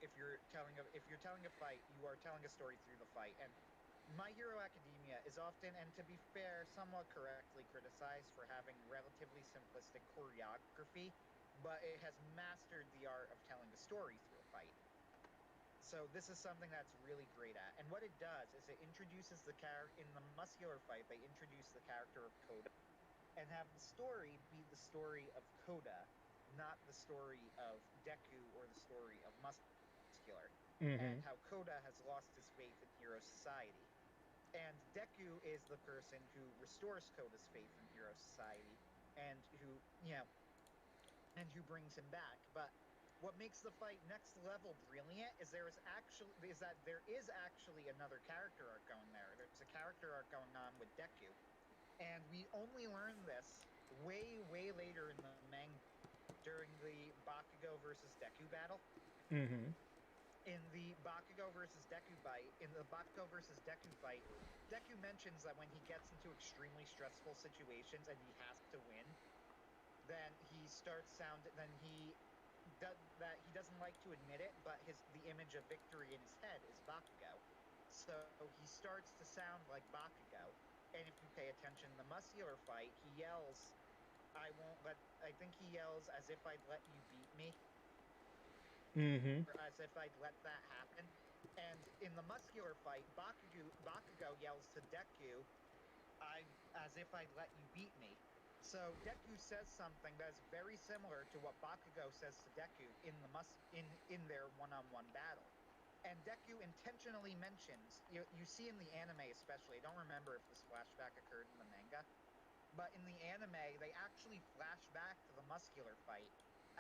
If you're telling a fight, you are telling a story through the fight. And My Hero Academia is often, and to be fair, somewhat correctly criticized for having relatively simplistic choreography, but it has mastered the art of telling a story through a fight. So this is something that's really great at. And what it does is it introduces the character in the Muscular fight. They introduce the character of Koda and have the story be the story of Koda, not the story of Deku or the story of Muscular, Mm-hmm. and how Koda has lost his faith in Hero Society. And Deku is the person who restores Koda's faith in Hero Society, and who brings him back. But what makes the fight next level brilliant is there is actually another character arc going there. There's a character arc going on with Deku, and we only learn this way later in the manga, during the Bakugo versus Deku battle. Mm-hmm. In the Bakugo versus Deku fight, Deku mentions that when he gets into extremely stressful situations and he has to win, then he starts sound then he does that he doesn't like to admit it, but the image of victory in his head is Bakugo. So he starts to sound like Bakugo. And if you pay attention in the Muscular fight, he yells, I think he yells, "As if I'd let you beat me," Mm-hmm. or "As if I'd let that happen." And in the Muscular fight, Bakugo yells to Deku, "As if I'd let you beat me." So Deku says something that is very similar to what Bakugo says to Deku in their one-on-one battle. And Deku intentionally mentions, you see in the anime especially, I don't remember if this flashback occurred in the manga, but in the anime they actually flash back to the Muscular fight,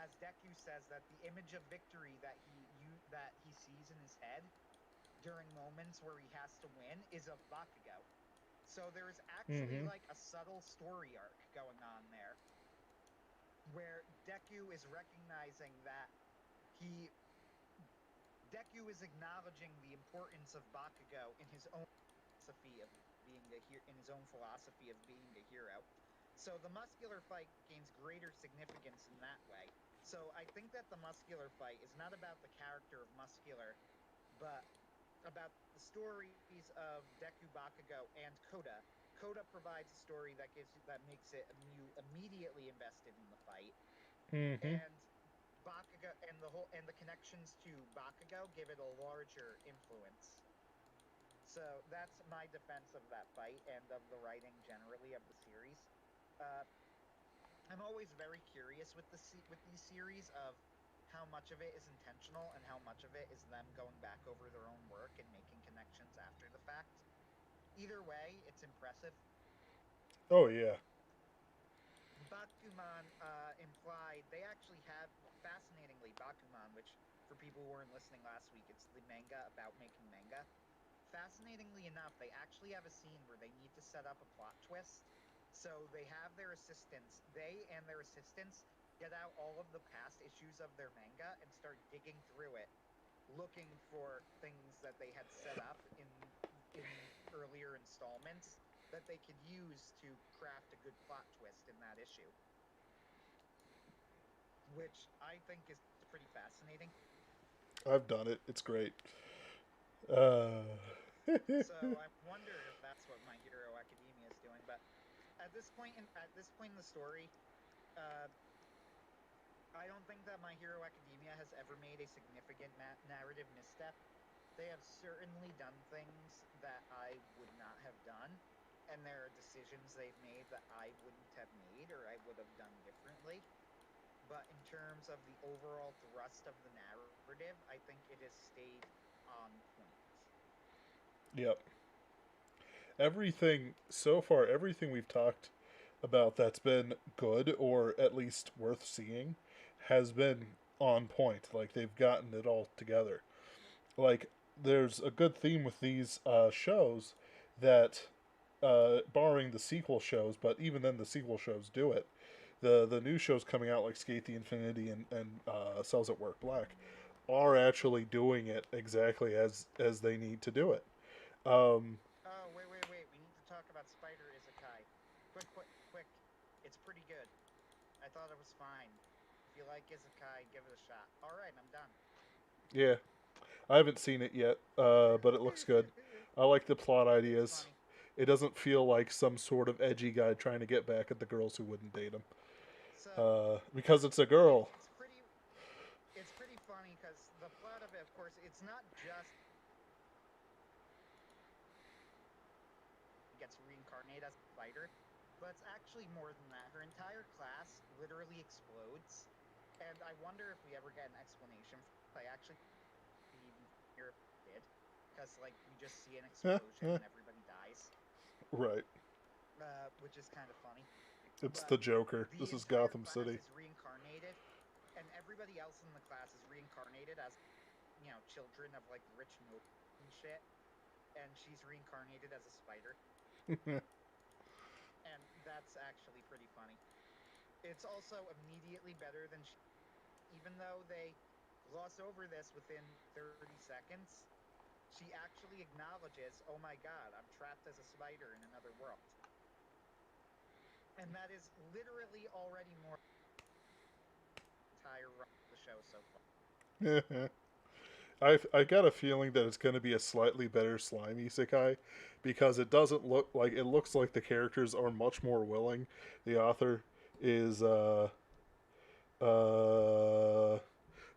as Deku says that the image of victory that he sees in his head during moments where he has to win is of Bakugo. So there is actually Mm-hmm. like a subtle story arc going on there, where he Deku is acknowledging the importance of Bakugo in his own philosophy of being a hero. So the Muscular fight gains greater significance in that way. So I think that the Muscular fight is not about the character of Muscular, but about the stories of Deku, Bakugo, and Koda. Koda provides a story that makes it immediately invested in the fight, Mm-hmm. and Bakugo and the connections to Bakugo give it a larger influence. So that's my defense of that fight and of the writing generally of the series. Uh, I'm always very curious with with these series of how much of it is intentional and how much of it is them going back over their own work and making connections after the fact. Either way, it's impressive. Oh yeah. Bakuman implied they actually have, fascinatingly, Bakuman, which for people who weren't listening last week, it's the manga about making manga. Fascinatingly enough, they actually have a scene where they need to set up a plot twist. So they have their assistants, they and their assistants get out all of the past issues of their manga and start digging through it, looking for things that they had set up in earlier installments that they could use to craft a good plot twist in that issue, which I think is pretty fascinating. I've done it. It's great. Uh, So I wonder if that's what My Hero Academia is doing. But at this point in the story, uh, I don't think that My Hero Academia has ever made a significant narrative misstep. They have certainly done things that I would not have done, and there are decisions they've made that I wouldn't have made or I would have done differently. But in terms of the overall thrust of the narrative, I think it has stayed on point. yep. Everything so far, everything we've talked about that's been good or at least worth seeing has been on point. Like they've gotten it all together. Like there's a good theme with these shows that, barring the sequel shows, but even then the sequel shows do it. The new shows coming out like Skate the Infinity and Cells at Work Black are actually doing it exactly as they need to do it. Um, Oh, wait. We need to talk about Spider Isekai. Quick. It's pretty good. I thought it was fine. If you like Isekai, give it a shot. All right, I'm done. yeah, I haven't seen it yet, but it looks good. I like the plot It's ideas. funny. It doesn't feel like some sort of edgy guy trying to get back at the girls who wouldn't date him. So Because it's a girl. it's pretty funny because the plot of it, of course, it's not just gets reincarnated as a spider, but it's actually more than that. Her entire class literally explodes, and I wonder if we ever get an explanation. I actually even hear if it did, because like we just see an explosion and everybody dies, Right. which is kind of funny. It's But the Joker. the This is entire Gotham class City. is reincarnated, and everybody else in the class is reincarnated as children of like rich nobles and shit. And she's reincarnated as a spider, and that's actually pretty funny. It's also immediately better than even though they gloss over this within 30 seconds. She actually acknowledges, "Oh my god, I'm trapped as a spider in another world," and that is literally already more entire run of the show so far. I got a feeling that it's going to be a slightly better slime isekai because it doesn't look like it looks like the characters are much more willing. The author is uh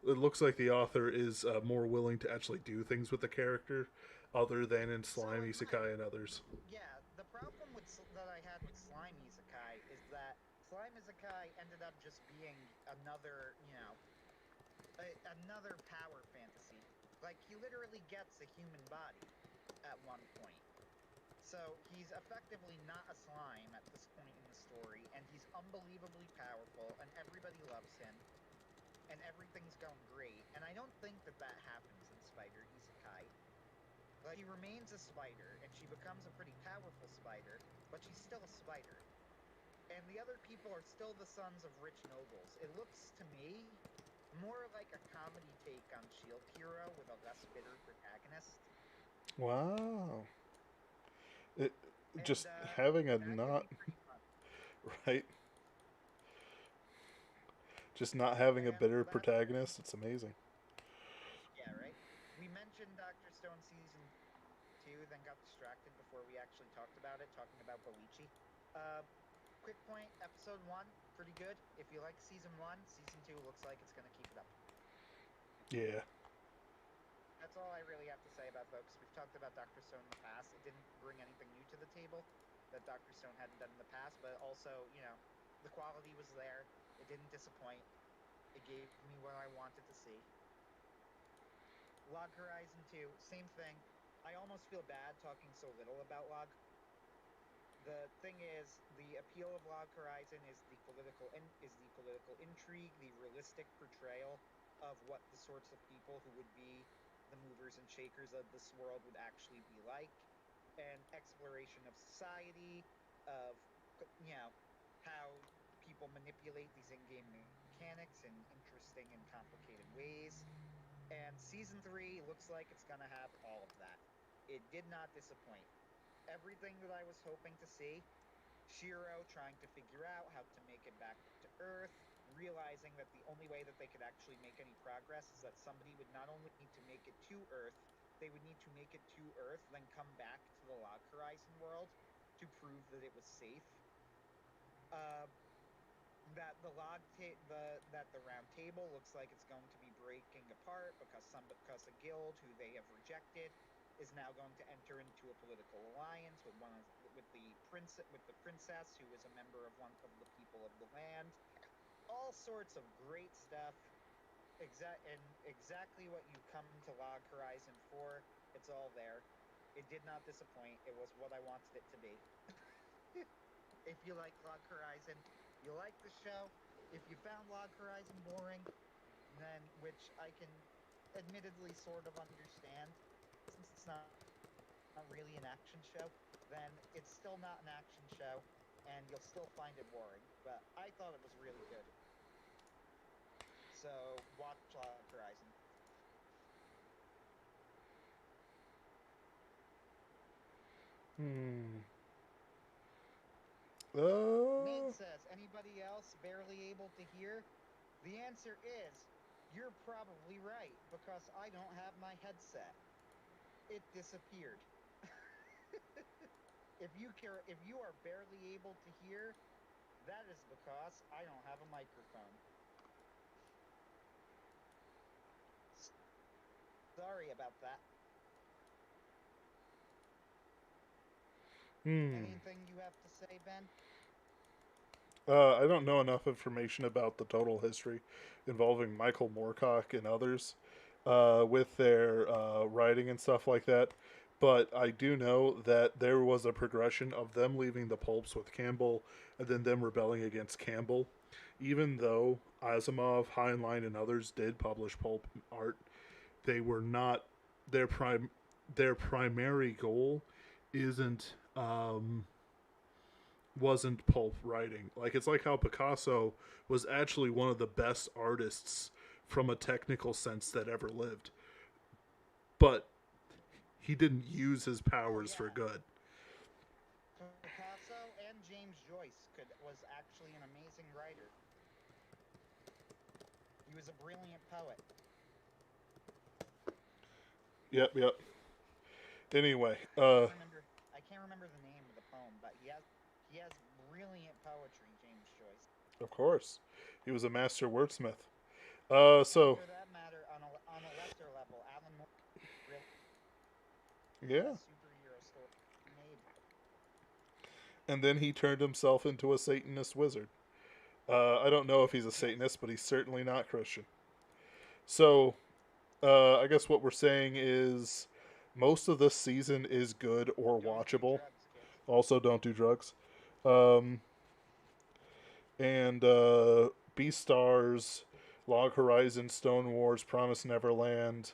it looks like the author is more willing to actually do things with the character other than in So slime in my isekai and others. yeah, the problem with that I had with Slime Isekai is that Slime Isekai ended up just being another, another power fantasy. Like he literally gets a human body at one point. So he's effectively not a slime at this point in the story, and he's unbelievably powerful, and everybody loves him, and everything's going great. And I don't think that that happens in Spider Isekai. Like, she remains a spider, and she becomes a pretty powerful spider, but she's still a spider. And the other people are still the sons of rich nobles. It looks to me more like a comedy take on Shield Hero with a less bitter protagonist. Wow. It And just having a that could not be pretty fun. right, just not having a And bitter that's protagonist, it's amazing. yeah, right. We mentioned Doctor Stone season 2, then got distracted before we actually talked about it, talking about Boichi. Uh, quick point, episode 1, pretty good. If you like season 1, season 2 looks like it's going to keep it up. Yeah. That's all I really have to say about Focus. We've talked about Dr. Stone in the past. It didn't bring anything new to the table that Dr. Stone hadn't done in the past, but also, the quality was there. It didn't disappoint. It gave me what I wanted to see. Log Horizon 2, same thing. I almost feel bad talking so little about Log. The thing is, the appeal of Log Horizon is the political intrigue, the realistic portrayal of what the sorts of people who would be the movers and shakers of this world would actually be like, and exploration of society, of how people manipulate these in-game mechanics in interesting and complicated ways. And season 3 looks like it's gonna have all of that. It did not disappoint. Everything that I was hoping to see. Shiro trying to figure out how to make it back to Earth, realizing that the only way that they could actually make any progress is that somebody would not only need to make it to Earth, they would need to make it to Earth, then come back to the Log Horizon world to prove that it was safe. That the round table looks like it's going to be breaking apart because a guild who they have rejected is now going to enter into a political alliance with the princess who is a member of one of the people of the land. All sorts of great stuff. Exactly what you come to Log Horizon for. It's all there. It did not disappoint. It was what I wanted it to be. If you like Log Horizon, you like the show. If you found Log Horizon boring, then which I can admittedly sort of understand, since it's not really an action show, then it's still not an action show, and you'll still find it boring. But I thought it was really good. So watch Log Horizon. Hmm. Nate Uh. says, anybody else barely able to hear? The answer is, you're probably right, because I don't have my headset. It disappeared. If you are barely able to hear, that is because I don't have a microphone. Sorry about that. Hmm. Anything you have to say, Ben? I don't know enough information about the total history involving Michael Moorcock and others with their writing and stuff like that. But I do know that there was a progression of them leaving the pulps with Campbell and then them rebelling against Campbell. Even though Asimov, Heinlein, and others did publish pulp art, they were not their their primary goal isn't wasn't pulp writing. Like it's like how Picasso was actually one of the best artists from a technical sense that ever lived. But he didn't use his Oh powers for yeah, good. Picasso and James Joyce was actually an amazing writer. He was a brilliant poet. Yep, yep. Anyway, I can't remember the name of the poem, but he has brilliant poetry, James Joyce. of course, he was a master wordsmith. And So for that matter, on a lesser level, Alan Moore, really yeah, best superhero story made. and then he turned himself into a Satanist wizard. I don't know if he's a Yes. Satanist, but he's certainly not Christian. So I guess what we're saying is most of this season is good or Don't do watchable. drugs, kids. Also, don't do drugs. Um, and Beastars, Log Horizon, Stone Wars, Promise Neverland,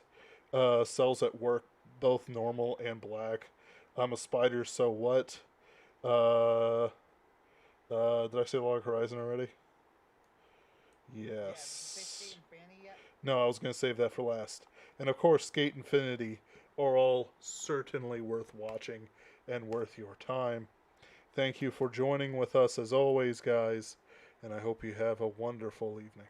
Cells at Work, both normal and black. I'm a spider, so what? Uh, did I say Log Horizon already? Yeah, did you say Skate Yes. Infinity yet? No, I was going to save that for last. And of course, Skate Infinity are all certainly worth watching and worth your time. Thank you for joining with us as always, guys, and I hope you have a wonderful evening.